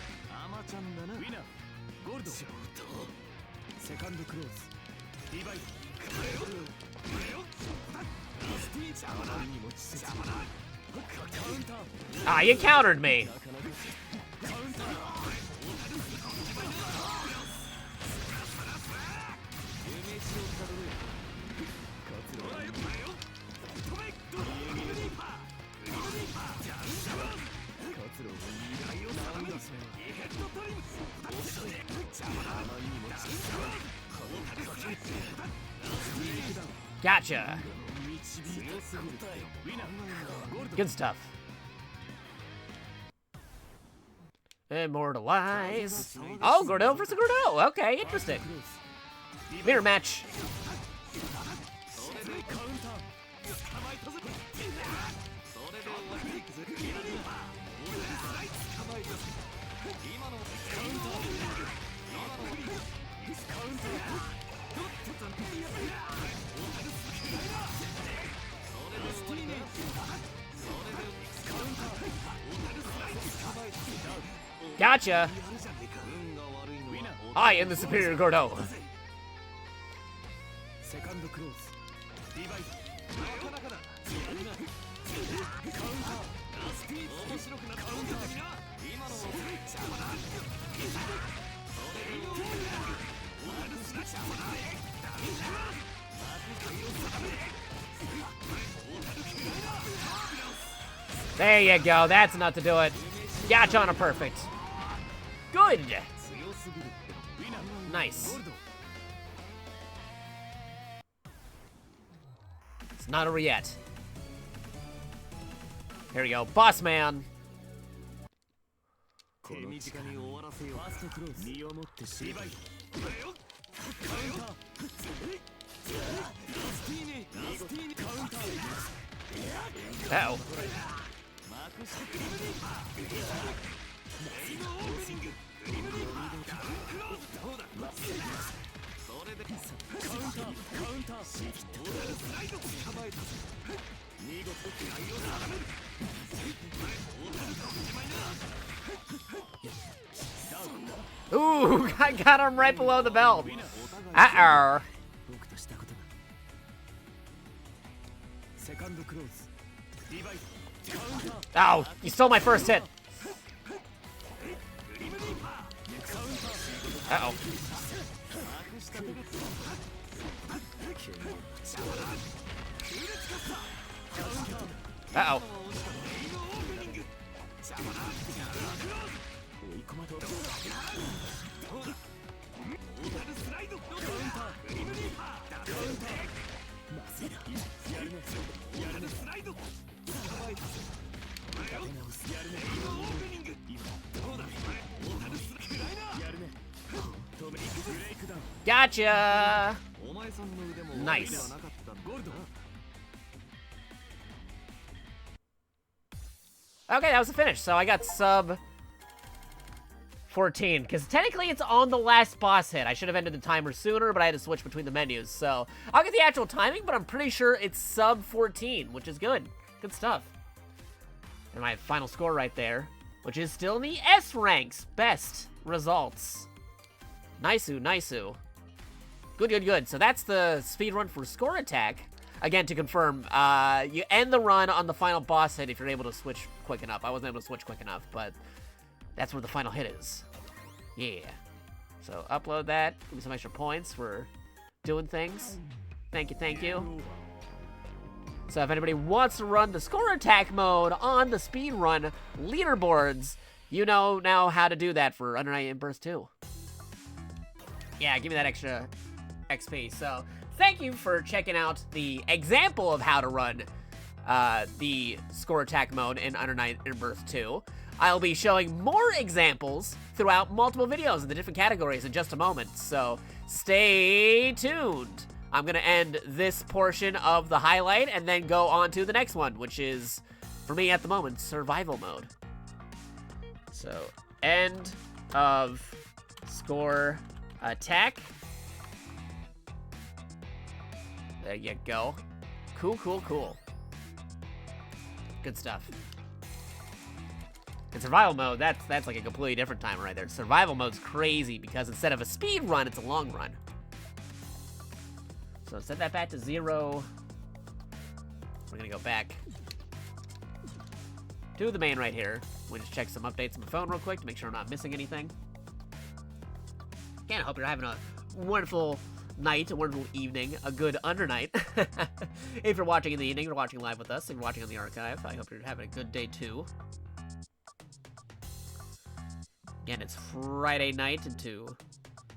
Ah, you countered me. Gotcha. Good stuff. Immortalize. Oh, Gordo versus Gordo. Okay, interesting. Mirror match. Gotcha. I am the superior Gordo. There you go. That's enough to do it. Gotcha on a perfect. Good. Nice. It's not over yet. Here we go. Boss man. Uh-oh. Ooh, I got him right below the belt. Uh-oh. Oh, you stole my first hit. Uh-oh. Uh-oh. Gotcha! Nice. Okay, that was the finish. So I got sub 14, because technically it's on the last boss hit. I should have ended the timer sooner, but I had to switch between the menus. So I'll get the actual timing, but I'm pretty sure it's sub 14, which is good. Good stuff. And my final score right there, which is still in the S ranks. Best results. Nice-oo. Good. So that's the speed run for Score Attack. Again, to confirm, you end the run on the final boss hit if you're able to switch quick enough. I wasn't able to switch quick enough, but that's where the final hit is. Yeah. So upload that. Give me some extra points for doing things. Thank you. So if anybody wants to run the Score Attack mode on the speedrun leaderboards, you know now how to do that for Under Night In-Burst 2. Yeah, give me that extra XP. So thank you for checking out the example of how to run the Score Attack mode in Under Night In-Burst 2. I'll be showing more examples throughout multiple videos in the different categories in just a moment, so stay tuned. I'm gonna end this portion of the highlight and then go on to the next one, which is, for me at the moment, survival mode. So, end of Score Attack. There you go. Cool. Good stuff. In survival mode, that's like a completely different timer right there. Survival mode's crazy because instead of a speed run, it's a long run. So set that back to 0. We're gonna go back to the main right here. We just check some updates on my phone real quick to make sure I'm not missing anything. Again, I hope you're having a wonderful night, a wonderful evening, a good under night. If you're watching in the evening, you're watching live with us. If you're watching on the archive, I hope you're having a good day too. Again, it's Friday night into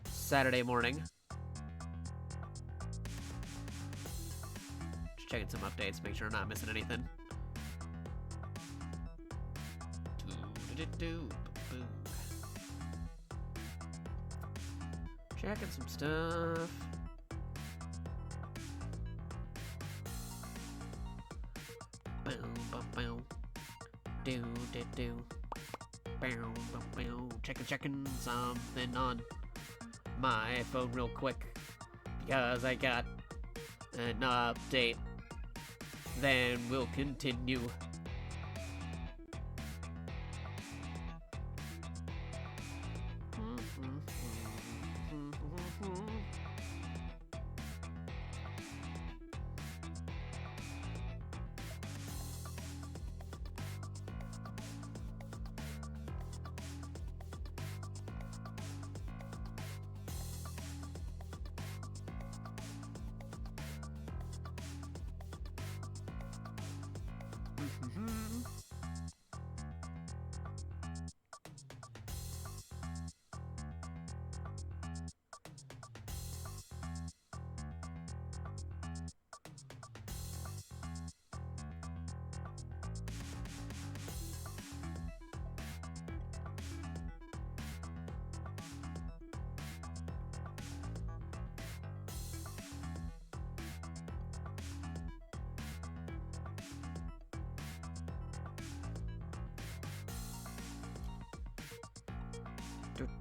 Saturday morning. Just checking some updates, make sure I'm not missing anything. Checking some stuff. Boom. Do. Checking something on my phone real quick because I got an update. Then we'll continue.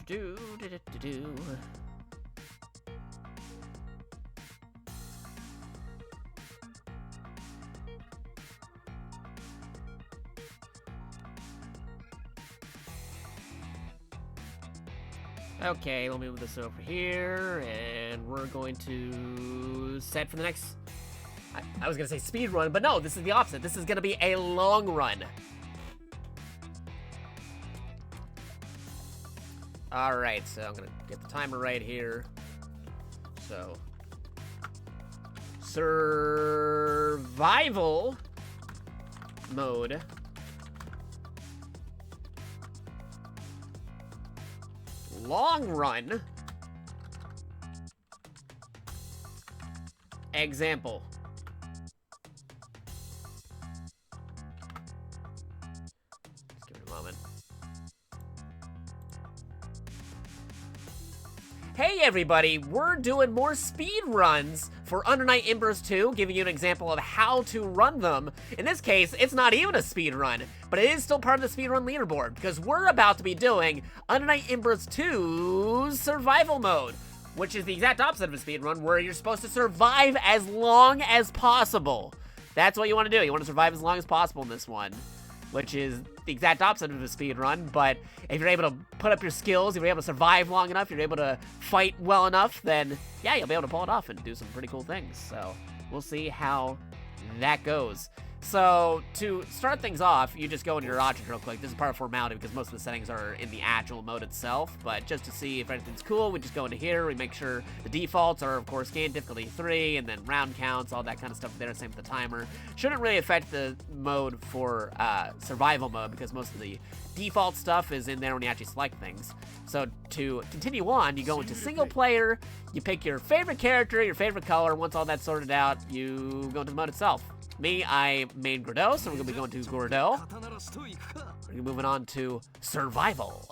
Do. Okay, let me move this over here, and we're going to set for the next... I was going to say speed run, but no, this is the opposite. This is going to be a long run. Alright, so I'm going to get the timer right here. So, survival mode. Long run. Example. Let's give it a moment. Hey everybody, we're doing more speed runs for Under Night In-Burst 2, giving you an example of how to run them. In this case, it's not even a speed run, but it is still part of the speed run leaderboard, because we're about to be doing Under Night In-Burst 2's survival mode, which is the exact opposite of a speed run, where you're supposed to survive as long as possible. That's what you want to do. You want to survive as long as possible in this one, which is the exact opposite of a speed run. But if you're able to put up your skills, if you're able to survive long enough, you're able to fight well enough, then yeah, you'll be able to pull it off and do some pretty cool things. So we'll see how that goes. So to start things off, you just go into your options real quick. This is part of formality because most of the settings are in the actual mode itself. But just to see if anything's cool, we just go into here. We make sure the defaults are, of course, game difficulty 3, and then round counts, all that kind of stuff there. Same with the timer. Shouldn't really affect the mode for survival mode because most of the default stuff is in there when you actually select things. So to continue on, you go into single player. You pick your favorite character, your favorite color. Once all that's sorted out, you go into the mode itself. Me, I main Gordeau, so we're going to be going to Gordeau. We're moving on to Survival.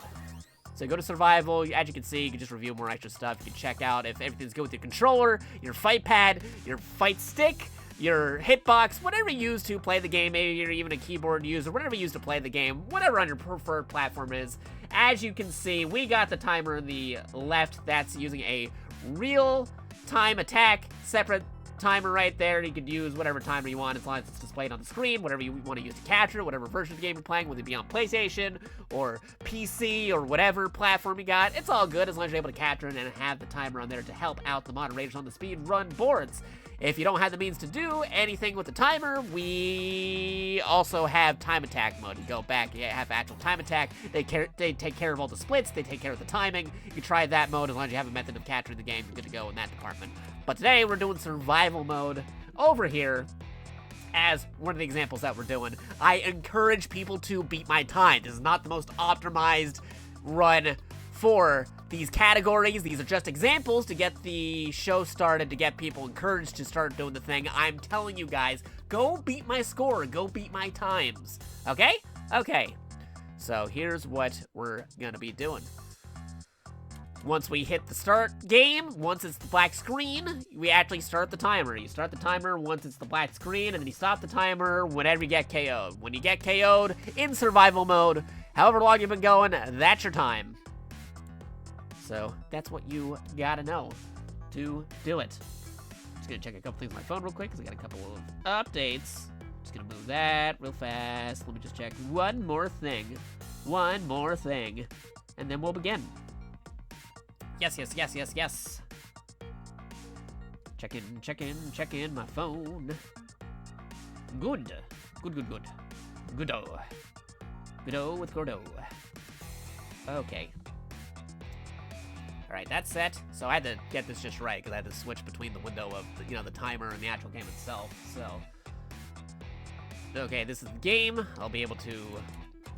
So go to Survival. As you can see, you can just review more extra stuff. You can check out if everything's good with your controller, your fight pad, your fight stick, your hitbox, whatever you use to play the game. Maybe you're even a keyboard user, whatever you use to play the game, whatever on your preferred platform is. As you can see, we got the timer on the left. That's using a real-time attack, separate timer right there. You could use whatever timer you want as long as it's displayed on the screen, whatever you want to use to capture, whatever version of the game you're playing, whether it be on PlayStation or PC or whatever platform you got. It's all good as long as you're able to capture it and have the timer on there to help out the moderators on the speedrun boards. If you don't have the means to do anything with the timer, we also have time attack mode. You go back, you have actual time attack. They take care of all the splits, they take care of the timing. You can try that mode as long as you have a method of capturing the game. You're good to go in that department. But today we're doing survival mode over here as one of the examples that we're doing. I encourage people to beat my time. This is not the most optimized run for these categories. These are just examples to get the show started, to get people encouraged to start doing the thing. I'm telling you guys, go beat my score, go beat my times, okay? Okay, so here's what we're gonna be doing. Once we hit the start game, once it's the black screen, we actually start the timer. You start the timer once it's the black screen, and then you stop the timer whenever you get KO'd. When you get KO'd in survival mode, however long you've been going, that's your time. So that's what you gotta know to do it. Just gonna check a couple things on my phone real quick because I got a couple of updates. Just gonna move that real fast. Let me just check one more thing. One more thing. And then we'll begin. Yes, yes, yes, yes, yes. Check in my phone. Good. Good. Goodo. Goodo with Gordeau. Okay. Alright, that's set. So I had to get this just right, because I had to switch between the window of, the timer and the actual game itself, so. Okay, this is the game. I'll be able to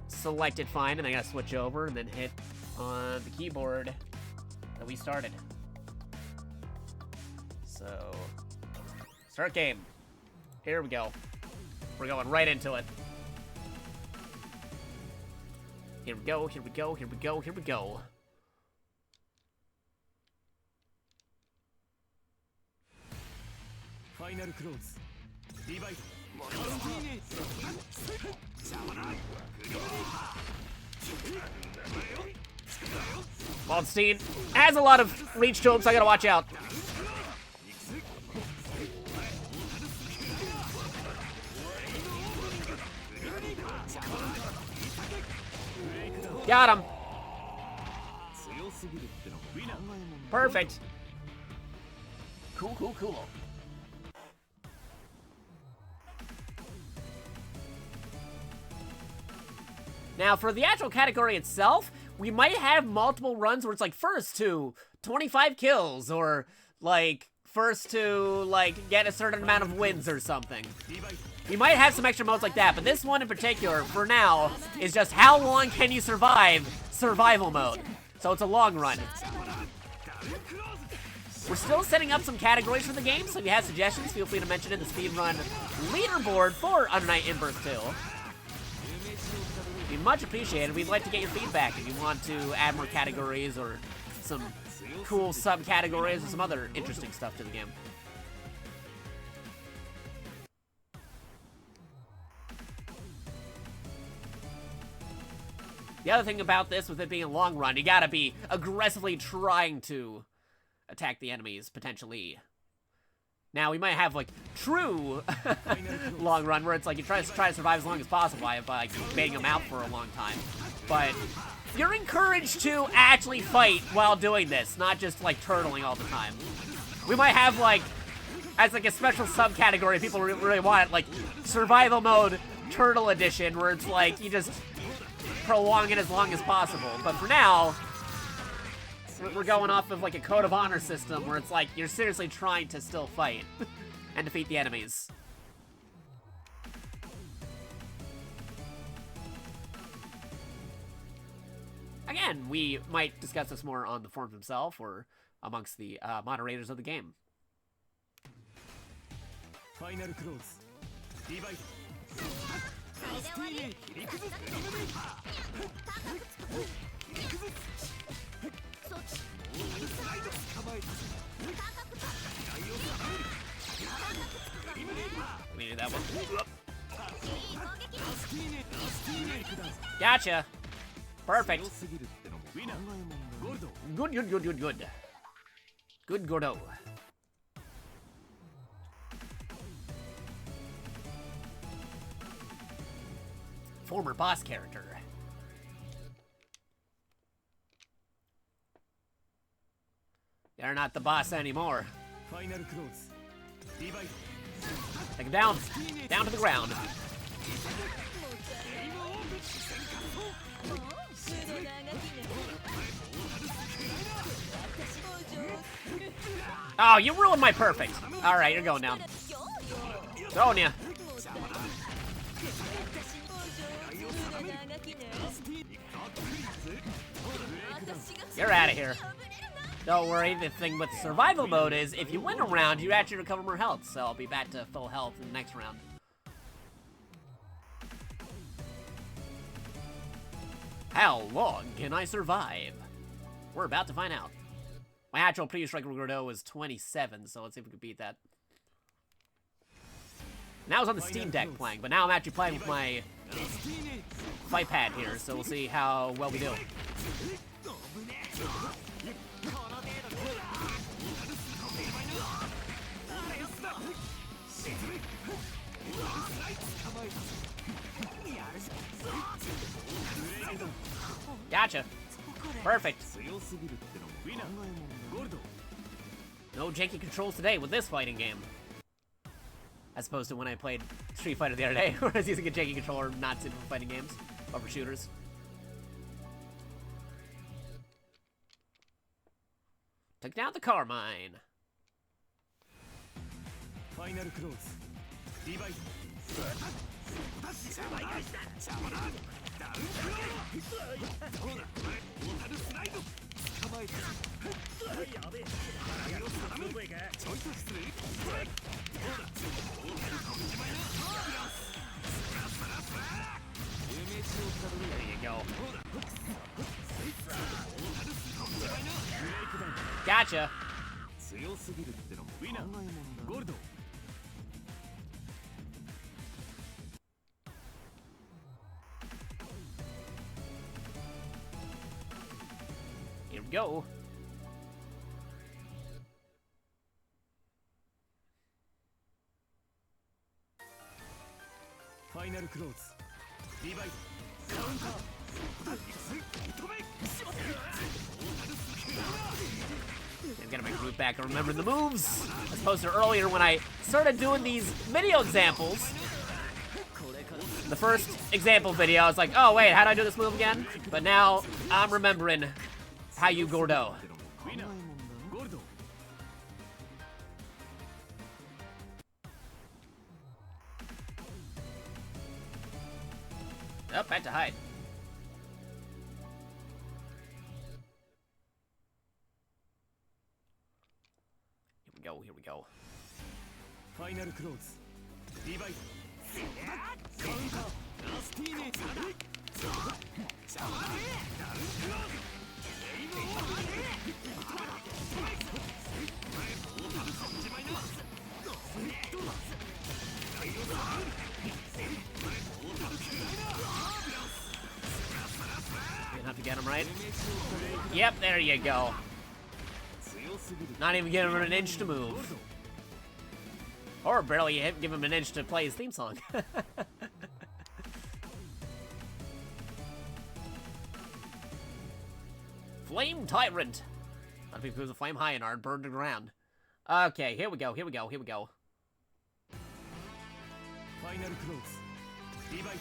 select it fine, and I gotta switch over, and then hit on the keyboard that we started. So, start game. Here we go. We're going right into it. Here we go. Final close. Divide. Waldstein has a lot of reach to him, so I gotta watch out. Got him. Perfect. Cool. Now, for the actual category itself, we might have multiple runs where it's like first to 25 kills, or like first to like get a certain amount of wins or something. We might have some extra modes like that, but this one in particular, for now, is just how long can you survive survival mode. So it's a long run. We're still setting up some categories for the game, so if you have suggestions, feel free to mention it in the speedrun leaderboard for Under Night Inburst 2. It'd be much appreciated. We'd like to get your feedback if you want to add more categories or some cool subcategories or some other interesting stuff to the game. The other thing about this, with it being a long run, you gotta be aggressively trying to attack the enemies, potentially Now we might have like true long run where it's like you try to survive as long as possible by like baiting them out for a long time. But you're encouraged to actually fight while doing this, not just like turtling all the time. We might have like, as like a special subcategory, people really want it, like survival mode turtle edition, where it's like you just prolong it as long as possible. But for now, we're going off of like a code of honor system where it's like you're seriously trying to still fight and defeat the enemies. Again, we might discuss this more on the forums himself or amongst the moderators of the game. Final close. Divide. それで終わり We needed that one. Gotcha. Perfect. Good, good, good, good, good. Good, Gordo. Former boss character. You're not the boss anymore. Final close. Divide. Take him down. Down to the ground. Oh, you ruined my perfect. Alright, you're going down. Throwing ya. You're out of here. Don't worry, the thing with survival mode is if you win a round, you actually recover more health, so I'll be back to full health in the next round. How long can I survive? We're about to find out. My actual previous record was 27, so let's see if we can beat that. Now I was on the Steam Deck playing, but now I'm actually playing with my fight pad here, so we'll see how well we do. Gotcha. Perfect. No janky controls today with this fighting game. As opposed to when I played Street Fighter the other day, where I was using a janky controller not suited for fighting games, or for shooters. Took down the Carmine. Final close. Divide. There you go. Gotcha. Here we go. Final close. Divide. I'm gonna make root back and remember the moves. As opposed to earlier when I started doing these video examples. The first example video, I was like, oh wait, how do I do this move again? But now I'm remembering how you Gordo. Oh, back to hide. Here we go. Final close. Divide. Gonna have to get him right. Yep, there you go. Not even giving him an inch to move. Or barely give him an inch to play his theme song. Flame Tyrant. A lot of people use a Flame High and burned to the ground. Okay, here we go, here we go, here we go. Final close. Divide.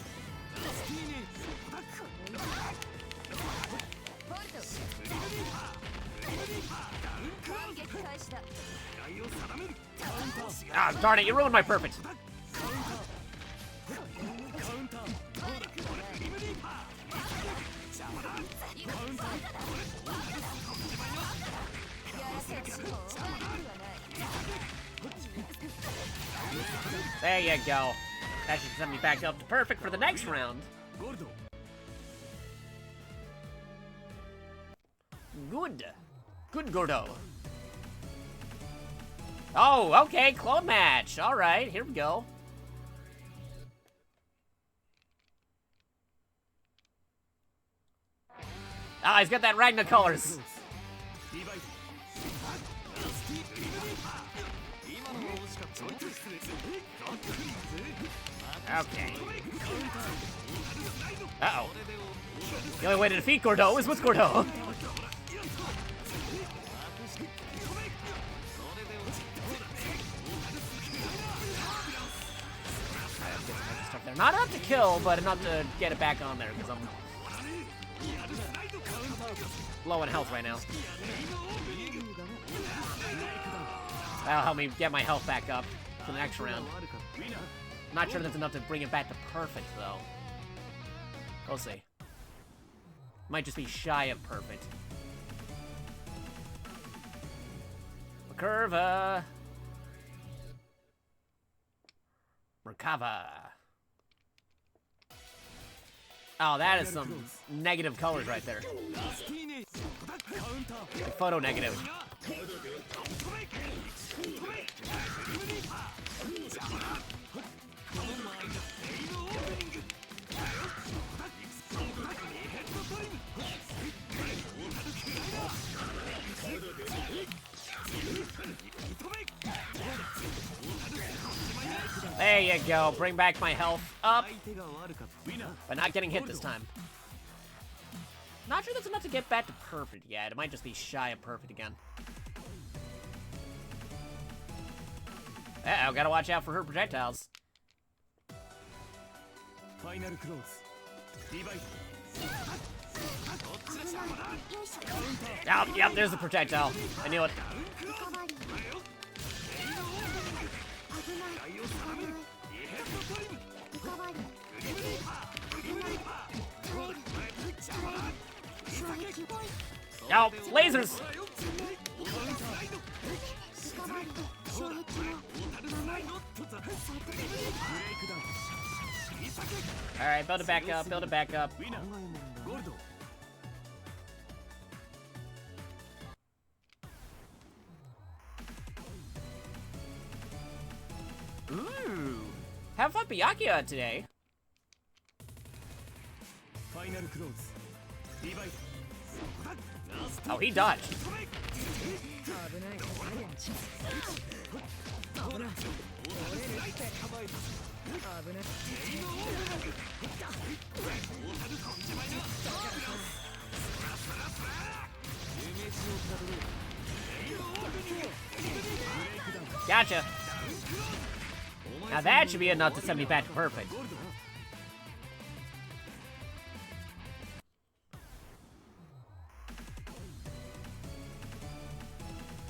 撃開始だ Ah, darn it, you ruined my perfect. There you go. That should send me back up to perfect for the next round. Good. Good, Gordo. Oh, okay, clone match. All right, here we go. Ah, he's got that Ragna colors. Okay. Uh-oh. The only way to defeat Gordo is with Gordo. They're not enough to kill, but enough to get it back on there, because I'm low in health right now. That'll help me get my health back up for the next round. Not sure that's enough to bring it back to perfect, though. We'll see. Might just be shy of perfect. Curva. Merkava. Oh, that is some negative colors right there. Like photo negative. There you go. Bring back my health up. But not getting hit this time. Not sure that's enough to get back to perfect yet. It might just be shy of perfect again. Uh-oh, gotta watch out for her projectiles. Final close. Divide. Oh, yep, there's the projectile. I knew it. Oh, lasers! Alright, build it back up, build it back up. Ooh! Have fun Byakuya today. Final close. Divide. Oh, he dodged. Gotcha. Now that should be enough to send me back to perfect.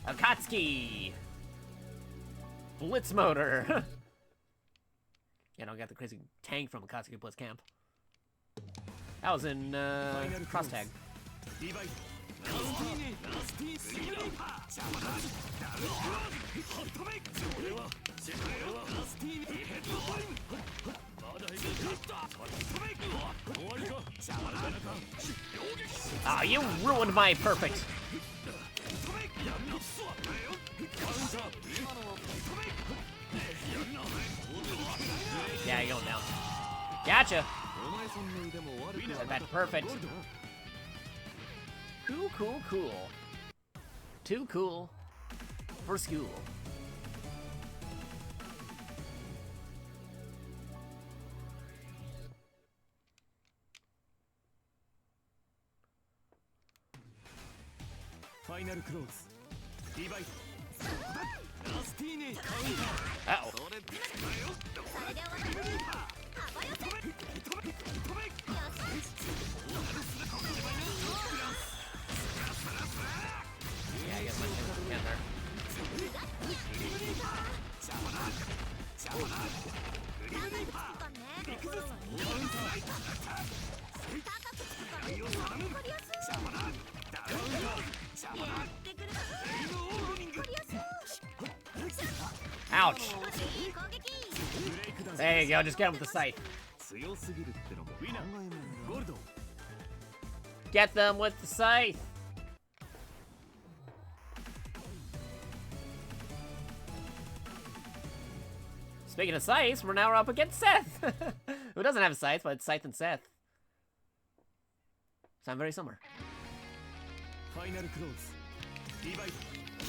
Akatsuki! Blitz motor! Yeah, I don't got the crazy tank from Akatsuki Blitz Camp. That was in, Cross Tag. Ah, you ruined my perfect! Yeah, you're going down. Gotcha! Set that to perfect. Cool, cool, cool. Too cool for school. ァイナルクローズリバイトラスティーネカウンター Uh-oh. それだよそれで終わり幅寄せよしYeah, I guess my thing in there. ブ Ouch. There you go, just get him with the scythe. 強すぎるってのも考えもんだゴールド Get them with the scythe. Speaking of scythes, we're now up against Seth. Who doesn't have a scythe, but it's Scythe and Seth. Sound very similar. ファイナルクローズリバイトラ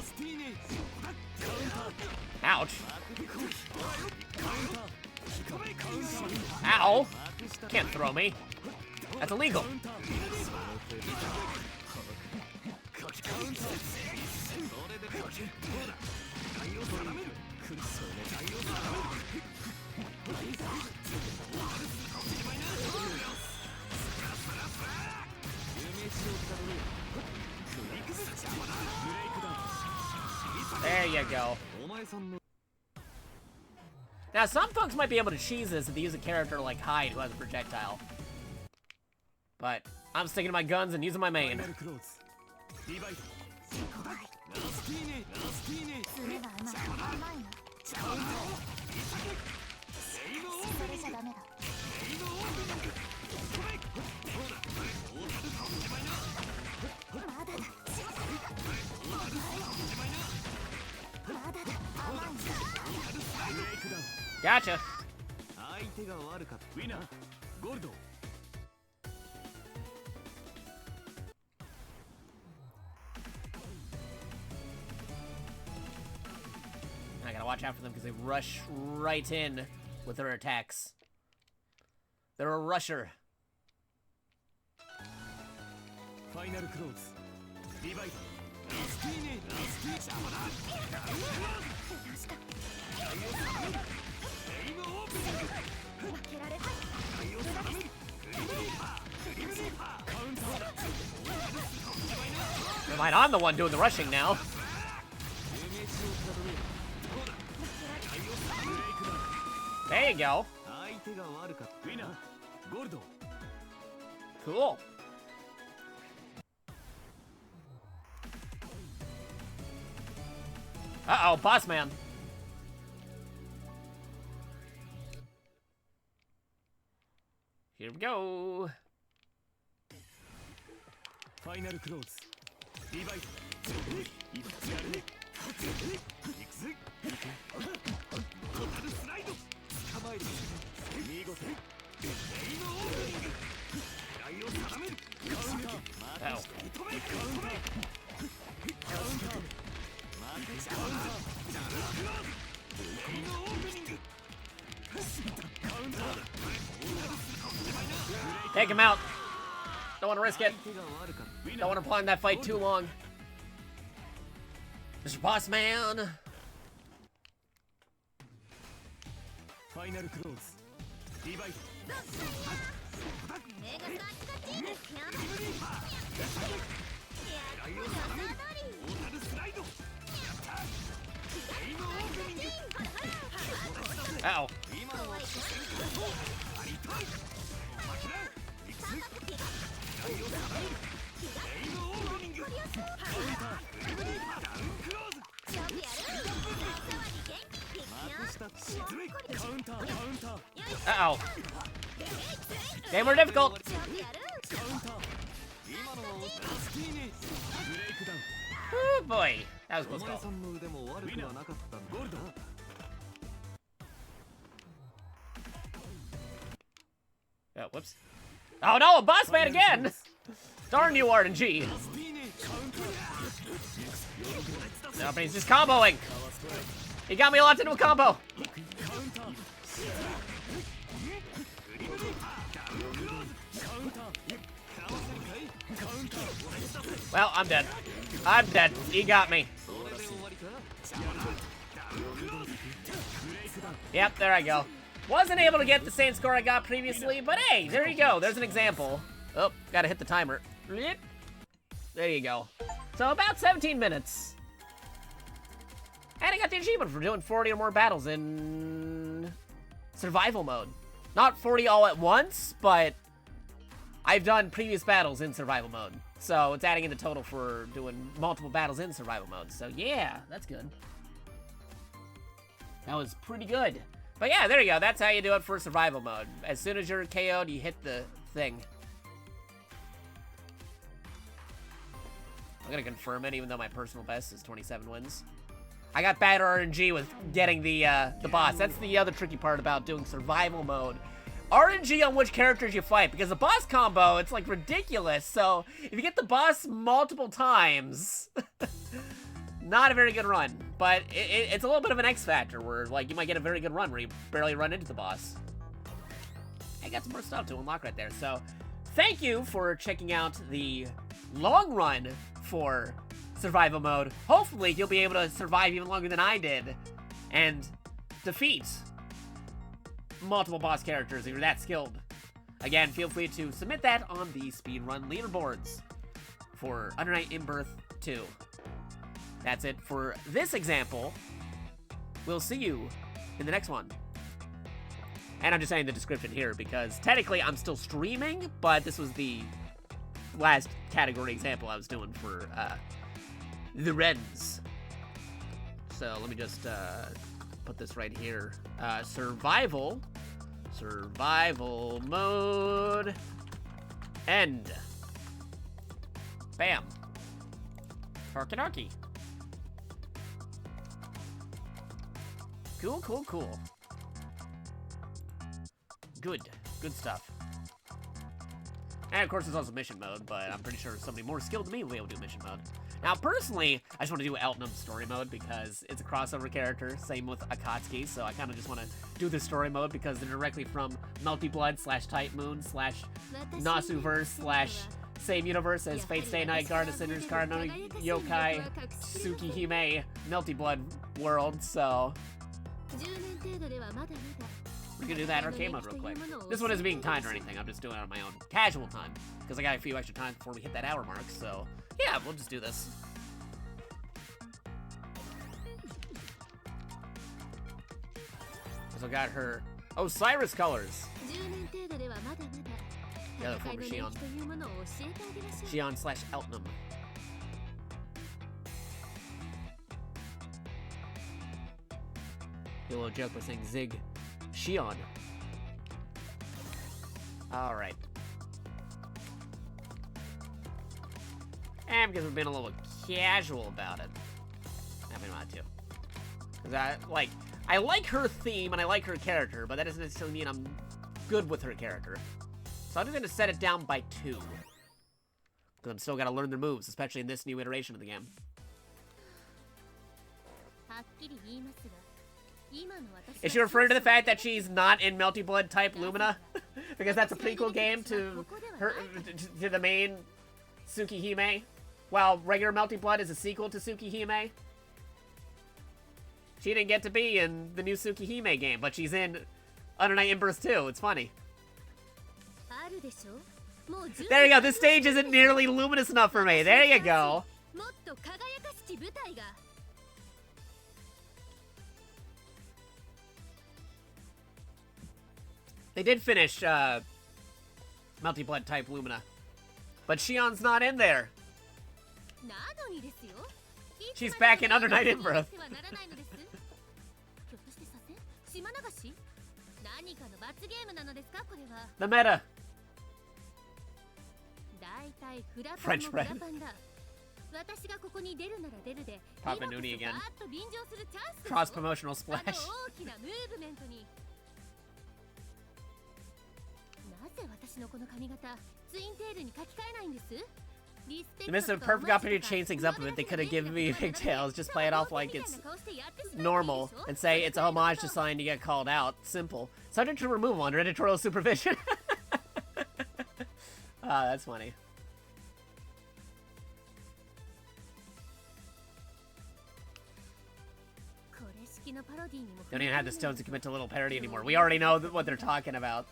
スティーネカウンター Ouch. Ow. Can't throw me. That's illegal. 夢 There you go. お前さんの Now, some folks might be able to cheese this if they use a character like Hyde who has a projectile. But I'm sticking to my guns and using my ファイ main. ナルクローズリバイトラスティーネラスティーネ爪が甘い甘いのカウンターセイムオープニングそれじゃダメだセイムオープニングどうだ大樽かもしれないなまだだ大樽かもしれないなまだだ甘いのブレイクダウン Gotcha. 相手が悪かったウィナーゴールド I gotta watch out for them because they rush right in with their attacks. They're a rusher. ファイナルクローズリバイトラスティーネラスティー邪魔だセイムオープニング負けられないクリーパークリーパーカウンターだ Never mind, I'm the one doing the rushing now. 有名人をたどれどうだブレイクダウン There you go. 相手が悪かったウィナーゴールド Cool. Uh-oh, boss man. Here we go. ファイナルクローズリバイト一発やるねいくぜトタルスライド捕まえる見事セイムオープニング狙いを定めるカウンター Uh-oh. 止めカウンターカウンターマークカウンターダルクローズセイムオープニングカウンターだ Take him out. Don't want to risk it. 相手が悪かった Don't want to prolong that fight too long. Mr. Boss Man. ファイナルクローズリバイト目がカチカチや狙いを定めるトータルスライドやったセイムオープニング Uh-oh. 今のはやりたい負けないいくぜ狙いを定めるセイムオープニングカウンターグリブリーパーダウンクローズよくやるマークしたズレイカウンターカウンター Uh-oh. They were difficult. カウンター今のはラスティーネブレイクダウン Oh boy. That was お close 前 call. さんの腕も悪くはなかったんだゴールド Oh, whoops. Oh no, a boss man again! Darn you, RNG. ラスティーネカウンター No, but he's just comboing. He got me locked into a combo. カウンターグリブリーパーダウンクローズカウンター Well, I'm dead. I'm dead. He got me. Yep, there I go. Wasn't able to get the same score I got previously, but hey, there you go. There's an example. Oh, gotta hit the timer. There you go. So about 17 minutes. And I got the achievement for doing 40 or more battles in survival mode. Not 40 all at once, but I've done previous battles in survival mode. So it's adding in the total for doing multiple battles in survival mode. So yeah, that's good. That was pretty good. But yeah, there you go. That's how you do it for survival mode. As soon as you're KO'd, you hit the thing. I'm gonna confirm it, even though my personal best is 27 wins. I got bad RNG with getting the boss. That's the other tricky part about doing survival mode. RNG on which characters you fight, because the boss combo, it's like ridiculous. So if you get the boss multiple times, not a very good run. But it's a little bit of an X factor where like you might get a very good run where you barely run into the boss. I got some more stuff to unlock right there. So thank you for checking out the long run for survival mode. Hopefully you'll be able to survive even longer than I did and defeat multiple boss characters if you're that skilled. Again, feel free to submit that on the speedrun leaderboards for Under Night in Birth 2. That's it for this example. We'll see you in the next one. And I'm just saying the description here because technically I'm still streaming, but this was the last category example I was doing for the Reds. So let me just put this right here. Survival mode, end. Bam. Okie. Cool. Good stuff. And of course there's also mission mode, but I'm pretty sure somebody more skilled than me will be able to do mission mode. Now, personally, I just want to do Eltonum story mode because it's a crossover character, same with Akatsuki, so I kind of just want to do the story mode because they're directly from Melty Blood / Type Moon / Nasuverse / same universe as Fate Stay Night, Guard of Sinners, Card no Yokai, Tsukihime, Melty Blood world, so we're gonna do that arcade mode real quick. This one isn't being timed or anything, I'm just doing it on my own casual time because I got a few extra times before we hit that hour mark, so yeah, we'll just do this. So got her Osiris colors. The other form of Shion. Shion / Eltonum. A little joke by saying Zig Shion. Alright. And because we've been a little casual about it. I mean, not too. Because I like her theme and I like her character, but that doesn't necessarily mean I'm good with her character. So I'm just going to set it down by 2. Because I'm still got to learn their moves, especially in this new iteration of the game. Is she referring to the fact that she's not in Melty Blood type Lumina? Because that's a prequel game to her, to the main Tsukihime? While regular Melty Blood is a sequel to Tsukihime? She didn't get to be in the new Tsukihime game, but she's in Under Night in Birth 2. It's funny. There you go. This stage isn't nearly luminous enough for me. There you go. They did finish Melty Blood type Lumina, but Shion's not in there. She's back in Under Night in Birth. The meta. French bread. Papa Nooney again. Cross promotional splash. They missed a perfect opportunity to change things up a bit. They could have given me pigtails. Just play it off like it's normal and say it's a homage to something to get called out. Simple. Subject to removal under editorial supervision. Ah, that's funny. Don't even have the stones to commit to a little parody anymore. We already know what they're talking about.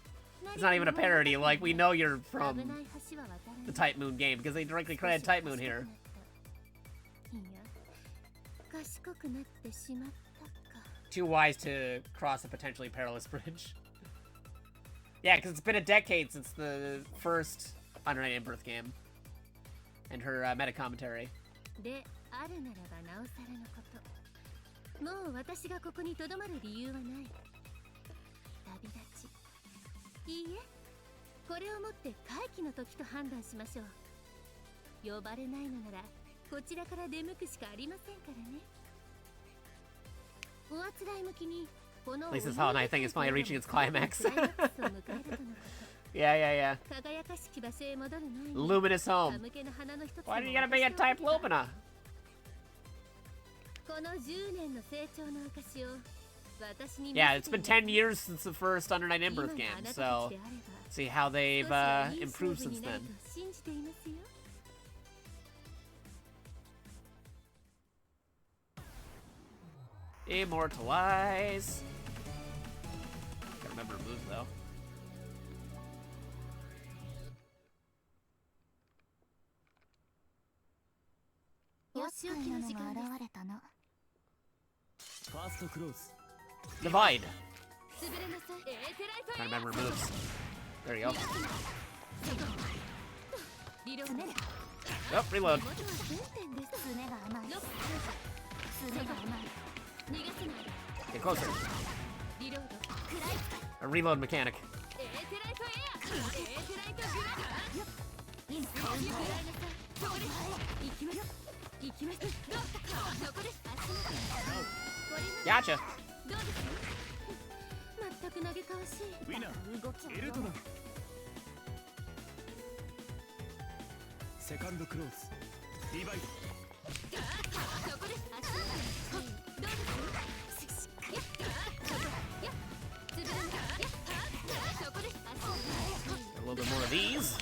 It's not even a parody. Like, we know you're from the Type Moon game because they directly credited Type Moon here. Too wise to cross a potentially perilous bridge. Yeah, because it's been a decade since the first Under Night In-Birth game. And her meta commentary. もう私がここに留まる理由はない。旅立ち。いいえ、これをもって会期の時と判断しましょう。呼ばれないのならこちらから出向くしかありませんからね。おあつらい向きにこの At least this Hollow Knight thing is finally reaching its climax. Yeah. 輝かしき場所へ戻る前に Luminous home. Why do you gotta be a Type Lumina? この10年の成長の証を私に Yeah, it's been 10 years since the first Under Night In-Birth game, so see how they've improved since then. Immortalize. Gotta remember her moves though. Divide. Trying to remember her moves. There you go. Yep, reload. Get closer. A reload mechanic. Gotcha. Second close. Divide. A little bit more of these.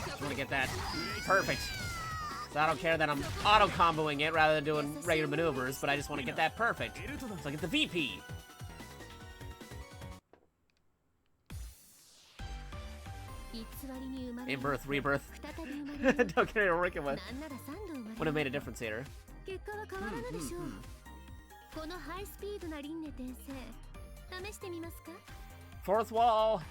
Just want to get that perfect. So I don't care that I'm auto-comboing it rather than doing regular maneuvers, but I just want to get that perfect. So I get the VP. In-birth, rebirth. Don't care what you're working with. Would have made a difference here. Fourth wall.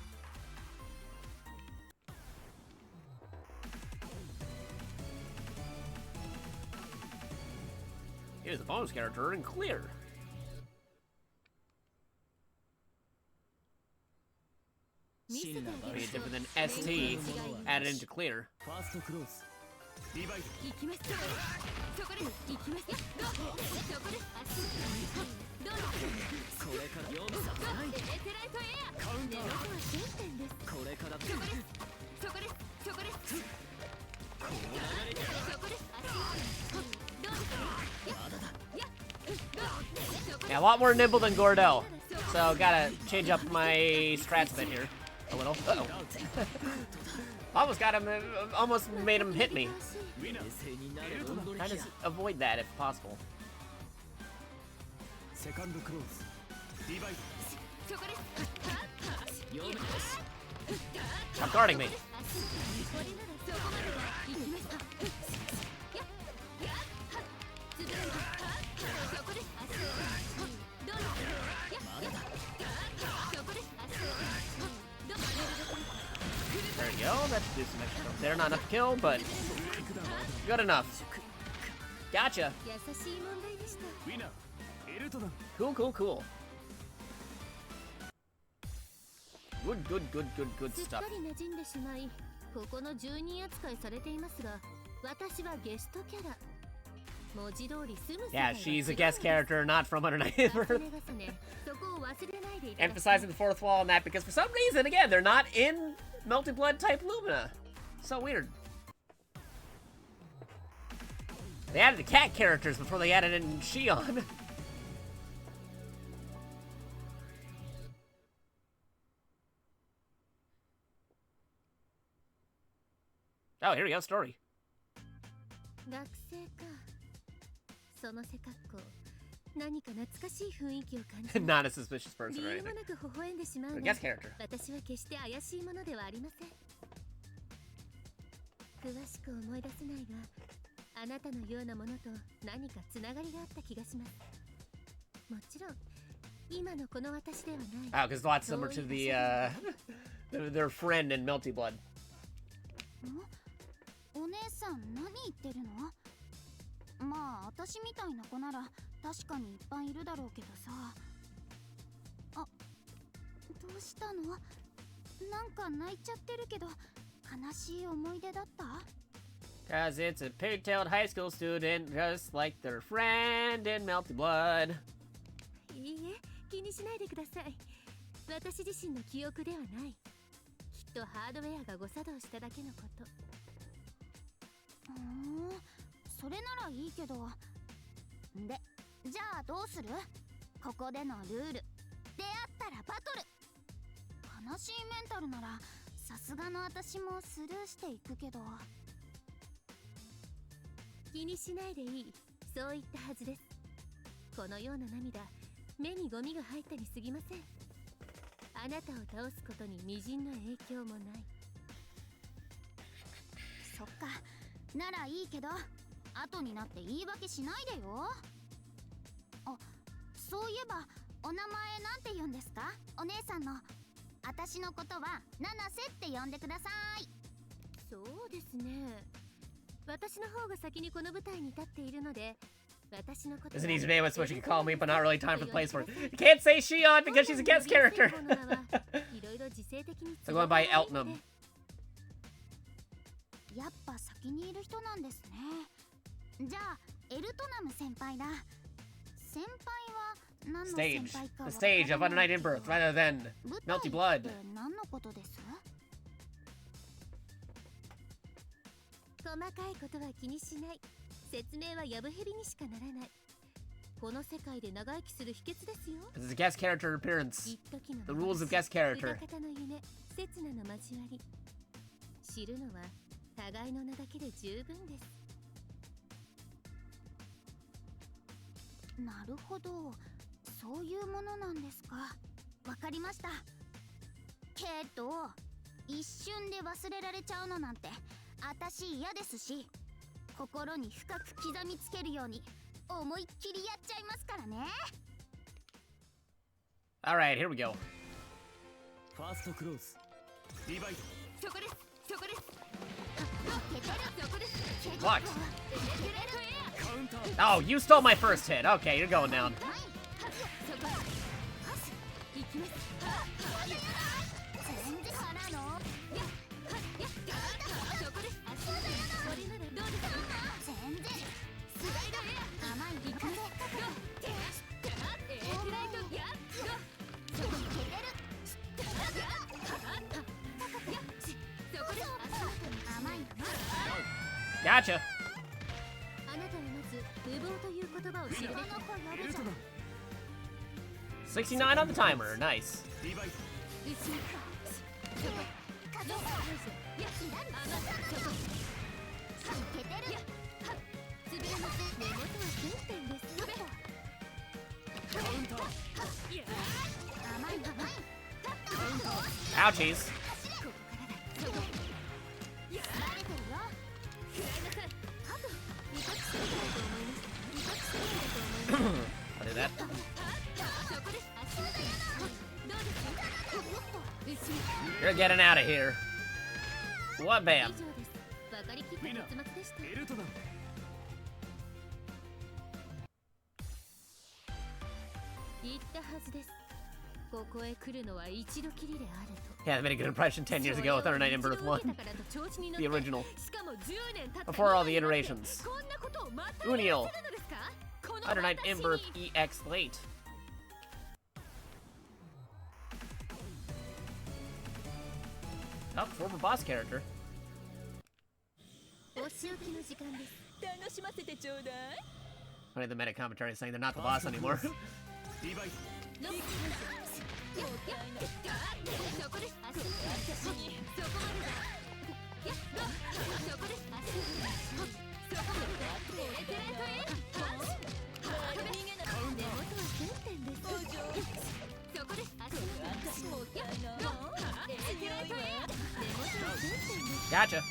Here's a bonus character in clear. Be different than ST added into clear. Yeah, a lot more nimble than Gordel, so gotta change up my strats a bit here. A little. Uh-oh. Almost got him, almost made him hit me. Try to avoid that if possible. Stop guarding me. There you go, that should do some extra stuff there. Not enough to kill, but good enough. Gotcha. Cool. Good stuff. Yeah, she's a guest character, not from Under Night In-Birth. Emphasizing the fourth wall on that because for some reason, again, they're not in Multi-Blood type Lumina. So weird. They added the cat characters before they added in Shion. here we go, story. 学生か。その背格好、何か懐かしい雰囲気を感じる。 Not a suspicious person 理 or 由も anything. なく微笑んでしまう But が guest character. 私は決して怪しいものではありません。詳しく思い出せないが、あなたのようなものと何かつながりがあった気がします。もちろん今のこの私ではない。 Oh, because lots similar to the their friend in Melty Blood. お姉さん何言ってるの？まあ私みたいな子なら確かにいっぱいいるだろうけどさ。あ、どうしたの？なんか泣いちゃってるけど悲しい思い出だった？ Cause it's a pigtailed high school student just like their friend in Melty Blood. いいえ、気にしないでください。私自身の記憶ではない。きっとハードウェアが誤作動しただけのこと。それならいいけど。で、じゃあどうする？ここでのルール。出会ったらバトル。悲しいメンタルならさすがの私もスルーしていくけど。気にしないでいい。そう言ったはずです。このような涙、目にゴミが入ったに過ぎません。あなたを倒すことに微塵の影響もない。そっか、ならいいけど後になって言い訳しないでよ。あ、そういえばお名前なんて言うんですか？お姉さんの。私のことは七瀬って呼んでください。そうですね。私の方が先にこの舞台に立っているので、私のこと。 There's an easy name, it's what you can call me, but not really time for the place for it. You can't say Shion because she's a guest character. So going by Eltnum. やっぱ先にいる人なんですね。じゃあエルトナム先輩だ。先輩は何の先 Stage. 輩か The stage of Under Night in Birth rather than 舞台 Melty Blood. って何のことです？細かいことは気にしない。説明はやぶへびにしかならない。この世界で長生きする秘訣ですよ。 This is a guest character appearance. 一時の The rules of guest character. 裏方の夢、刹那の交わり。知るのは互いの名だけで十分です。なるほど、そういうものなんですか。わかりました。けど一瞬で忘れられちゃうのなんて私嫌ですし、心に深く刻みつけるように思いっきりやっちゃいますからね。 Alright, here we go. ファーストクローズリバイト。そこです、そこです。 What? カウンター。 Oh, you stole my first hit. Okay, you're going down. あ Gotcha. なたはまず無謀という言葉を知るべき。 69 on the timer. Nice. リバイト。Ouchies. I'll do that. You're getting out of here. What bam? ウィナーエルトナム。言ったはずです。ここへ来るのは一度きりであると。 Yeah, I made a good impression 10 years ago with Under Night in Birth 1. The original. Before all the iterations. Uniel. Under Night in Birth EX late. Oh, former boss character. お仕置きの時間です。楽しませてちょうだい。 Funny, the meta commentary is saying they're not the boss anymore. リバイト。そこです。私にそこまでだ。Gotcha.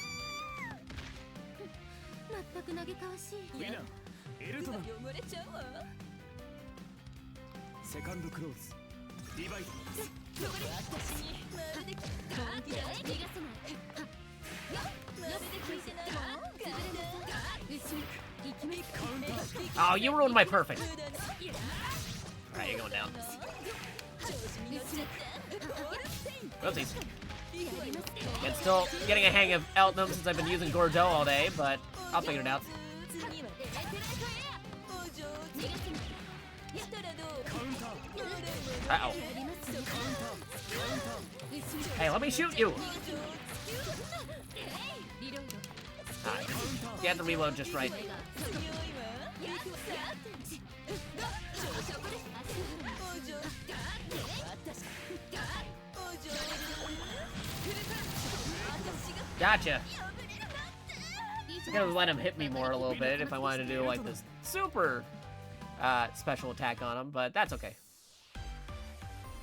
全く嘆かわしい。ウィナーエルトナ汚れちゃうわ。セカンドクローズリバイト私にまるで逃がさない。まるで聞いてないわ。Oh, you ruined my perfect. Alright, you're going down. Oopsies. And still getting a hang of Eltnum since I've been using Gordeau all day, but I'll figure it out. Uh-oh. Hey, let me shoot you! Alright. You have to reload just right. Gotcha. I'm gonna let him hit me more a little bit if I wanted to do like this super special attack on him, but that's okay.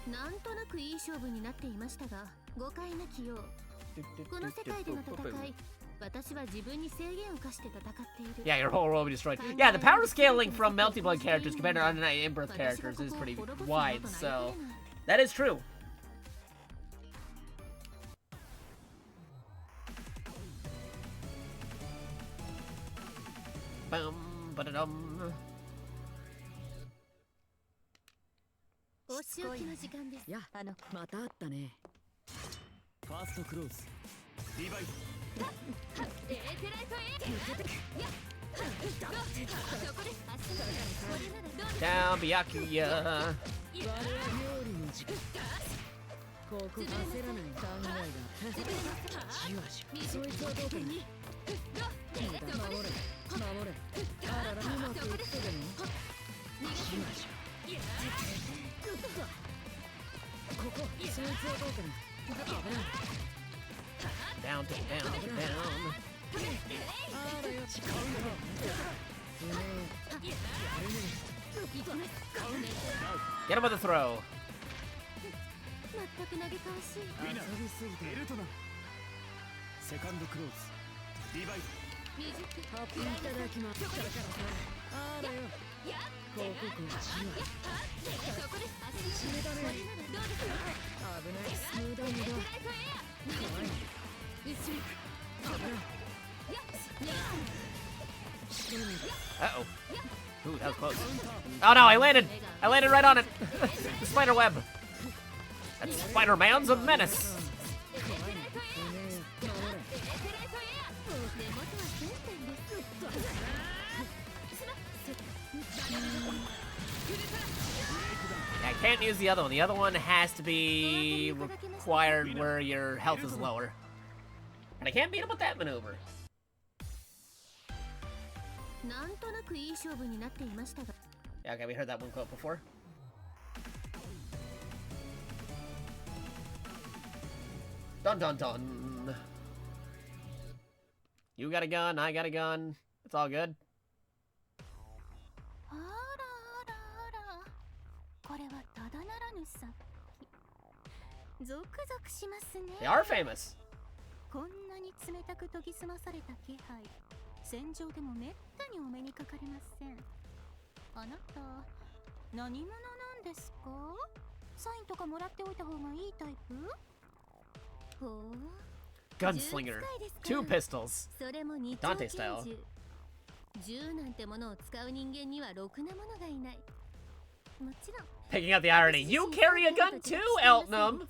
なんとなくいい勝負になっていましたが、誤解なきよう。この世界での戦い、私は自分に制限を課して戦っている。 Yeah, your whole world will be destroyed. Yeah, the power scaling from Melty Blood characters compared to Undying In-Birth characters is pretty wide, so that is true. Bum, ba-da-dum. お仕置きの時間です。や、またあったね。ファーストクローズリバイト Down, Byakuya. ここ焦らない考えが。じわじわ。そいつはどうかに。守れ。あらら、うまくいってでも。じわじわ。ここ、そいつはどうかな。Down, down, down. Get him with a throw. 全く嘆かわしい。ウィナーエルトナセカンドクローズリバイトハッピーいただきます。あらよ。ここじわ。死ねだね。危ない。無駄無駄。怖い。Uh-oh. Ooh, that was close. Oh no, I landed right on it. The spider web. That Spider-Man's a menace. I can't use the other one. The other one has to be required where your health is lower. And I can't beat him with that maneuver. なんとなくいい勝負になっていましたが。Yeah, okay, we heard that one quote before. Dun dun dun. You got a gun, I got a gun. It's all good. あらあらあら。これはただならぬさ。ゾクゾクしますね。 They are famous. こんなに冷たく研ぎ澄まされた気配。戦場でもめったにお目にかかれません。あなた、何者なんですか？サインとかもらっておいた方がいいタイプ？ほう。Gunslinger. 2 pistols. それも二丁拳銃。銃なんてものを使う人間にはろくなものがいない。もちろん。Picking out the irony. You carry a gun too, Eltnum.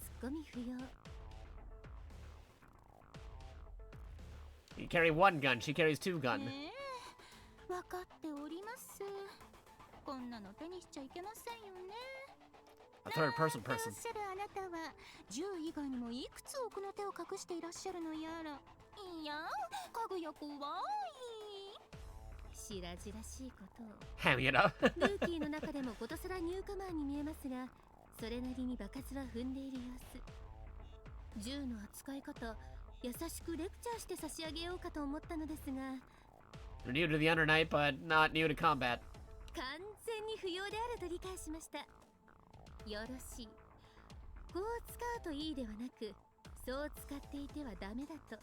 You carry 1 gun, she carries 2 guns. わかっております。こんなの手にしちゃいけませんよね。A third person. おっしゃるあなたは銃以外にもいくつ奥の手を隠していらっしゃるのやら。いや、かぐや怖い。白々しいことを。Hell, you know. ルーキーの中でもことさらニューカマーに見えますが、それなりに場数は踏んでいる様子。銃の扱い方、優しくレクチャーして差し上げようかと思ったのですが、 You're new to the Undernight, but not new to combat. 完全に不要であると理解しました。よろしい。こう使うといいではなく、そう使っていてはダメだと。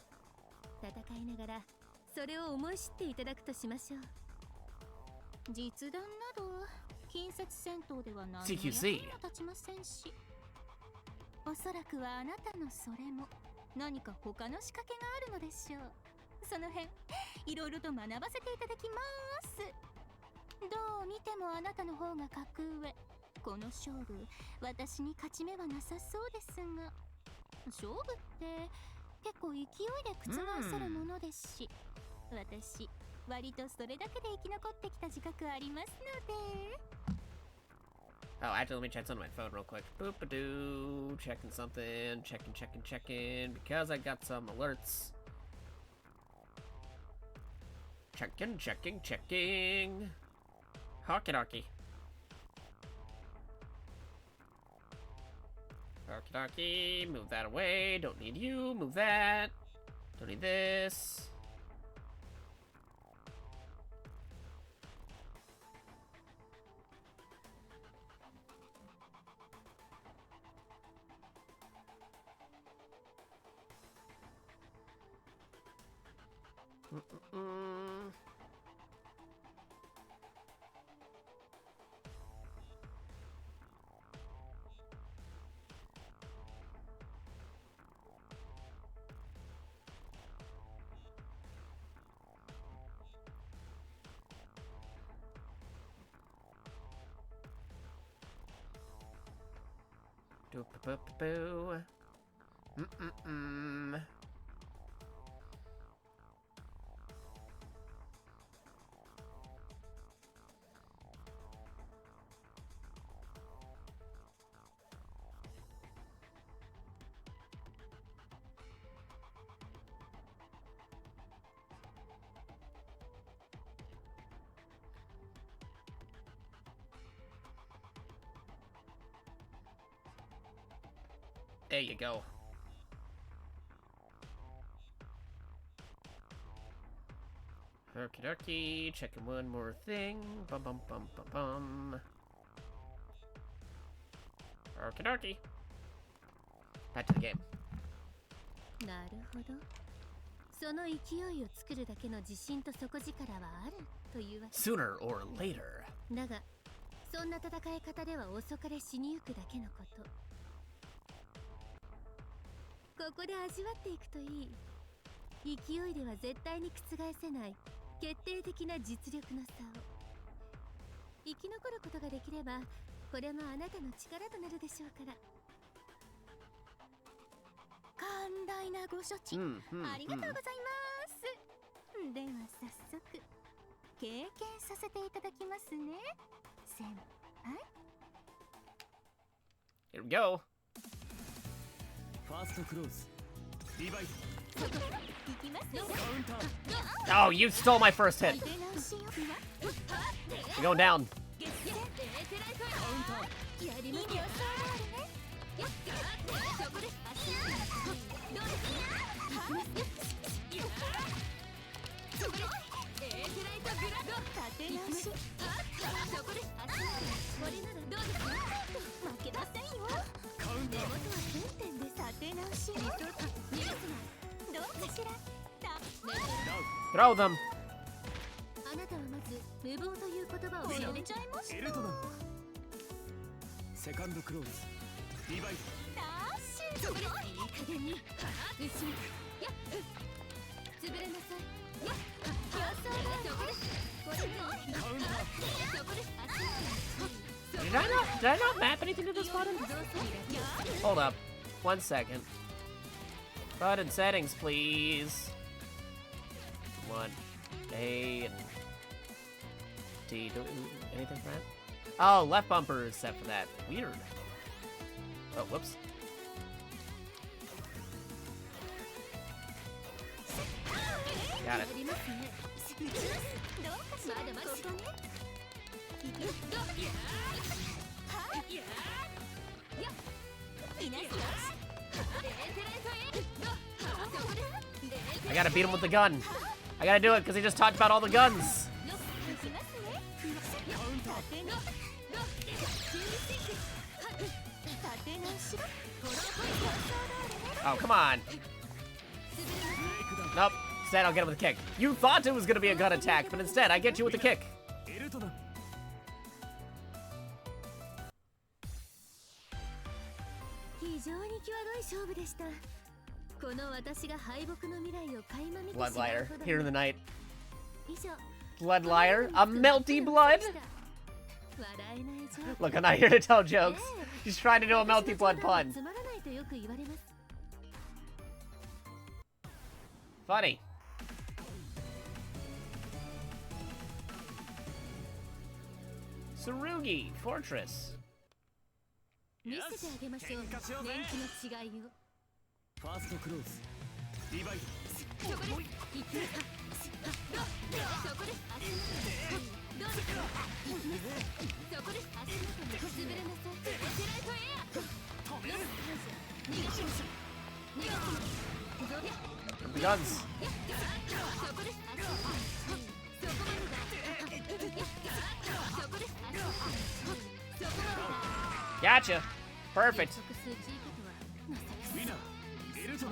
戦いながらそれを思い知っていただくとしましょう。実弾など近接戦闘では何の役にも立ちませんし、おそらくはあなたのそれも何か他の仕掛けがあるのでしょう。その辺いろいろと学ばせていただきます。どう見てもあなたの方が格上。この勝負、私に勝ち目はなさそうですが、勝負って結構勢いで覆せるものですし、私割とそれだけで生き残ってきた自覚ありますので。 Oh, actually, let me check something on my phone real quick. Boop-a-doo. Checking something. Checking. Because I got some alerts. Checking. Hockey-docky. Hockey-docky. Move that away. Don't need you. Move that. Don't need this. Doop-a-boop-a-boo. There you go. Okie dokie, checking one more thing. Bum bum bum bum bum. Okie dokie. Back to the game. なるほど。その勢いを作るだけの自信と底力はあるというわけ。 Sooner or later. だが、そんな戦い方では遅かれ死にゆくだけのこと。ここで味わっていくといい。勢いでは絶対に覆せない決定的な実力の差を。生き残ることができれば、これもあなたの力となるでしょうから。寛大なご処置、ありがとうございます。では早速経験させていただきますね、先輩。 Here we go. ファーストクローズリバイトいきますよ。カウンター Oh, you stole my first hit. You're going down. やりますよ。そこでどうですか。エーテライトグラド立て直し。そこでこれならどうですか。負けませんよ。カウンター手元は1000点で立て直し。ニュースがどうかしら。 Throw them. あなたはまず無謀という言葉を知られちゃいました。エルトナンセカンドクローズリバイトダッシュ。そこでいい加減に後ろやっ潰れなさい。やっ予想だ。そこですこれもカウンターそこです。 Did I not map anything to this button? Hold up. 1 second. Button settings, please. 1 A and D. Do anything for that? Oh, left bumper is set for that. Weird. Oh, whoops. Got it. いますよ。I gotta beat him with the gun. I gotta do it because he just talked about all the guns. Oh, come on. Nope. Instead, I'll get him with a kick. You thought it was gonna be a gun attack, but instead, I get you with a kick. 非常に際どい勝負でした。この私が敗北の未来を垣間見てしまう Blood liar. ほど Here in the night. 以上 Blood liar? A melty blood? 笑えないジョーク Look, I'm not here to tell jokes. He's trying to do a melty blood pun. つまらないとよく言われます。 Funny. Tsurugi Fortress. 見せてあげましょう。年季の違いを。 ファーストクローズリバイそこです。行きます。そこです。足元。どうですか。行きます。そこです。足元に滑れなさい。エテライトエア。ロス解除。逃がしましょう。逃がします。どうです。 The guns. そこです。足元。そこまでだ。そこです。足元。そこまでだ。 Gotcha. Perfect. 約束数字以下とは情けない。ウィナーエルトナ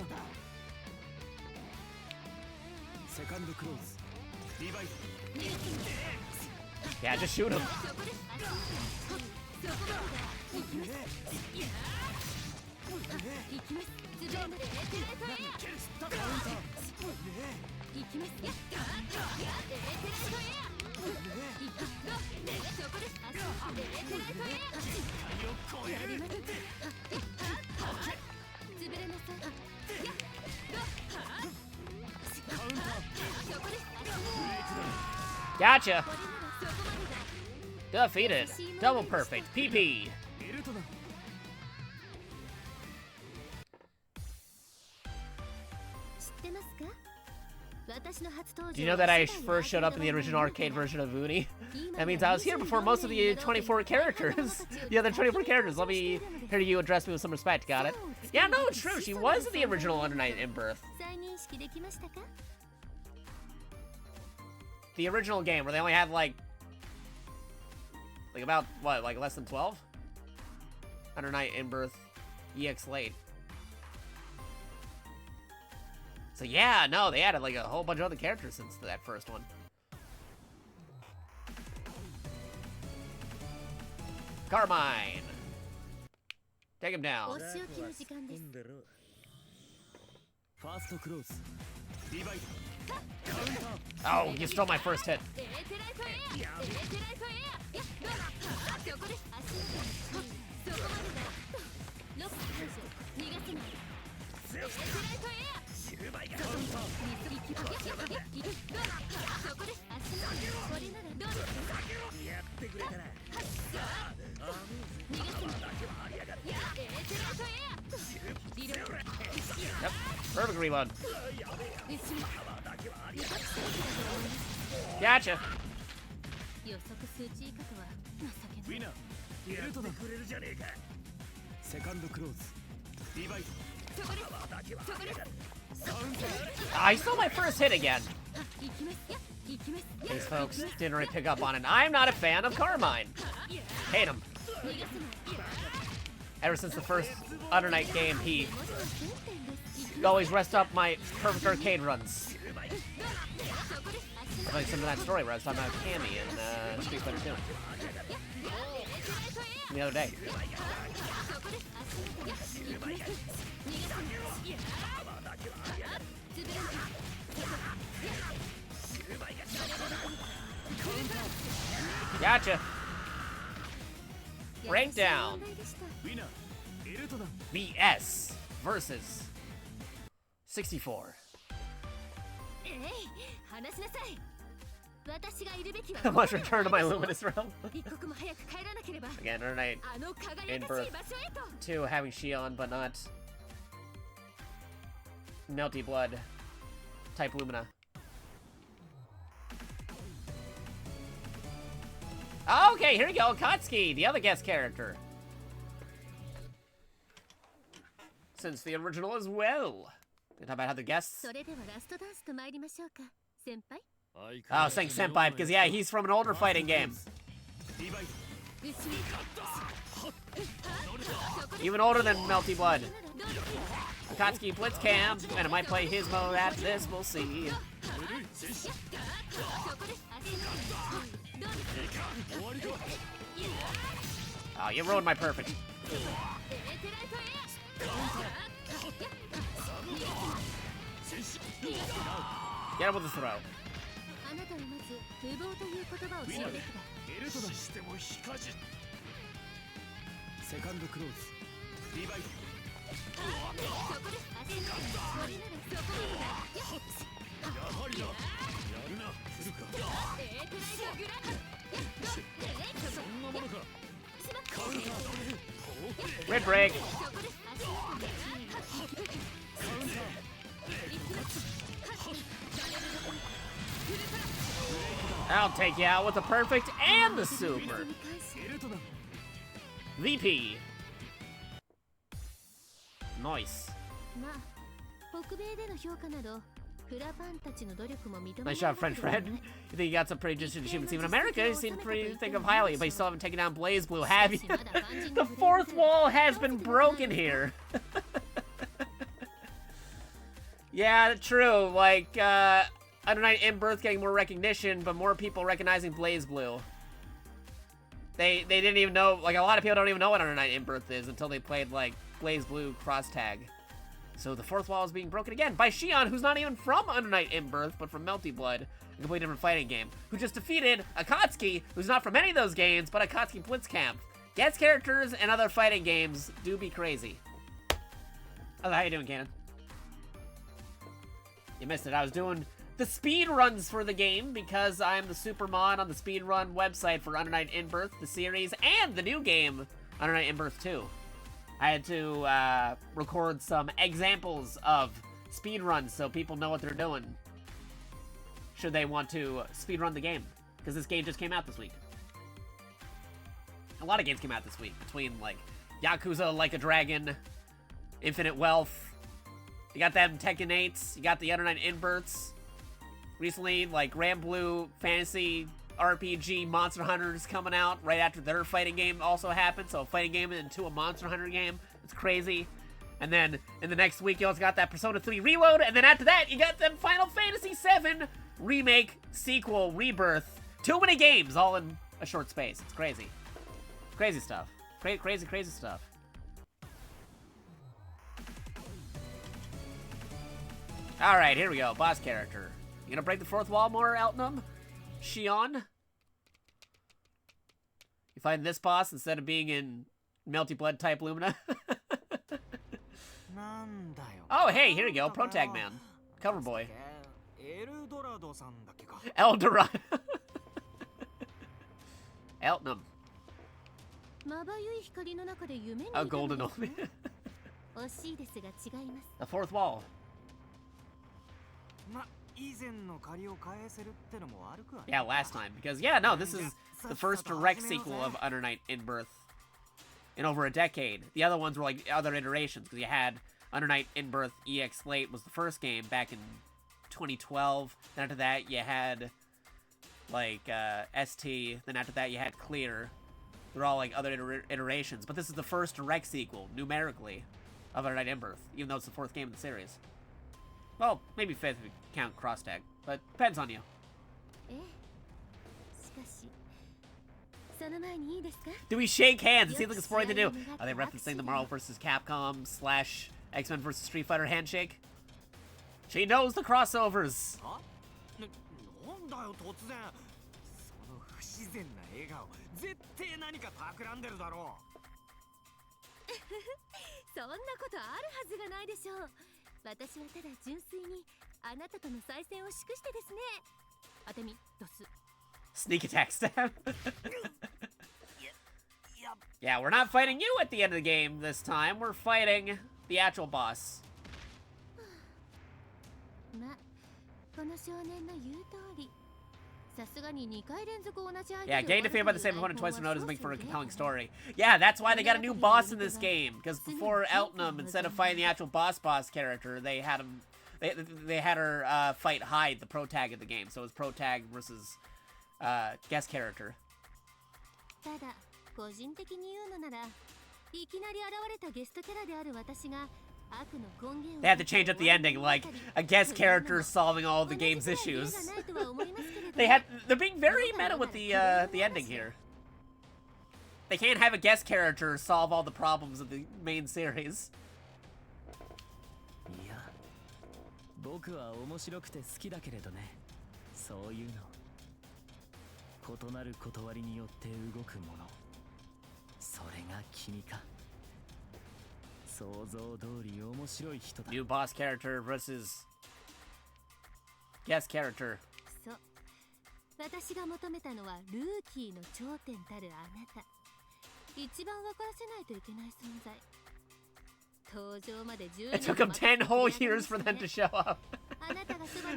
セカンドクローズリバイ Yeah, just shoot him. そこです。足元。そこまでだ。行きます。行きます。ズベンドでエテライトエア。行きます。エテライトエア。そこです。足元。エテライトエア。やります。ズベレなさい。カウンター そこです。 Gotcha. これならそこまでだ。 Defeated. Double perfect. PP. エルトナ知ってますか？私の初登場。 Do you know that I first showed up in the original arcade version of Uni? That means I was here before most of the 24 characters. The other 24 characters. Let me hear you address me with some respect. Got it? Yeah, no, it's true. She was in the original Under Night in Birth. 再認識できましたか？ The original game where they only had like about what, like less than 12? Under Night in Birth EX late. So yeah, no, they added like a whole bunch of other characters since that first one. Carmine. Take him お down. 仕置きの時間です。ファーストクローズリバイカウンター Oh, you stole my first hit. エテライトエア。エテライトエア。そこです。足元。そこまでだ。ロック解除。逃がせない。エテライトエア。 カウンター そこです。足元。これならどうですか？ やってくれたら 逃がせない。エテライトエア。リロード。 Yep. Perfect rebound. 後ろ。 Gotcha. 予測数値以下とは情けない。ウィナーエルトナくれるじゃねえかセカンドクローズリバイそこです。そこです。 カウンター I stole my first hit again. 行きます。行きます。 These folks didn't really pick up on it. I'm not a fan of Carmine. Hate him. 逃がせない。 Ever since the first Under Night game, he 文字の接点です。 always messed up my perfect arcade runs. そこです。足元。 Like some of that story where I was talking about Cammy in Street Fighter 2 the other day. そこです。足元。行きます。逃がせない。ズベレンド。 Gotcha. Breakdown. ウィナーエルトナ VS versus 64. えい、話しなさい。私がいるべきは I must return to my luminous realm. 一刻も早く帰らなければ。 Again, Under Night あの輝かしい場所へと。 2 having Shion, but not Melty Blood type Lumina. Okay, here we go. Katsuki, the other guest character. since the original as well. They talk about how the guests. それではラストダンスと参りましょうか先輩 Oh, saying senpai because yeah, he's from an older fighting game. Even older than Melty Blood. Akatsuki Blitzcam, and it might play his mode after this, we'll see. Oh, you ruined my perfect. Get him with the throw. あなたはまず無謀という言葉を知るべきだベルトだしても引かじセカンドクローズリバイトそこで足これならそこまでだやはりなやるな来るかエーテライトグラフそんなものかカウンター Red break. そこで足カウンター I'll take you out with the perfect and the super. VP. Nice. まあ北米での評価などフラファンたちの努力も認め Nice shot, French Fred. You think you got some pretty interesting achievements even in America? You seem pretty think of highly, but you still haven't taken down Blaze Blue, have you? The fourth wall has been broken here. Yeah, true. Like, Under Night in Birth getting more recognition, but more people recognizing Blaze Blue. They didn't even know, like, a lot of people don't even know what Under Night in Birth is until they played, like, Blaze Blue Cross Tag. So the fourth wall is being broken again by Shion, who's not even from Under Night in Birth, but from Melty Blood, a completely different fighting game, who just defeated Akatsuki, who's not from any of those games, but Akatsuki Blitzcamp. Guest characters and other fighting games do be crazy. Oh, how you doing, Cannon? You missed it. I was doing the speed runs for the game because I'm the super mod on the speedrun website for Under Night in Birth, the series, and the new game, Under Night in Birth 2. I had to record some examples of speedruns so people know what they're doing should they want to speedrun the game, because this game just came out this week. A lot of games came out this week, between, like, Yakuza Like a Dragon, Infinite Wealth. You got them Tekken 8s, you got the Under Night in Births. Recently, like, Grand Blue Fantasy RPG Monster Hunters coming out right after their fighting game also happened. So a fighting game into a Monster Hunter game. It's crazy. And then in the next week, you also got that Persona 3 Reload. And then after that, you got them Final Fantasy 7 Remake, Sequel, Rebirth. Too many games all in a short space. It's crazy. Crazy stuff. Crazy stuff. Alright, here we go. Boss character. You gonna break the fourth wall more, Eltnum? Shion? You find this boss instead of being in Melty Blood type Lumina? Oh, hey, here we go. Pro Tag Man. Cover boy. Eldorado. Eltnum. A golden omen. The fourth wall. Yeah, last time. Because, yeah, no, this is the first direct sequel of Under Night in Birth in over a decade. The other ones were, like, other iterations, because you had Under Night in Birth EX Late was the first game back in 2012. Then after that, you had, like, ST. Then after that, you had Clear. They're all, like, other iterations. But this is the first direct sequel, numerically, of Under Night in Birth, even though it's the fourth game in the series. Well, maybe fifth if you count Cross Tag, but depends on you. Do we shake hands? It seems like it's boring to do. Are they referencing the Marvel vs. Capcom / X-Men vs. Street Fighter handshake? She knows the crossovers. そんなことあるはずがないでしょう。私はただ純粋にあなたとの再戦を祝してですね。当てみドス。 Sneak attack stab. Yeah, we're not fighting you at the end of the game this time. We're fighting the actual boss. ま、この少年の言う通り、Yeah, getting defeated by the same opponent twice in a row doesn't make for a compelling story. Yeah, that's why they got a new boss in this game. Because before Eltonum, instead of fighting the actual boss character, they had him. They had her fight Hyde, the pro tag of the game. So it was pro tag versus guest character. They had to change up the ending, like a guest character solving all the game's issues. They're being very meta with the ending here. They can't have a guest character solve all the problems of the main series. 僕は面白くて好きだけれどね。そういうの。異なる断りによって動くもの。それが君か。想像通り面白い人だ。New boss character versus guest character. そう。私が求めたのはルーキーの頂点たるあなた。一番分からせないといけない存在。It took them 10 whole years for them to show up.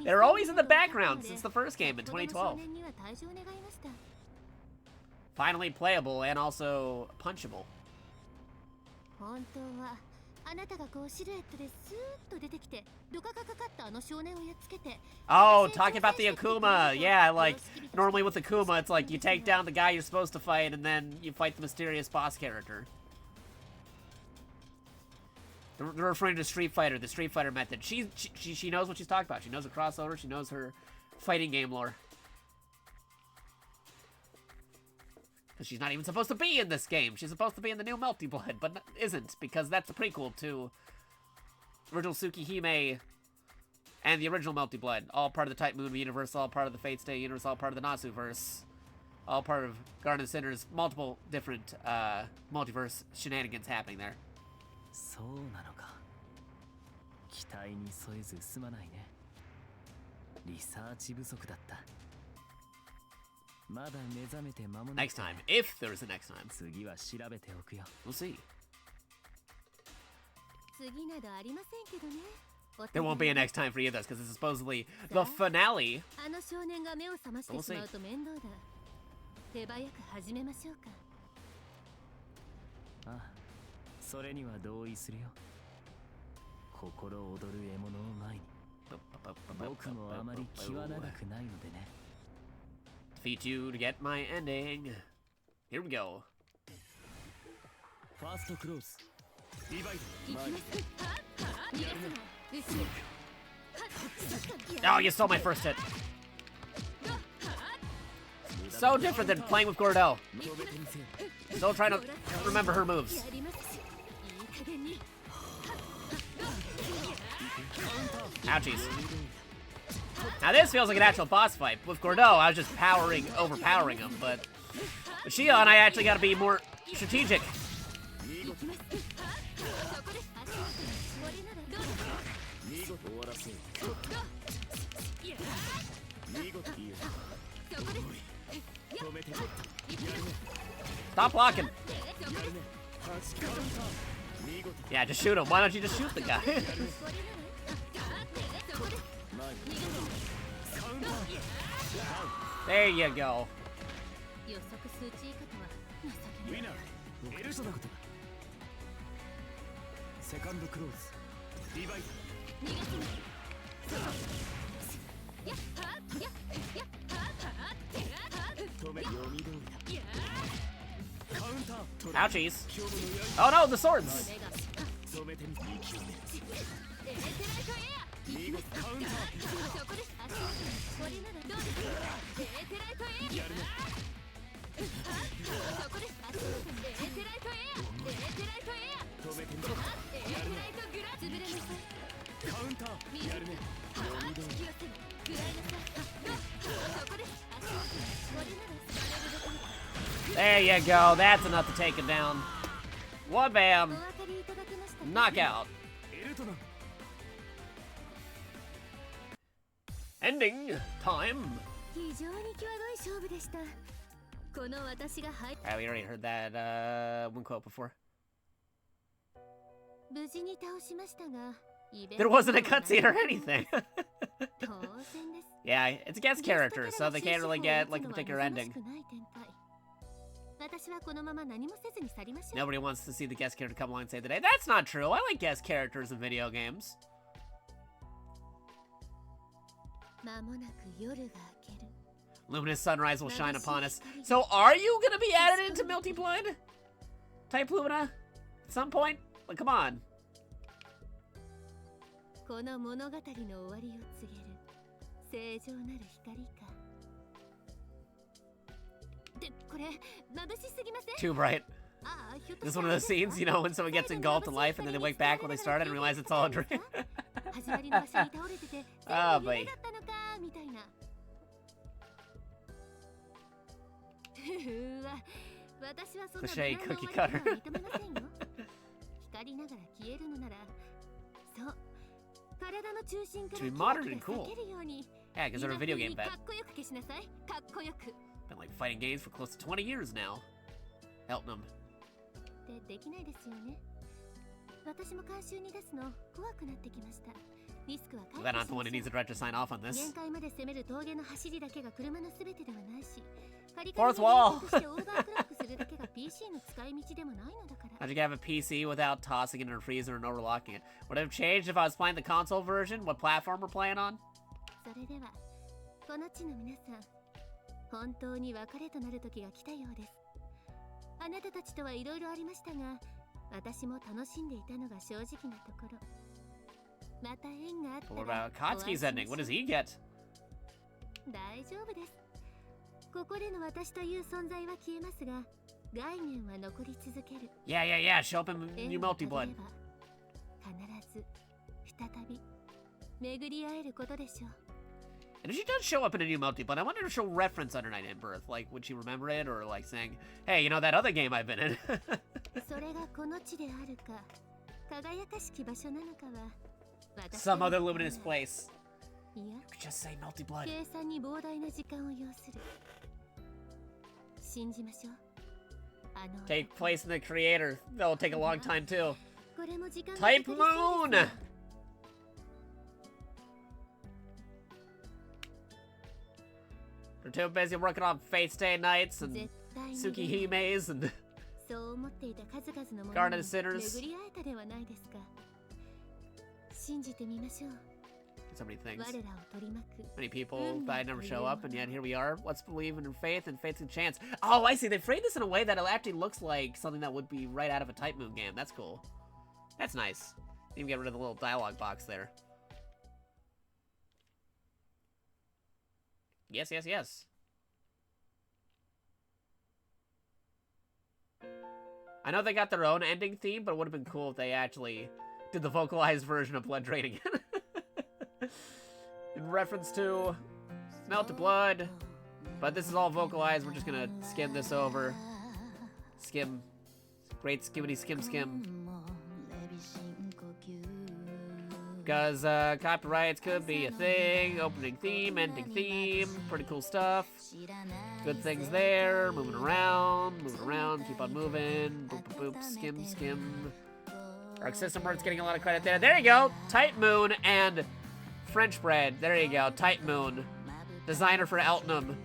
They're always in the background since the first game in 2012. Finally playable and also punchable. Oh, talking about the Akuma. Yeah, like, normally with Akuma, it's like you take down the guy you're supposed to fight and then you fight the mysterious boss character. They're referring to Street Fighter, the Street Fighter method. She knows what she's talking about. She knows her crossover. She knows her fighting game lore. Because she's not even supposed to be in this game. She's supposed to be in the new Melty Blood, but isn't, because that's the prequel to original Tsukihime and the original Melty Blood. All part of the Type Moon universe, all part of the Fate Stay universe, all part of the Natsuverse. All part of Garden of Sinners. Multiple different multiverse shenanigans happening there. そうなのか。期待に添えずすまないね。リサーチ不足だった。まだ目覚めて間もない。Next time, if there's a next time. 次は調べておくよ。We'll see. 次などありませんけどね。There won't be a next time for either of us because this is supposedly the finale. あの少年が目を覚ましてしまうと面倒だ。手早く始めましょうか。ああ。それには同意するよ。心躍る獲物を前に。僕もあまり気は長くないのでね。Defeat you to get my ending. Here we go. ファーストクローズ。リバイド。Oh, you stole my first hit. So different than playing with Gordell. Still trying to remember her moves. Ouchies. Now this feels like an actual boss fight. With Gordell, I was just overpowering him, but with Shion, I actually gotta be more strategic. Stop blocking. Yeah, just shoot him. Why don't you just shoot the guy? There you go. Ouchies. Oh no, the swords. There you go. That's enough to take it down. One bam. Knockout. Ending time. Alright, we already heard that one quote before. There wasn't a cutscene or anything. Yeah, it's a guest character, so they can't really get like a particular ending. Nobody wants to see the guest character come along and save the day. That's not true. I like guest characters in video games. Luminous sunrise will shine upon us. So are you gonna be added into Multi-Blood? Type Lumina? At some point? Like, come on. Too bright. This is one of those scenes, you know, when someone gets engulfed in life and then they wake back when they started and realize it's all a dream. Oh, boy. Cliche cookie cutter. To be modern and cool. Yeah, because they're a video game vet. Been like fighting games for close to 20 years now. Helping them. Then I'm the one who needs a director to sign off on this. Fourth wall! How'd you have a PC without tossing it in a freezer and overlocking it? Would it have changed if I was playing the console version? What platform we're playing on? What about Katsuki's ending? What does he get? Yeah, show up in new Multi-Blood. And if she does show up in a new Multi-Blood, I wonder if she'll reference Under Night in Birth. Like, would she remember it? Or like saying, hey, you know that other game I've been in? Some other luminous place. You could just say Multi-Blood. Take place in the creator. That'll take a long time too. Type Moon! They're too busy working on Fate Stay Nights and Tsukihime's and Garden of Sinners. So many things. Many people that never show up, and yet here we are. Let's believe in faith and faith's a chance. Oh, I see. They framed this in a way that it actually looks like something that would be right out of a Type Moon game. That's cool. That's nice. Even get rid of the little dialogue box there. Yes. I know they got their own ending theme, but it would have been cool if they actually did the vocalized version of Blood Draining. In reference to Melt of Blood. But this is all vocalized. We're just gonna skim this over. Skim. Great skimmity skim. Because copyrights could be a thing. Opening theme, ending theme. Pretty cool stuff. Good things there. Moving around. Keep on moving. Boop. Skim. Arc System Works getting a lot of credit there. There you go. Type Moon and French Bread. There you go. Type Moon. Designer for Eltonum.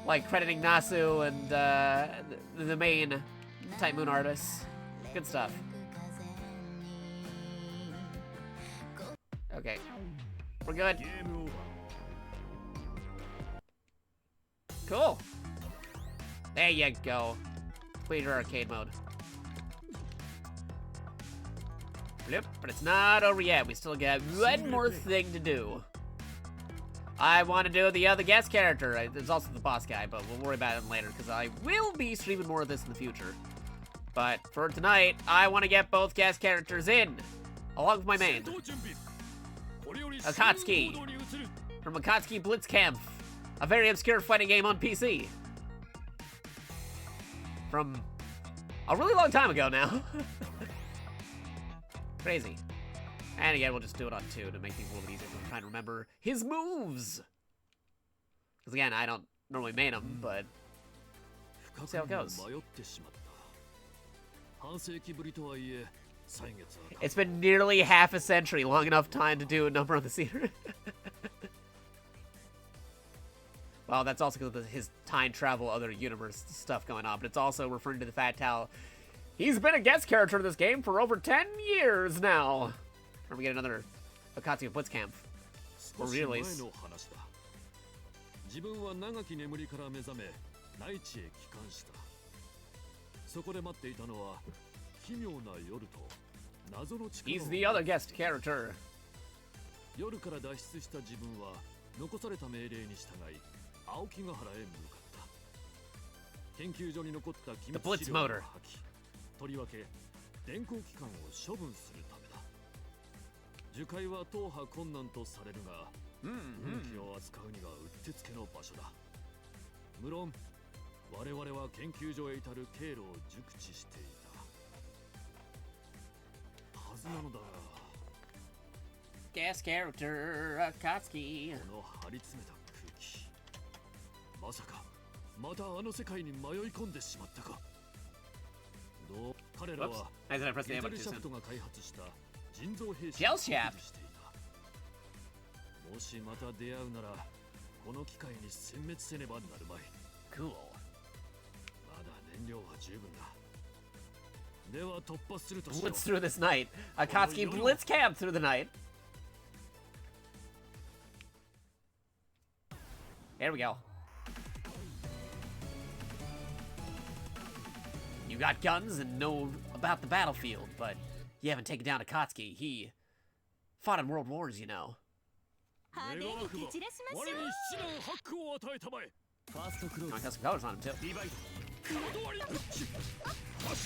Like crediting Nasu and the main Type Moon artists. Good stuff. Okay. We're good. Cool. There you go. Complete your arcade mode. Yep, but it's not over yet. We still got one more thing to do. I want to do the other guest character. There's also the boss guy, but we'll worry about him later because I will be streaming more of this in the future. But for tonight, I want to get both guest characters in, along with my main. Akatsuki from Akatsuki Blitzkampf, a very obscure fighting game on PC. From a really long time ago now. Crazy. And again, we'll just do it on 2 to make things a little bit easier for trying to remember his moves. Because again, I don't normally main him, but we'll see how it goes. It's been nearly half a century, long enough time to do a number on the scene. Well, that's also because of his time travel, other universe stuff going on, but it's also referring to the fact how he's been a guest character in this game for over 10 years now. Or we get another Akatsuki Blitzcamp or release. 自分は長き眠りから目覚め内地へ帰還した。そこで待っていたのは奇妙な夜と謎の力。 He's the other guest character. 夜から脱出した自分は残された命令に従い青木ヶ原へ向かった。研究所に残った機密資料を破棄、とりわけ電光機関を処分するためだ。樹海は踏破困難とされるが、運気を扱うにはうってつけの場所だ。無論我々は研究所へ至る経路を熟知していたはずなのだが、 Guest character Akatsuki. この張り詰めた空気、まさかまたあの世界に迷い込んでしまったか。どう彼らはメタルシャフトが開発した人造兵士をジェルシャフトしていた。もしまた出会うならこの機会に殲滅せねばなるまい。 Cool. まだ燃料は十分だ。では突破するとしよう。 Blitz through this night. Akatsuki Blitzcamp through the night. There we go. You got guns and know about the battlefield, but you haven't taken down Akatsuki. He fought in world wars, you know. 派手に蹴散らしましょう。我に七難八苦を与えたまえ。ファーストクロ Oh, ー I ズ got some colors on him too. リヴァイト断り発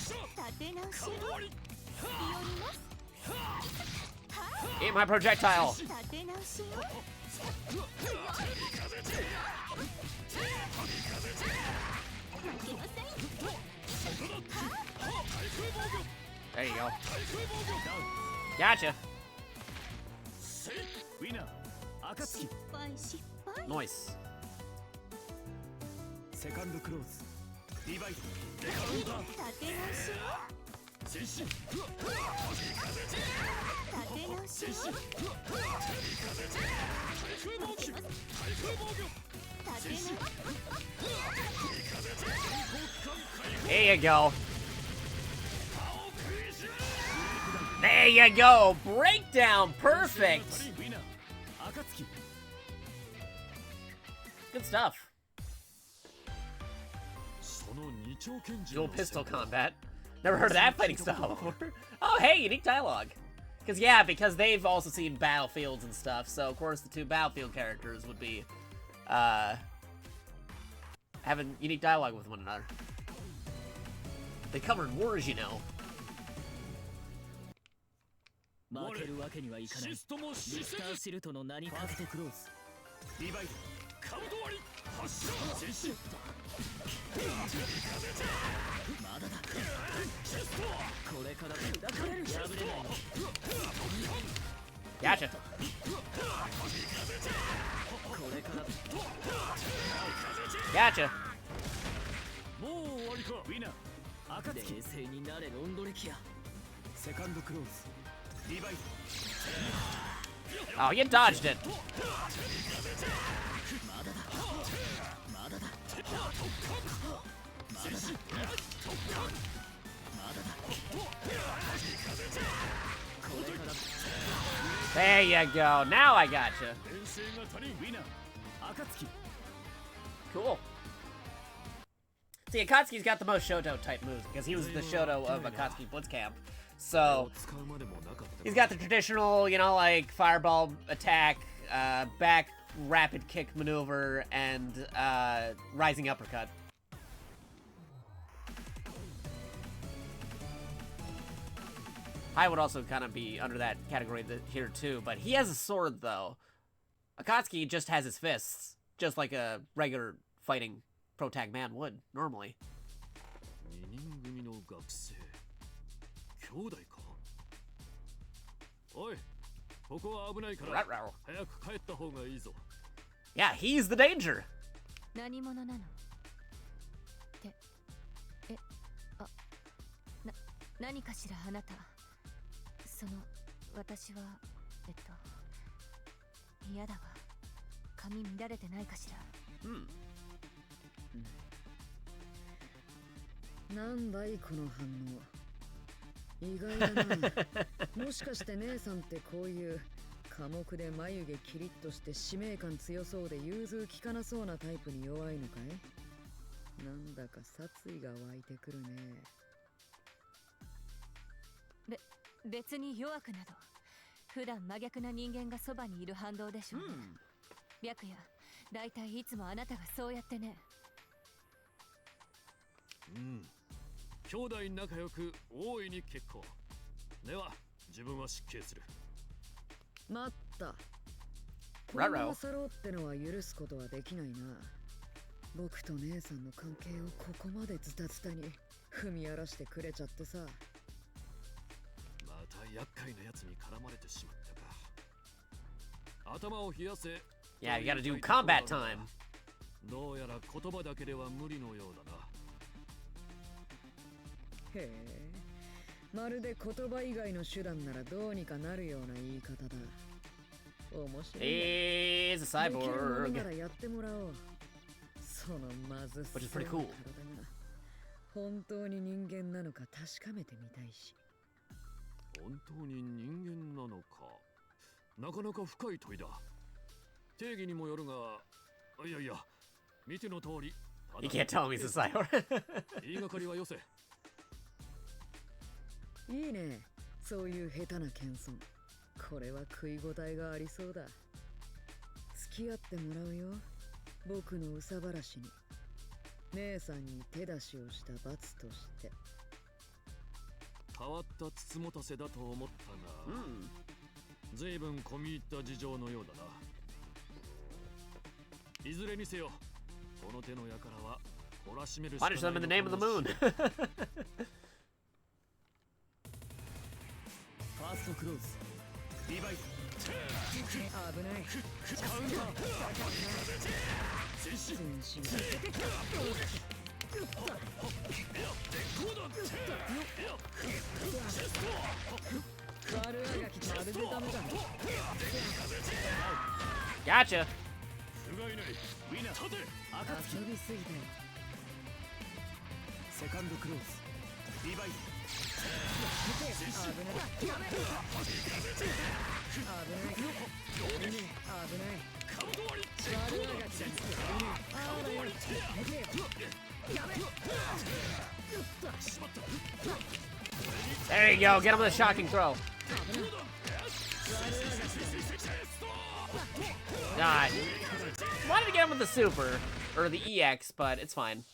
射立て直しを断り寄ります。 Eat my projectile. 立て直しを There you go. Gotcha. ウィナー暁失敗失敗。 Nice. セカンドクローズリヴァイト立て直しを前進立て直しを There you go. There you go. Breakdown. Perfect. ウィナー暁 Good stuff. その二丁拳銃 Dual pistol combat. Never heard of that fighting style before. Oh, hey, unique dialogue. Because, yeah, because they've also seen battlefields and stuff, so of course the two battlefield characters would be, having unique dialogue with one another. They covered wars, you know. 負けるわけにはいかない。シストもミ死せスターシルトの名にかけてクローズリヴァイトカウント割り発射前進まだだこれから砕かれる破れない Gotcha. これから Gotcha. もう終わりか。ウィナー暁冷静になれロンドレキアセカンドクローズリヴァイト Oh, you dodged it. まだだまだだまだだまだだこれから There you go. Now I gotcha. 遠征が足りん。ウィナー暁 Cool. See, Akatsuki's got the most Shoto type moves because he was the Shoto of Akatsuki Blitzcamp. So, 使うまでもなかった。 he's got the traditional, you know, like fireball attack, back rapid kick maneuver, and rising uppercut. I would also kind of be under that category here too, but he has a sword though. Akatsuki just has his fists, just like a regular fighting pro tag man would normally. 二人組の学生兄弟か。おい、ここは危ないから Ruh-roh. 早く帰った方がいいぞ。 Yeah, he's the danger. 何者なのって何かしらあなた。その私は嫌だわ。髪乱れてないかしら。なんだいこの反応。意外だな。もしかして姉さんってこういう寡黙で眉毛キリッとして使命感強そうで融通きかなそうなタイプに弱いのかい？なんだか殺意が湧いてくるね。別に弱くなど、普段真逆な人間がそばにいる反動でしょうね。白夜、だいたいいつもあなたがそうやってね。兄弟仲良く大いに結構。では自分は失敬する。待った。こんなサロってのは許すことはできないな。僕と姉さんの関係をここまでズタズタに踏み荒らしてくれちゃってさ。また厄介なやつに絡まれてしまったか。頭を冷やせ。Yeah, you gotta do combat time. どうやら言葉だけでは無理のようだな。へえ、まるで言葉以外の手段ならどうにかなるような言い方だ。面白い。He's a できるもの cyborg. ならやってもらおう。そのまずそうな Which is 体 pretty が cool. 本当に人間なのか確かめてみたいし。本当に人間なのか。なかなか深い問いだ。定義にもよるが、いやいや、見ての通り。You can't tell me he's a cyborg. 言いがかりはよせ。いいね、そういう下手な謙遜。これは食い応えがありそうだ。付き合ってもらうよ、僕の憂さ晴らしに。姉さんに手出しをした罰として。変わったつつもたせだと思ったが、随分込み入った事情のようだな。いずれにせよ、この手の輩は懲らしめるしかない Punish them in the name of the moon. ファーストクローズ。リバイト。危ない。カウンター。前進。悪あがきまるでダメだ。Gotcha. 不甲斐ない。ウィナー。立て。遊びすぎて。セカンドクローズ。リバイト。There you go. Get him with a shocking throw. God. Wanted to get him with the super or the EX, but it's fine.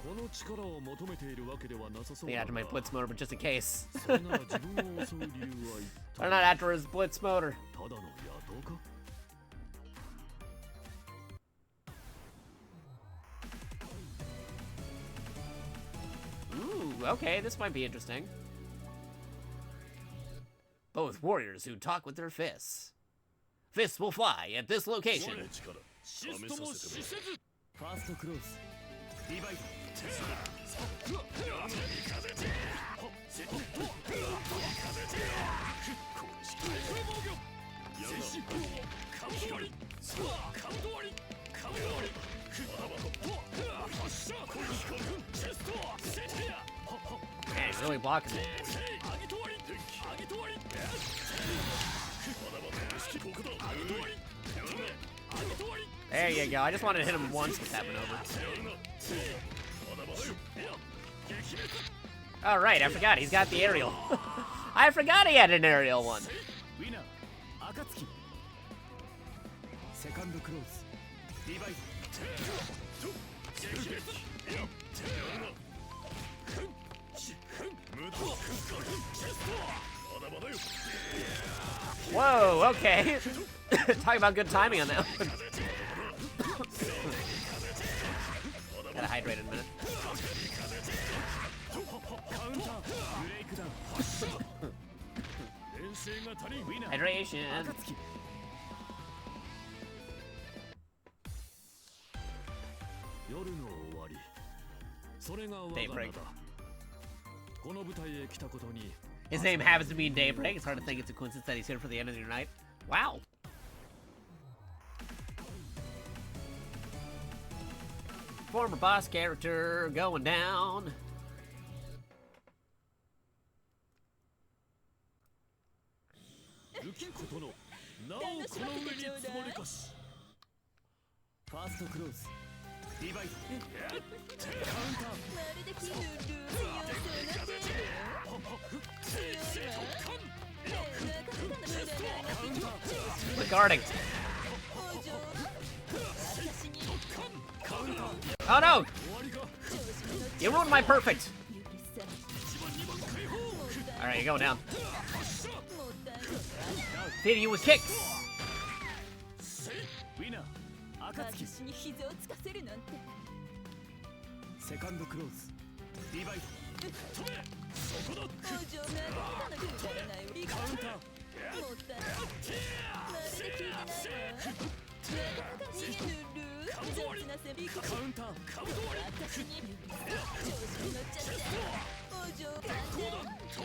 この力を求めているわけではなさそう They だ after my が。 blitz motor, but just in case. それなら自分を襲う理由は一 They're 体 not after his blitz motor. ただの野党か。Ooh, okay, this might be interesting. Both warriors who talk with their fists. Fists will fly at this location. シストも施設。ファーストクローズ。リバイト。Man, he's really blocking it. There you go. I just wanted to hit him once with that maneuver. All right, I forgot. He's got the aerial. I forgot he had an aerial one. ウィナー暁。セカンドクローズ。リバイト。 Whoa, okay. Talk about good timing on that one. Gotta hydrate in a minute. カウンター。ブレイクダウン。 遠征が足りん。 Hydration. 暁。 夜の終わり。それが我が名だ。 Daybreak. この舞台へ来たことに。 His name happens to be Daybreak. It's hard to think it's a coincidence that he's here for the end of your night. Wow. Former boss character going down.ファーストクローズリバイトまるでキルル強そうなRegarding. Oh no! You ruined my perfect! Alright, you're going down. Feeding you with kicks! ウィナー暁私に膝をつかせるなんてセカンドクローズリバイトお嬢が誰かのくだらないリカウンターもったいないまるで聞いてないわキルル雑なセリフカウンター私に調子に乗っちゃってお嬢がねさあ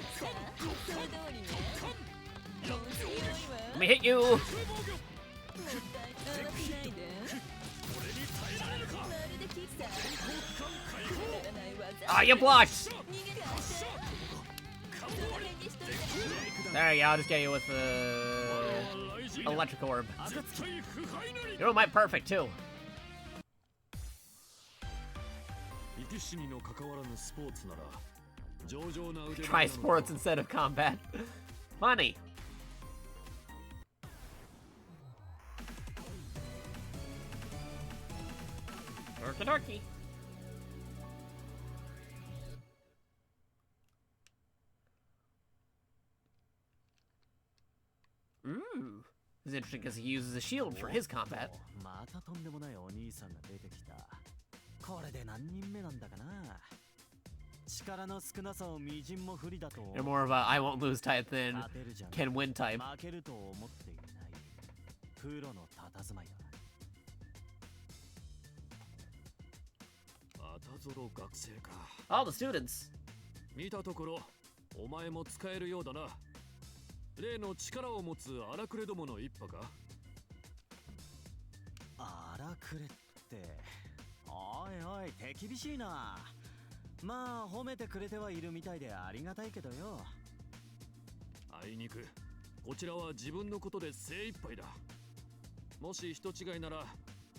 その通りねもう強いわ Let me hit you! もったい甘くないでまるでキッサーくだらない技 Ah, you blocked! 逃げがしてその辺にしといて There you go, I'll just get you with the electric orb. You ruined my perfect too. 生き死にの関わらぬスポーツなら上々な腕 Try sports instead of combat. Funny. Dorky dorky. Ooh. This is interesting because he uses a shield for his combat. またとんでもないお兄さんが出てきたこれで何人目なんだかな力の少なさをみじんも不利だと You're more of a I won't lose type than 勝てるじゃん can win type. 負けると思っていないプロの佇まいだまたぞろ学生か All the students. 見たところお前も使えるようだな例の力を持つ荒くれどもの一派か荒くれっておいおい手厳しいなまあ褒めてくれてはいるみたいでありがたいけどよあいにくこちらは自分のことで精一杯だもし人違いなら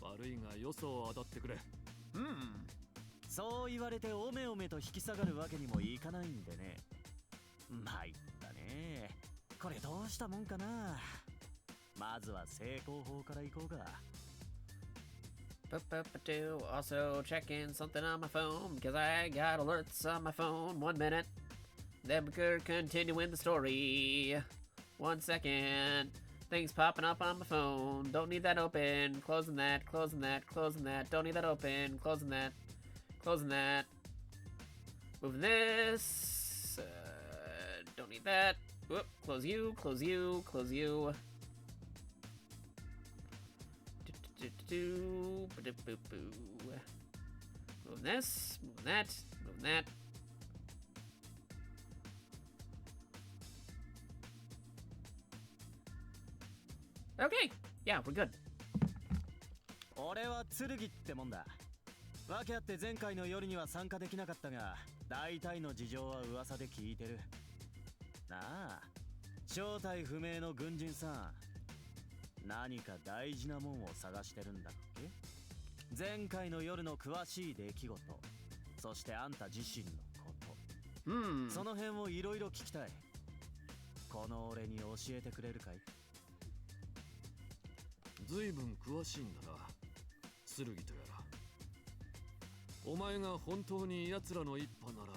悪いがよそを当たってくれそう言われておめおめと引き下がるわけにもいかないんでね参ったねこれどうしたもんかなまずは成功法からいこうかAlso checking something on my phone because I got alerts on my phone. 1 minute. Then we could continue in the story. 1 second. Things popping up on my phone. Don't need that open. Closing that, closing that, closing that. Don't need that open. Closing that, closing that. Moving this. Don't need that. Whoop. Close you, close you, close you. Move this, move that, move that. Okay, yeah, we're good. 俺は剣ってもんだ訳あって前回の夜には参加できなかったが大体の事情は噂で聞いてるなあ正体不明の軍人さん何か大事なもんを探してるんだっけ前回の夜の詳しい出来事そしてあんた自身のことその辺をいろいろ聞きたいこの俺に教えてくれるかいずいぶん詳しいんだな剣とやらお前が本当に奴らの一派なら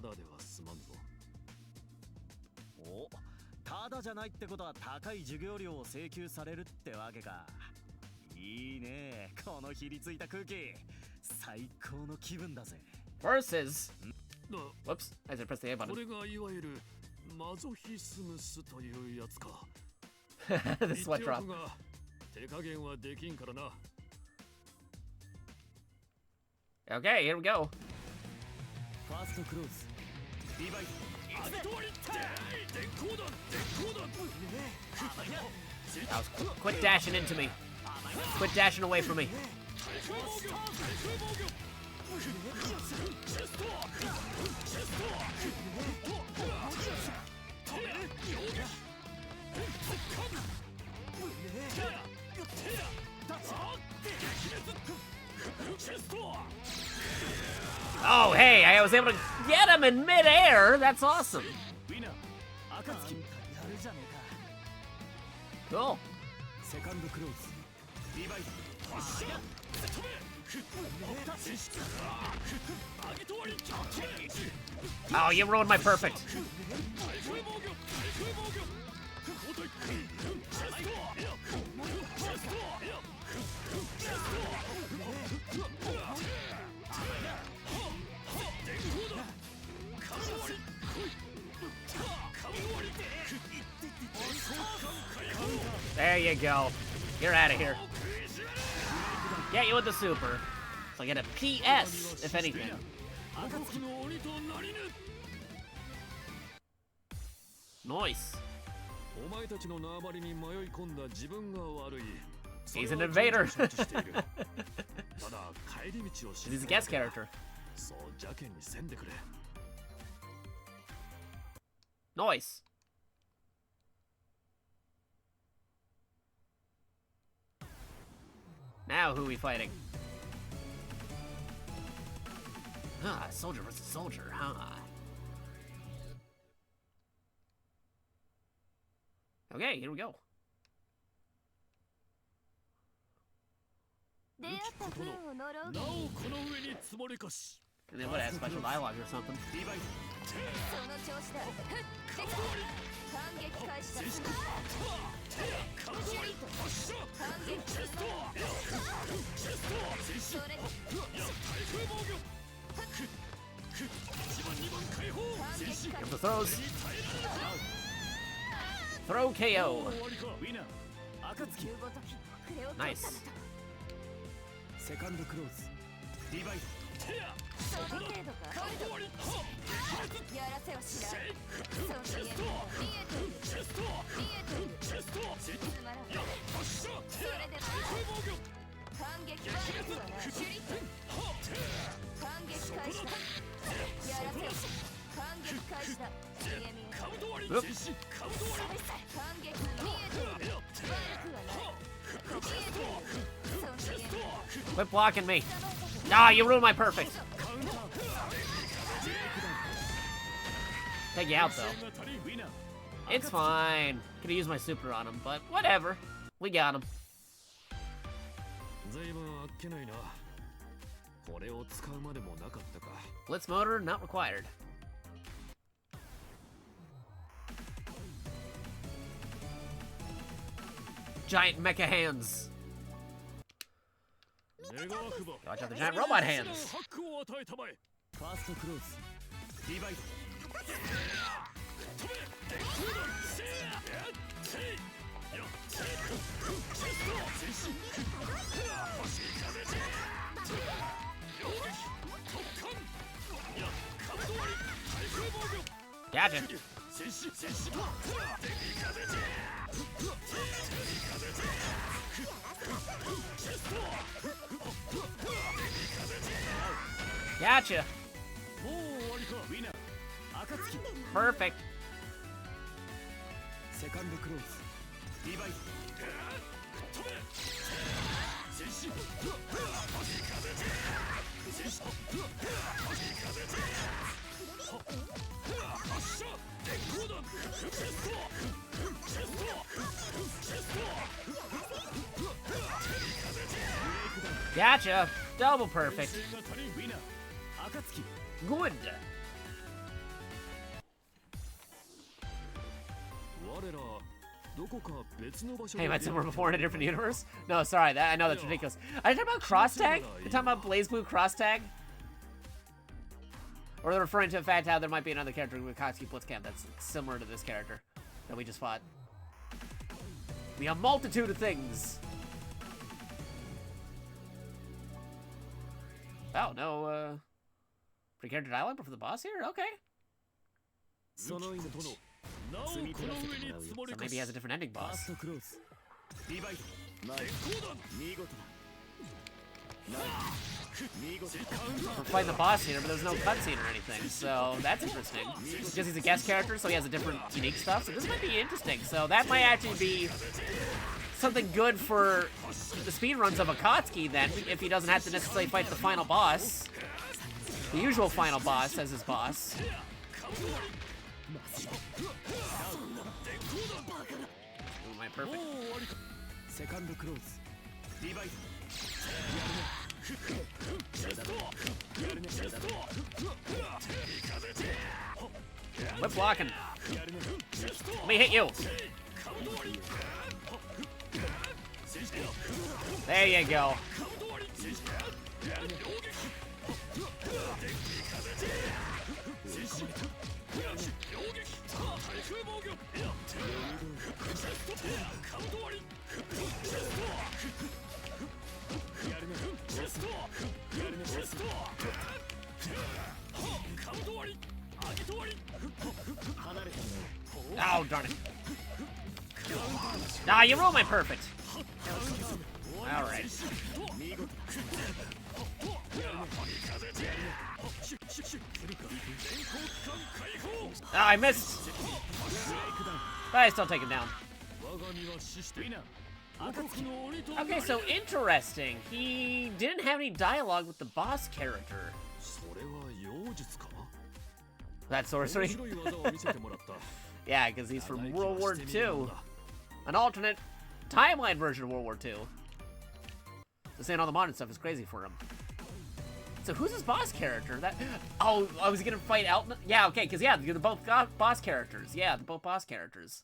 ただでは済まんぞおただじゃないってことは高い授業料を請求されるってわけかいいねこのひりついた空気最高の気分だぜ Versus. Whoops, I just pressed the A こ button. れがいわゆるマゾヒスムスというやつか The sweat drop. が手加減はできんからな Okay, here we go. ファーストクローズリバイト Quit dashing into me. Quit dashing away from me. Oh, hey, I was able to get him in midair. That's awesome. Cool. Oh, you ruined my perfect. There you go. You're out of here. Get you with the super. So I get a PS, if anything. Nice. He's an invader. He's a guest character. Nice. Now who are we fighting? Ah, soldier versus soldier, huh? Okay, here we go. And they would have special dialogue or something. Give the throws. Throw KO. Nice. Oop. Quit blocking me. Ah, you ruined my perfect. Take you out, though. It's fine. Could've used my super on him, but whatever. We got him. Blitz motor not required. Giant mecha hands. Watch out the giant robot hands. Gotcha. Gotcha. Perfect. Gotcha. Double perfect. Good. Hey, am I somewhere before in a different universe? No, sorry, I know that's ridiculous. Are you talking about cross tag? You're talking about BlazBlue cross tag? Or they're referring to the fact how there might be another character with Akatsuki Blitzcamp that's similar to this character that we just fought. We have a multitude of things. Oh, no, pre-character dialogue for the boss here? Okay. So maybe he has a different ending boss. We're fighting the boss here, but there's no cutscene or anything, so that's interesting. Because he's a guest character, so he has a different, unique stuff, so this might be interesting. So that might actually be something good for the speedruns of Akatsuki, then, if he doesn't have to necessarily fight the final boss. The usual final boss as his boss. Ooh, my perfect. Quit blocking. Let me hit you. There you go. Oh, darn it. Nah, you ruined my perfect. Alright. Ah, I missed. But I still take him down. Okay, so interesting. He didn't have any dialogue with the boss character. That's sorcery? Yeah, because he's from World War II. An alternate timeline version of World War II. So saying all the modern stuff is crazy for him. So who's his boss character? Oh, I was gonna fight Elton? Yeah, okay, because yeah, they're both boss characters. Yeah, they're both boss characters.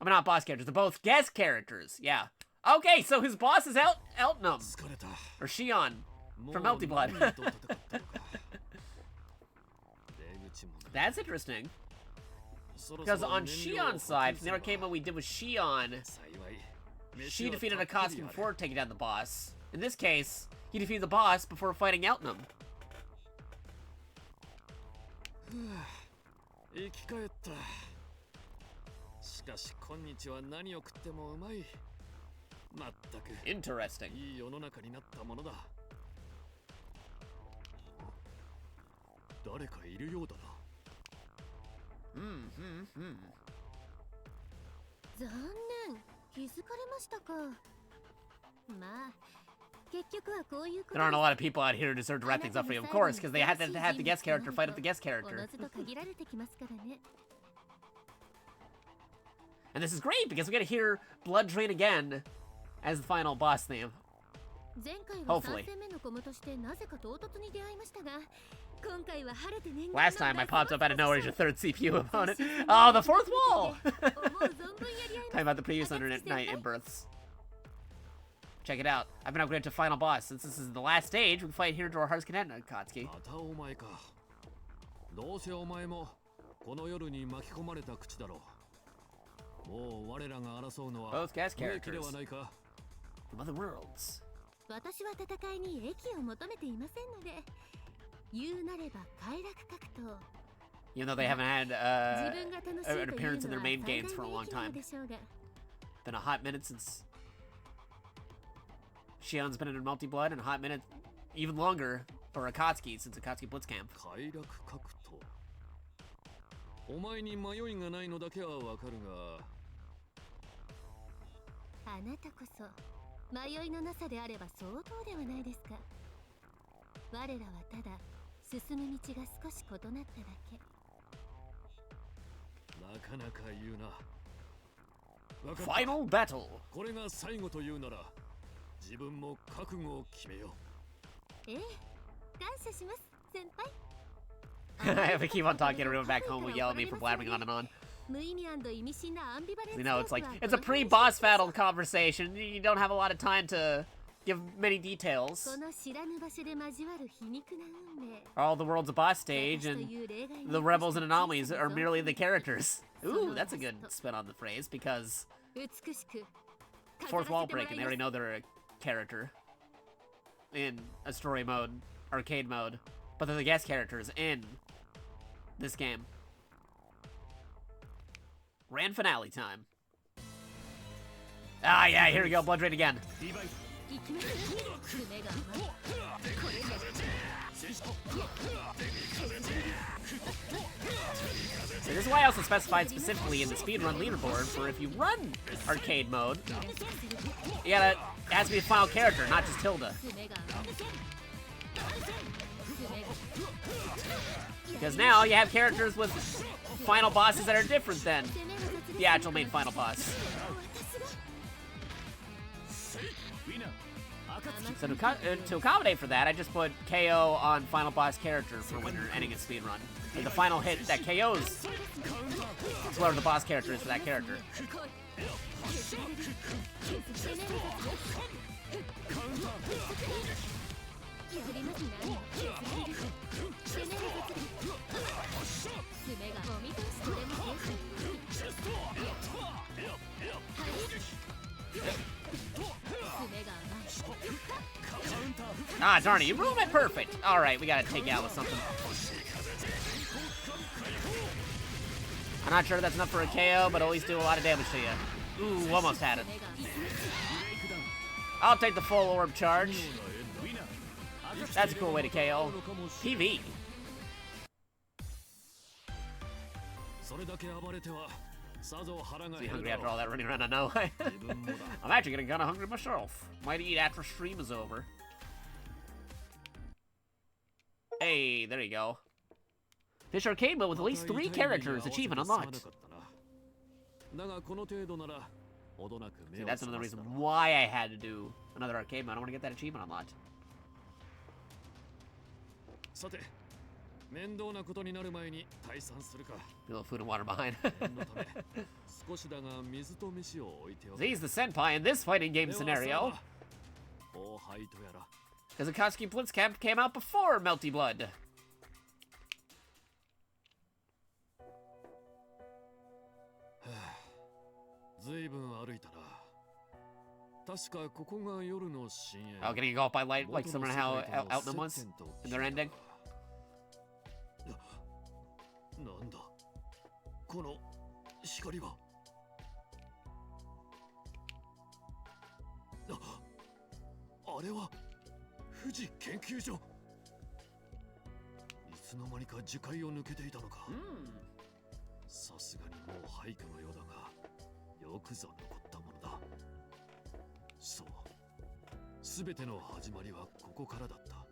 I mean, not boss characters, they're both guest characters. Yeah. Okay, so his boss is Eltonum. Or Shion from Melty Blood. That's interesting. Because on Shion's side, from the arcade mode we did with Shion, she defeated Akatsuki before taking down the boss. In this case, he defeated the boss before fighting Eltonum. Interesting. There aren't a lot of people out here who deserve to wrap things up for you, of course, because they had to have the guest character fight up the guest character. And this is great, because we get to hear Blood Drain again as the final boss theme. Hopefully. Last time I popped up out of nowhere as your third CPU opponent. Oh, the fourth wall! Talking about the previous night in births. Check it out. I've been upgraded to final boss. Since this is the last stage, we can fight here to our heart's content, Akatsuki. Both guest characters from other worlds. Even though they haven't had an appearance in their main games for a long time. Been a hot minute since Shion's been in Melty Blood, and a hot minute, even longer, for Akatsuki since Akatsuki Blitzcamp. Final battle. If I keep on talking, everyone back home will yell at me for blabbering on and on. You know, it's a pre-boss battle conversation. You don't have a lot of time to give many details. All the world's a boss stage, and the rebels and anomalies are merely the characters. Ooh, that's a good spin on the phrase, because fourth wall break, and they already know they're a character in a story mode, arcade mode, but they're the guest characters in this game. Grand finale time. Ah, yeah, here we go, Blood Drain again. 行きます爪が甘いこれが So this is why I also specified specifically in the speedrun leaderboard for if you run arcade mode, you gotta, it has to be a final character, not just Hilda. Because now you have characters with final bosses that are different than the actual main final boss. So to accommodate for that, I just put KO on final boss character for when you're ending a speedrun. Like the final hit that KOs whoever the boss character is for that character. Ah, darn it, you ruined it perfect. Alright, we gotta take you out with something. I'm not sure that's enough for a KO, but at least do a lot of damage to you. Ooh, almost had it. I'll take the full orb charge. That's a cool way to KO. PV. So you hungry after all that running around? I know. I'm actually getting kind of hungry myself. Might eat after stream is over. Hey, there you go. Fish arcade mode with at least 3 characters. Achievement unlocked. See, that's another reason why I had to do another arcade mode. I want to get that achievement unlocked. A little food and water behind. He's the senpai in this fighting game scenario. Because Akatsuki Blitzcamp came out before Melty Blood. Oh, getting engulfed by light like similar to how Outnum was in their ending.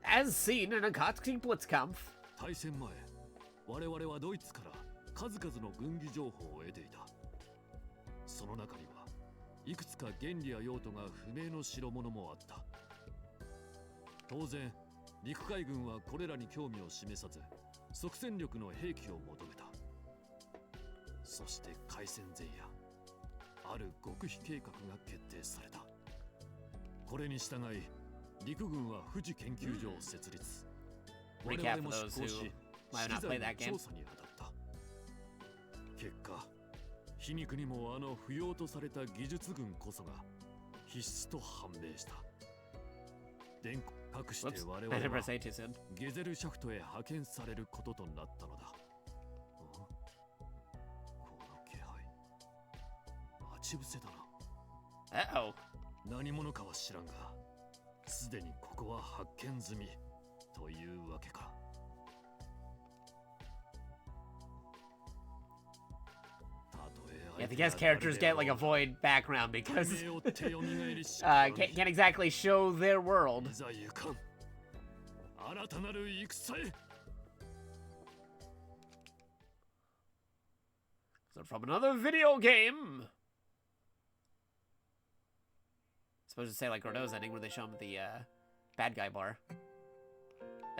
As seen in Akatsuki Blitzkampf. 我々はドイツから数々の軍事情報を得ていた。その中にはいくつか原理や用途が不明の代物もあった。当然、陸海軍はこれらに興味を示さず、即戦力の兵器を求めた。そして開戦前夜、ある極秘計画が決定された。これに従い、陸軍は富士研究所を設立。我々も出向し、 Might not play that game. 結果、皮肉にもあの不要とされた技術軍こそが必須と判明した。電光隠して我々はゲゼルシャフトへ派遣されることとなったのだ。この気配、待ち伏せだな。何者かは知らんが、すでにここは発見済みというわけか。 Yeah, the guest characters get like a void background because can't exactly show their world. So from another video game. Supposed to say like Gordo's ending where they show him the bad guy bar.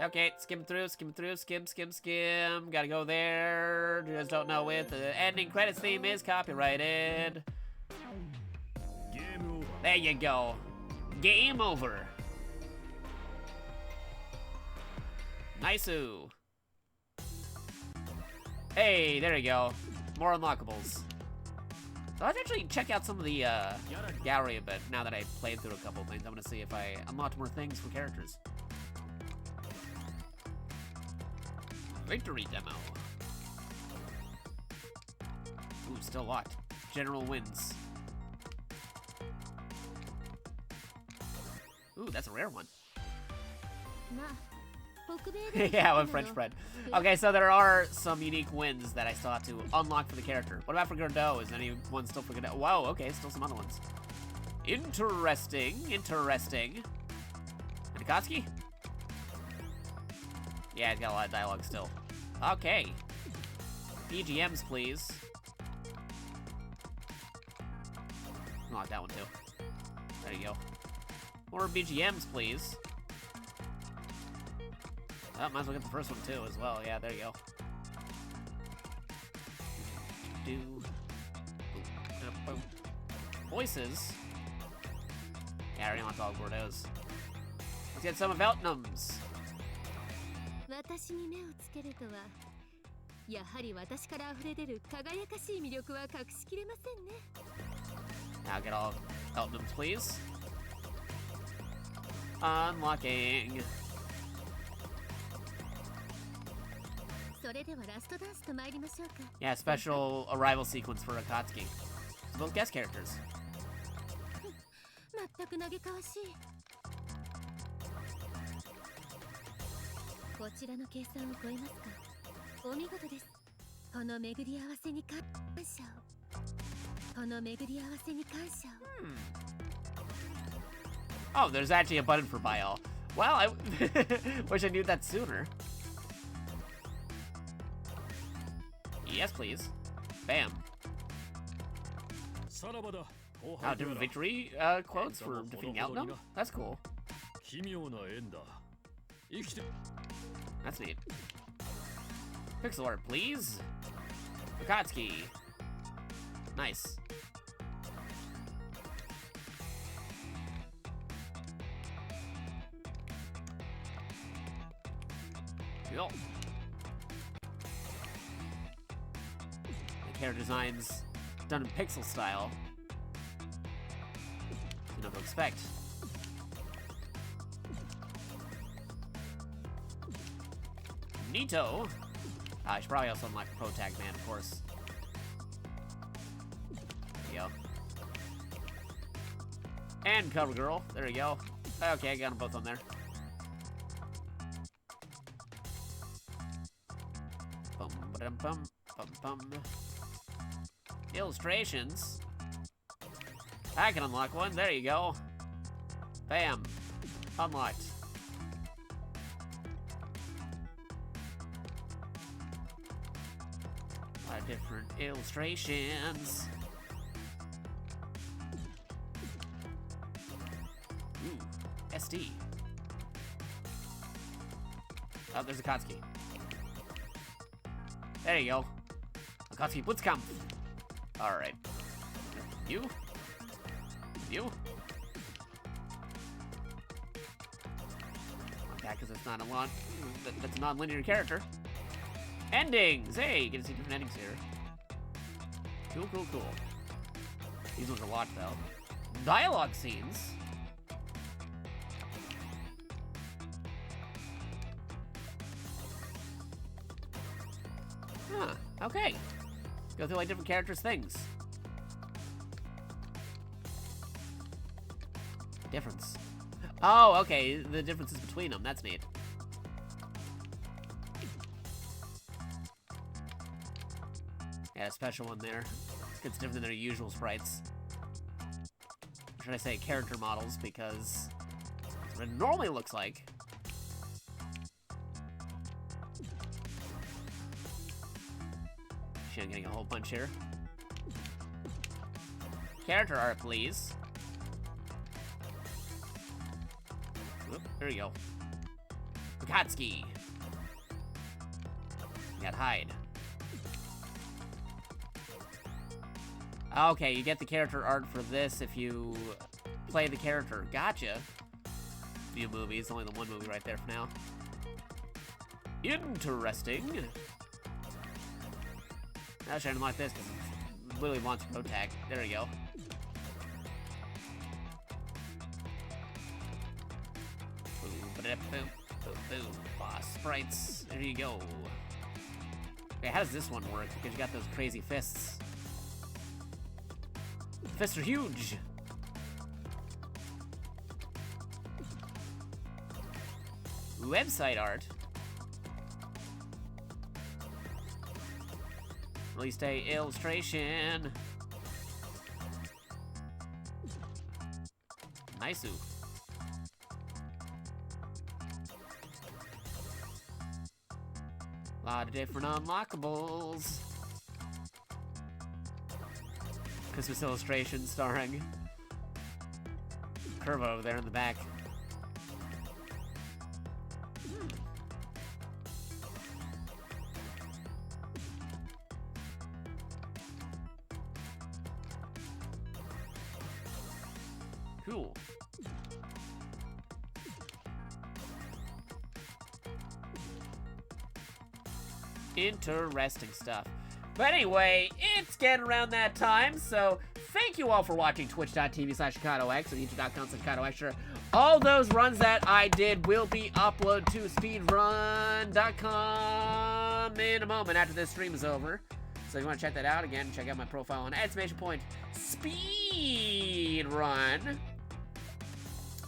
Okay, skim through, skim. Gotta go there. Just don't know it. The ending credits theme is copyrighted. There you go. Game over. Nice-oo. Hey, there you go. More unlockables. So let's actually check out some of the gallery a bit now that I played through a couple things. I'm gonna see if I unlocked more things for characters. Victory demo. Ooh, still locked. General wins. that's a rare one. まあ北米で Yeah, with French bread. Okay, so there are some unique wins that I still have to unlock for the character. What about for Godot? Is anyone still for Godot? Wow, okay, still some other ones. Interesting, interesting. And Akatsuki? Yeah, he's got a lot of dialogue still. Okay. BGMs, please. Unlock that one too. There you go. More BGMs, please. Oh, might as well get the first one too as well. Yeah, there you go. Voices. Yeah, I already want all Gordos. Let's get some of Eltnums. 私に目をつけるとはやはり私から溢れ出る輝かしい魅力は隠しきれませんね Now get all Eltnums, please. Unlocking. それではラストダンスと参りましょうか Yeah, special arrival sequence for Akatsuki. So both guest characters. 全く嘆かわしいこちらの計算を超えますかお見事ですこの巡り合わせに感謝をこの巡り合わせに感謝を Oh, there's actually a button for buy all. Well, I wish I knew that sooner. Yes, please. Bam. さらばだ Oh, different victory quotes for defeating Outnum? That's cool. 奇妙な縁だ生きて That's neat. Pixel art, please. Akatsuki. Nice. Cool. The character designs done in pixel style. You know what to expect. Neato. I should probably also unlock Pro Tag Man, of course. There you go. And Cover Girl. There you go. Okay, I got them both on there. Bum, ba-dum, bum, bum, bum. Illustrations. I can unlock one. There you go. Bam. Unlocked. A lot of different illustrations. Ooh, SD. Oh, there's Akatsuki. There you go. Akatsuki Blitzkampf. Alright. You? You? Yeah, because it's not a that's a non-linear character. Endings! Hey, you get to see different endings here. Cool, cool, cool. These ones are locked, though. Dialogue scenes. Huh, okay. Go through, like, different characters' things. Difference. Oh, okay, the differences between them. That's neat. Yeah, a special one there. It's different than their usual sprites. Or should I say character models, because that's what it normally looks like. Actually, I'm getting a whole bunch here. Character art, please. Whoop, there you go. Akatsuki. Got Hyde. Okay, you get the character art for this if you play the character. Gotcha. Few movies, only the one movie right there for now. Interesting. Now should I unlock this because it literally wants Pro Tag. There we go. Boom. Boss sprites. There you go. Okay, how does this one work? Because you got those crazy fists. Fists are huge. website art. Release day illustration. Nice. A lot of different unlockables. Christmas illustration starring Curvo over there in the back. Cool. Interesting stuff. But anyway, it's getting around that time, so thank you all for watching twitch.tv/JakatoX or youtube.com/JakatoX. All those runs that I did will be uploaded to speedrun.com in a moment after this stream is over. So if you want to check that out, again, check out my profile on !speedrun.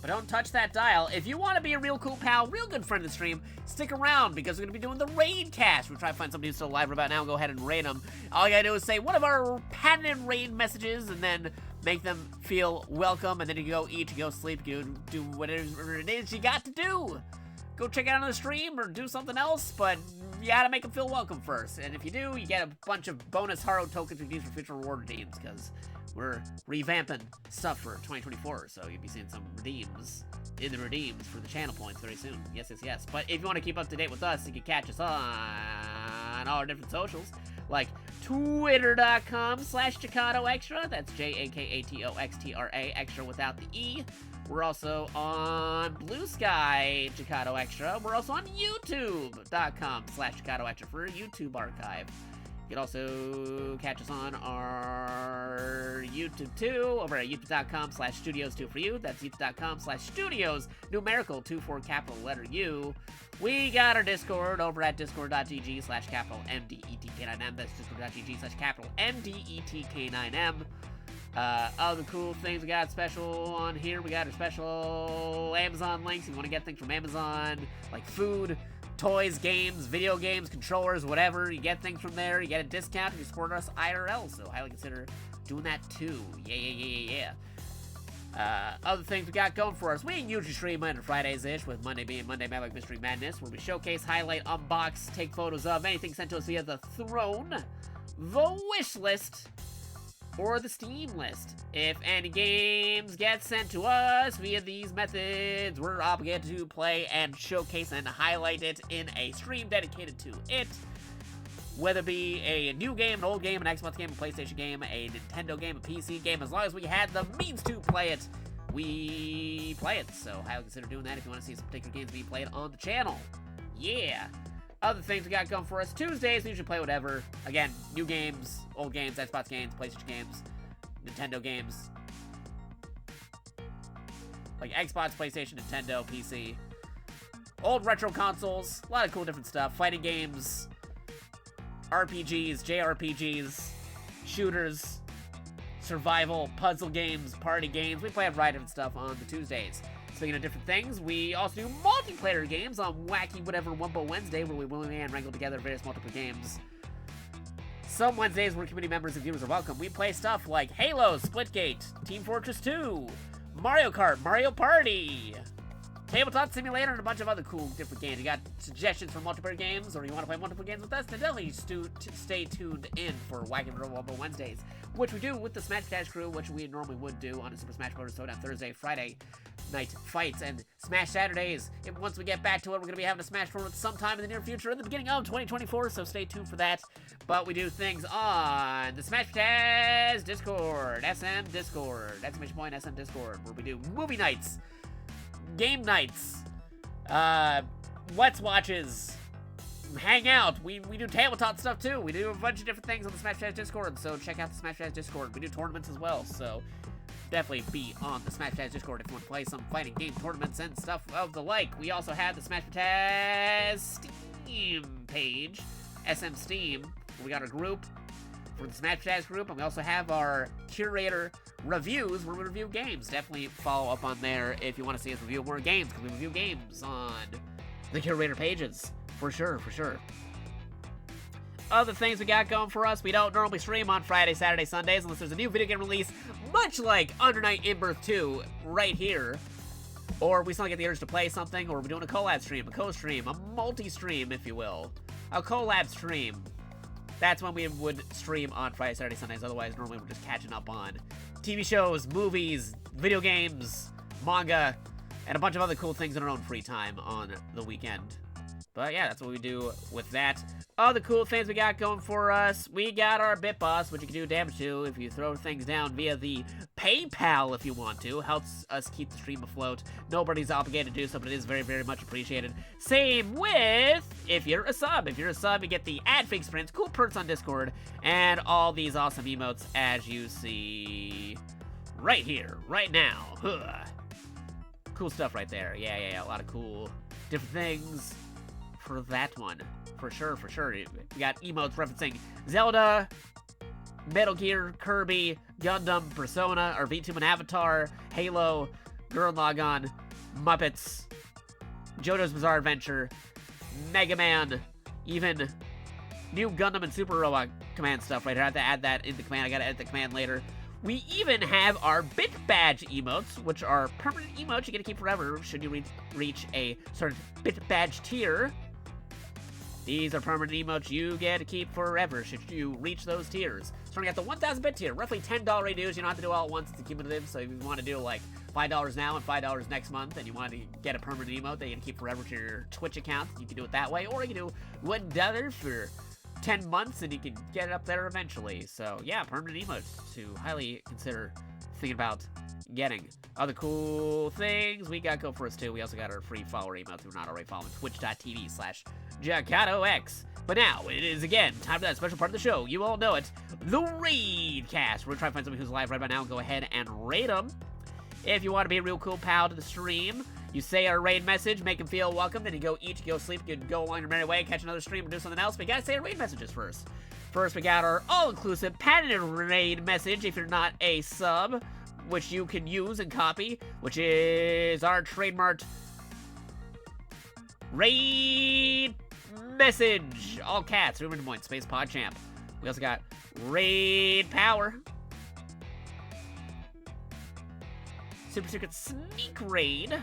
But don't touch that dial. If you want to be a real cool pal, real good friend of the stream, stick around because we're going to be doing the raid cast. We'll try to find somebody who's still alive about now and go ahead and raid them. All you got to do is say one of our patented raid messages and then make them feel welcome. And then you go eat, you go sleep, you do whatever it is you got to do. Go check out on the stream or do something else, but you got to make them feel welcome first. And if you do, you get a bunch of bonus Haro tokens we can use for future reward redeems because we're revamping stuff for 2024, so you'll be seeing some redeems in the redeems for the channel points very soon. Yes, yes, yes. But if you want to keep up to date with us, you can catch us on all our different socials, like twitter.com/JakatoXtra. That's JakatoXtra, extra without the E. We're also on Blue Sky JakatoXtra. We're also on YouTube.com/JakatoXtra for YouTube archive. You can also catch us on our YouTube too, over at youtube.com/studios2for you. That's youtube.com/studios, numerical 2 for capital letter U. We got our Discord over at discord.gg/MDETK9M. That's discord.gg/MDETK9M. Other cool things we got special on here. We got our special Amazon links. If you want to get things from Amazon, like food, toys, games, video games, controllers, whatever. You get things from there. You get a discount if you support us IRL, so highly consider doing that too. Yeah. Other things we got going for us. We usually stream Monday to Fridays-ish, with Monday being Monday Mad Like Mystery Madness, where we showcase, highlight, unbox, take photos of anything sent to us via the Throne, the Wish List, or the Steam list. If any games get sent to us via these methods, we're obligated to play and showcase and highlight it in a stream dedicated to it. Whether it be a new game, an old game, an Xbox game, a PlayStation game, a Nintendo game, a PC game, as long as we had the means to play it, we play it. So highly consider doing that if you want to see some particular games being played on the channel. Yeah. Other things we got going for us. Tuesdays, we usually play whatever. Again, new games, old games, Xbox games, PlayStation games, Nintendo games. Like Xbox, PlayStation, Nintendo, PC. Old retro consoles. A lot of cool different stuff. Fighting games, RPGs, JRPGs, shooters, survival, puzzle games, party games. We play a variety of stuff on the Tuesdays. Speaking of different things, we also do multiplayer games on Wacky Whatever Wumbo Wednesday, where we willingly and wrangle together various multiplayer games. Some Wednesdays where community members and viewers are welcome. We play stuff like Halo, Splitgate, Team Fortress 2, Mario Kart, Mario Party, Tabletop Simulator, and a bunch of other cool different games. You got suggestions for multiplayer games, or you want to play multiplayer games with us, then definitely stay tuned in for Wacky Wumbo Wednesdays, which we do with the Smash Dash crew, which we normally would do on a Super Smash Bros. Showdown Thursday, Friday night fights, and Smash Saturdays. And once we get back to it, we're going to be having a Smash tournament sometime in the near future, in the beginning of 2024, so stay tuned for that. But we do things on the Smash Taz Discord, SM Discord, exclamation point SM Discord, where we do movie nights, game nights, Let's Watches, hang out. We do tabletop stuff too. We do a bunch of different things on the Smash Dash Discord, so check out the Smash Dash Discord. We do tournaments as well, so definitely be on the Smash Dash Discord if you want to play some fighting game tournaments and stuff of the like. We also have the Smash Taz Steam page, SM Steam. We got a group for the Smash Taz group, and we also have our curator reviews where we review games. Definitely follow up on there if you want to see us review more games, because we review games on the curator pages. For sure, for sure. Other things we got going for us, we don't normally stream on Friday, Saturday, Sundays unless there's a new video game release, much like Under Night in Birth 2 right here. Or we suddenly get the urge to play something, or we're doing a collab stream, a co-stream, a multi-stream, if you will. A collab stream. That's when we would stream on Friday, Saturday, Sundays. Otherwise, normally we're just catching up on TV shows, movies, video games, manga, and a bunch of other cool things in our own free time on the weekend. But yeah, that's what we do with that. Other cool things we got going for us. We got our Bit Boss, which you can do damage to if you throw things down via the PayPal if you want to. Helps us keep the stream afloat. Nobody's obligated to do so, but it is very, very much appreciated. Same with if you're a sub. If you're a sub, you get the ad-free experience, cool perks on Discord, and all these awesome emotes as you see right here, right now. Huh. Cool stuff right there. Yeah, a lot of cool different things for that one. For sure, for sure. We got emotes referencing Zelda, Metal Gear, Kirby, Gundam, Persona, or VTuber and Avatar, Halo, Gurren Lagann, Muppets, JoJo's Bizarre Adventure, Mega Man, even new Gundam and Super Robot command stuff right here. I have to add that in the command. I gotta edit the command later. We even have our Bit Badge emotes, which are permanent emotes you get to keep forever should you reach a certain Bit Badge tier. These are permanent emotes you get to keep forever should you reach those tiers. Starting at the 1,000 bit tier, roughly $10 dues. You don't have to do it all at once, it's cumulative. So if you want to do like $5 now and $5 next month, and you want to get a permanent emote that you can keep forever to your Twitch account, you can do it that way. Or you can do $1 for 10 months and you can get it up there eventually. So yeah, permanent emotes to highly consider thinking about getting. Other cool things we got go for us too. We also got our free follower email if you're not already following twitch.tv/JakatoX. But now it is again time for that special part of the show. You all know it, the Raid Cast. We're gonna try to find somebody who's live right about now and go ahead and raid them. If you want to be a real cool pal to the stream, you say our raid message, make them feel welcome, then you go eat, you go sleep, you can go along your merry way, catch another stream, or do something else. But you gotta say our raid messages first. First, we got our all-inclusive patented raid message if you're not a sub, which you can use and copy, which is our trademarked raid message. All cats, Ruben Des Moines, Space Pod Champ. We also got raid power, super secret sneak raid, and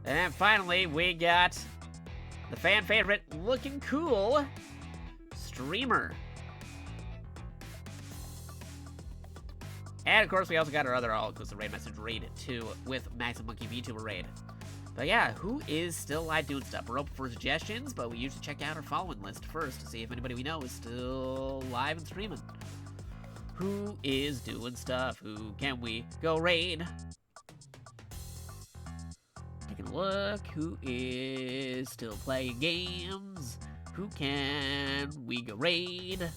then finally we got the fan favorite looking cool streamer. And of course, we also got our other all-inclusive raid message, Raid 2, with Max and Monkey VTuber raid. But yeah, who is still live doing stuff? We're open for suggestions, but we usually check out our following list first to see if anybody we know is still live and streaming. Who is doing stuff? Who can we go raid? Taking a look. Who is still playing games? Who can we go raid?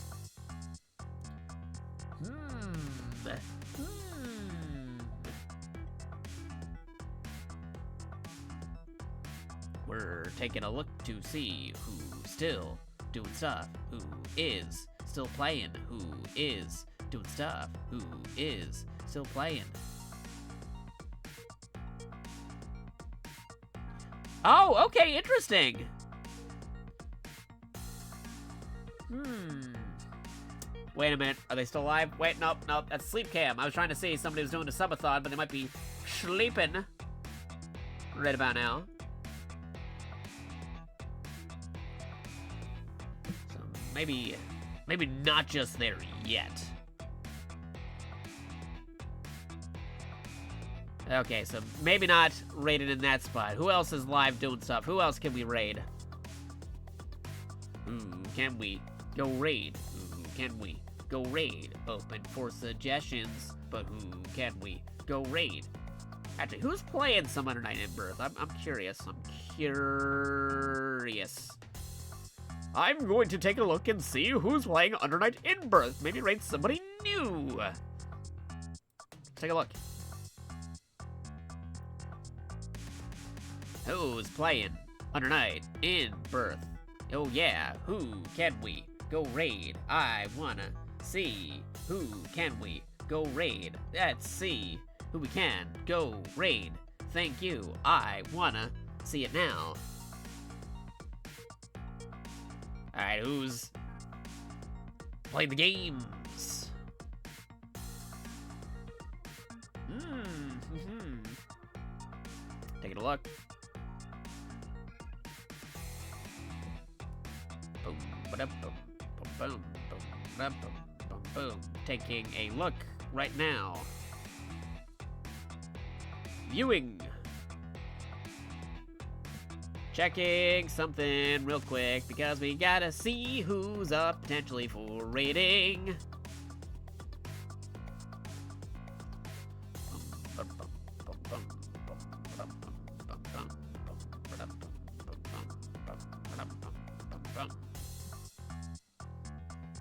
We're taking a look to see who's still doing stuff, who is still playing, who is doing stuff, who is still playing. Oh, okay, interesting. Wait a minute, are they still live? Wait, nope, that's sleep cam. I was trying to see somebody was doing a subathon, but they might be sleeping right about now. So maybe not just there yet. Okay, so maybe not raided in that spot. Who else is live doing stuff? Who else can we raid? Who can we go raid? Who can we go raid? Open for suggestions, but who can we go raid? Actually, who's playing some Under Night in Birth? I'm curious. I'm going to take a look and see who's playing Under Night in Birth. Maybe raid somebody new. Take a look. Who's playing Under Night in Birth? Oh yeah, who can we go raid? I wanna see who can we go raid. Let's see who we can go raid. Thank you, I wanna see it now. Alright, who's played the games? Taking a look. Boom, ba-dum, boom, boom, boom, boom, boom, boom. Taking a look right now. Viewing. Checking something real quick because we gotta see who's up potentially for rating.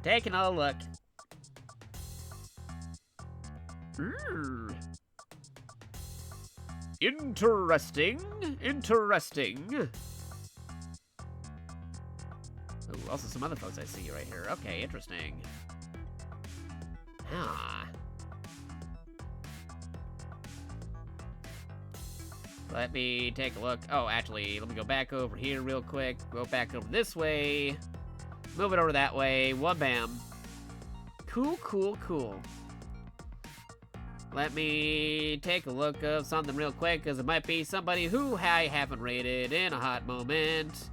Taking a look. Interesting. Interesting. Ooh, also some other folks I see right here. Okay, interesting. Ah. Let me take a look. Oh, actually, let me go back over here real quick. Go back over this way. Move it over that way. Wha-bam. Cool, cool, cool. Let me take a look of something real quick, because it might be somebody who I haven't rated in a hot moment.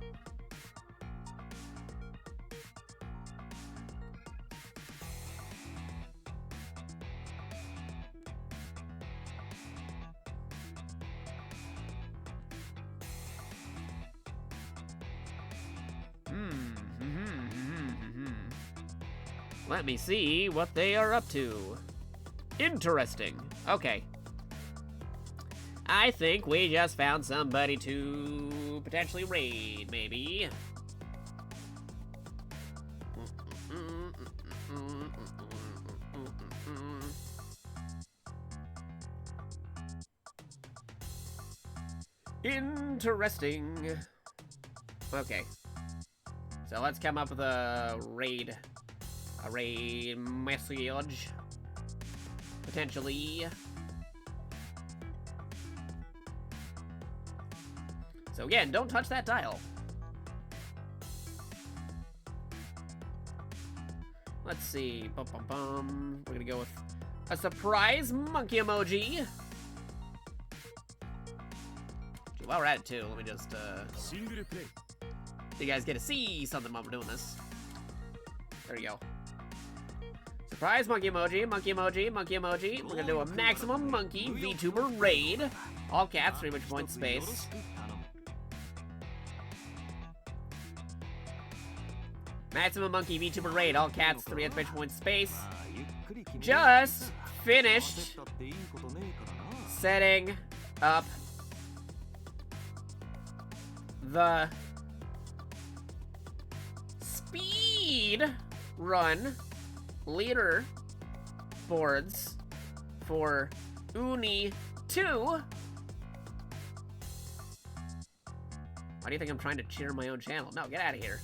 Let me see what they are up to. Interesting. Okay. I think we just found somebody to potentially raid, maybe. Interesting. Okay. So let's come up with a raid message. Potentially. So again, don't touch that dial. Let's see. Bum, bum, bum. We're gonna go with a surprise monkey emoji. While we're at it too, let me just so you guys get to see something while we're doing this. There you go. Surprise monkey emoji, monkey emoji, monkey emoji. We're gonna do a maximum monkey VTuber raid. All caps, 3 point space. Maximum monkey VTuber raid, all caps, 3 point space. Just finished setting up the speed run leader boards for Uni 2. Why do you think I'm trying to cheer my own channel? No, get out of here.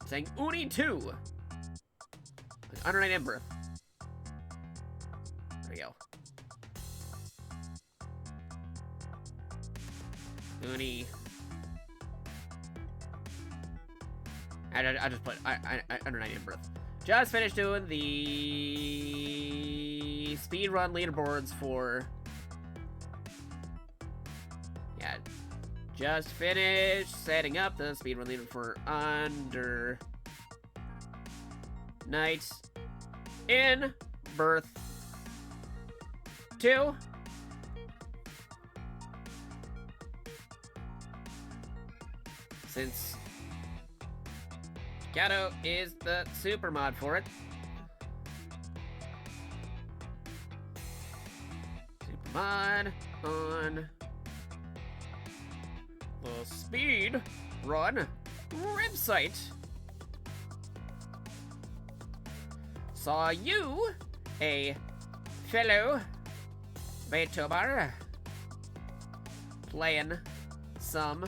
I'm saying Uni 2. Like Under Night Ember. There we go. Uni. I just put Under Night Ember. Just finished doing the speedrun leaderboards for... Yeah, just finished setting up the speedrun leader for Under Night in Birth 2. Since Jakato is the super mod for it. Super mod on the speed run website. Saw you, a fellow VTuber, playing some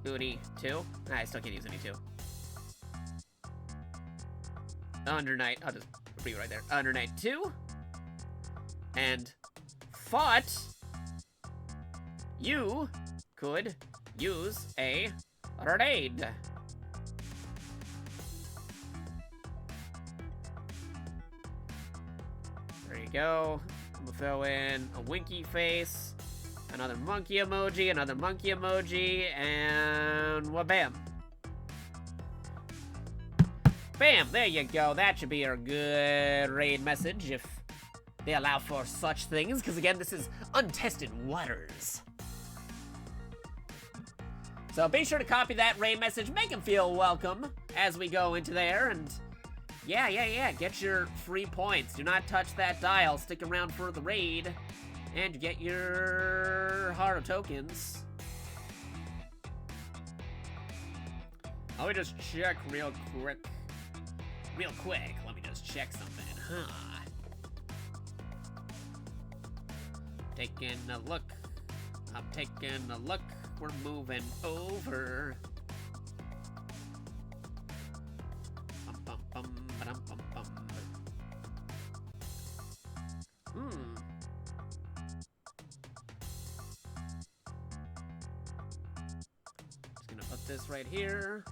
Uni 2. I still can't use Uni 2. Under Night, I'll just read it right there. Under Night 2. And thought you could use a raid. go. We'll throw in a winky face, another monkey emoji, and wha-bam. Bam, there you go. That should be our good raid message if they allow for such things, because again, this is untested waters. So be sure to copy that raid message, make them feel welcome as we go into there, and yeah, get your free points. Do not touch that dial, stick around for the raid, and you get your Haro tokens. Let me just check real quick. Let me just check something, Taking a look. I'm taking a look. We're moving over. Bum, bum, bum, ba-dum, bum, bum. Just gonna put this right here.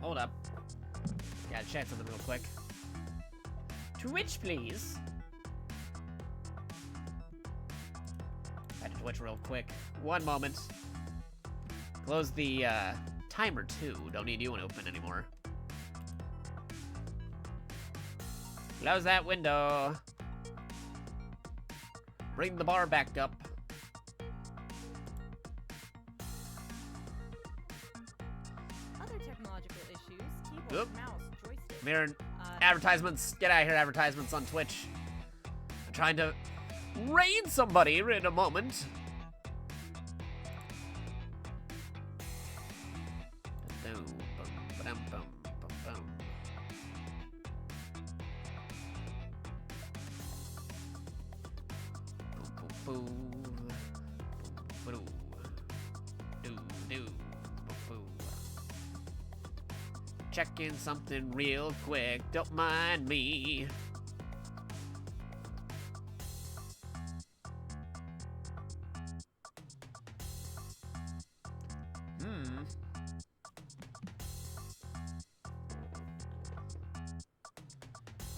Hold up. Gotta check something real quick. Twitch, please. Back to Twitch real quick. One moment. Close the timer too. Don't need you open anymore. Close that window. Bring the bar back up. Other technological issues, keyboard, mouse, joystick. Mirror advertisements. Get out of here, advertisements on Twitch. I'm trying to raid somebody in a moment. Checking something real quick, don't mind me.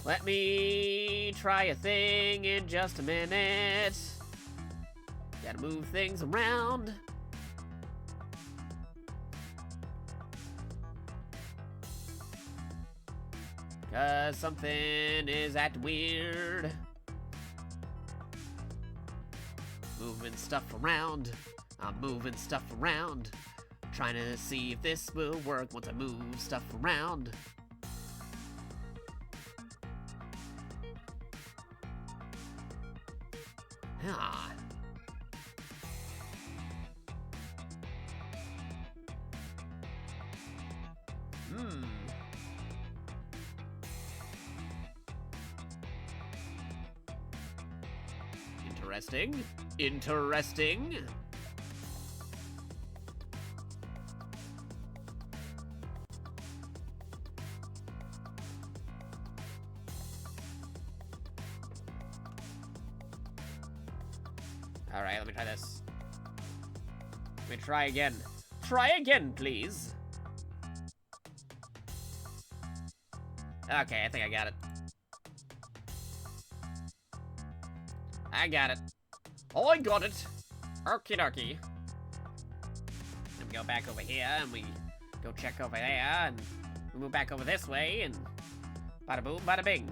Let me try a thing in just a minute. Gotta move things around. Cause something is acting weird. Moving stuff around. I'm moving stuff around. Trying to see if this will work once I move stuff around. Ah. Interesting. Interesting. All right, let me try this. Let me try again. Try again, please. Okay, I think I got it. I got it. Oh, I got it. Okie dokie. Then we go back over here, and we go check over there, and we move back over this way, and bada boom, bada bing.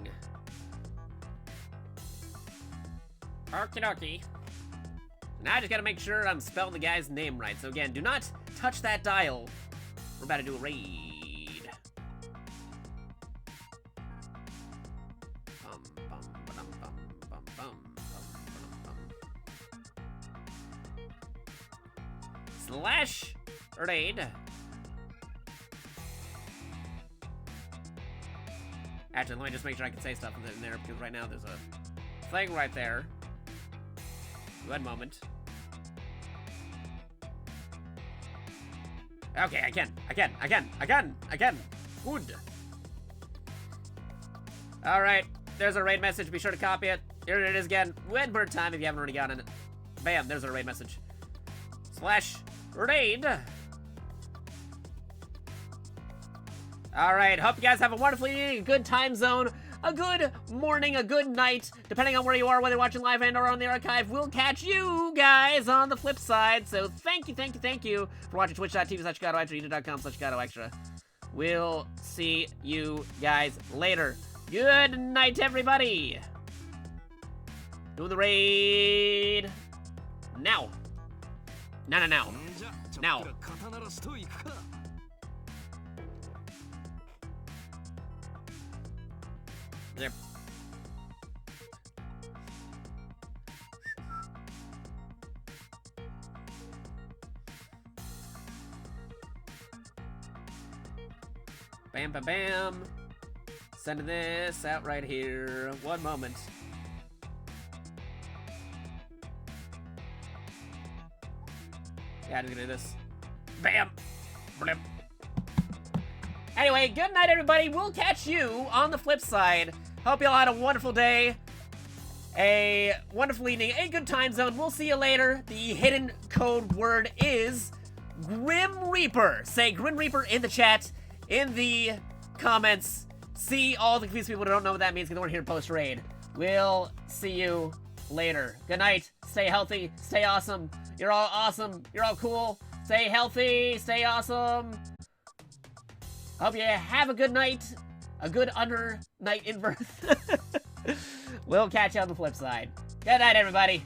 Okie dokie. Now I just gotta make sure I'm spelling the guy's name right. So again, do not touch that dial. We're about to do a raid. Slash raid. Actually, let me just make sure I can say stuff in there, because right now there's a thing right there. One moment. Okay, I can. Good. All right, there's a raid message. Be sure to copy it. Here it is again. One more time if you haven't already gotten it. Bam, there's a raid message. Slash raid. All right, hope you guys have a wonderful evening, a good time zone, a good morning, a good night, depending on where you are, whether you're watching live and or on the archive. We'll catch you guys on the flip side. So thank you for watching twitch.tv/JakatoX or youtube.com/JakatoXtra. We'll see you guys later. Good night, everybody. Doing the raid now. Now. Now. There. Bam, bam, bam. Sending this out right here. One moment. Yeah, I'm gonna do this. Bam! Blip. Anyway, good night, everybody. We'll catch you on the flip side. Hope you all had a wonderful day, a wonderful evening, a good time zone. We'll see you later. The hidden code word is Grim Reaper. Say Grim Reaper in the chat, in the comments. See all the confused people who don't know what that means because they weren't here post-raid. We'll see you later. Good night. Stay healthy. Stay awesome. You're all awesome. You're all cool. Stay healthy. Stay awesome. Hope you have a good night. A good under night in birth. We'll catch you on the flip side. Good night, everybody.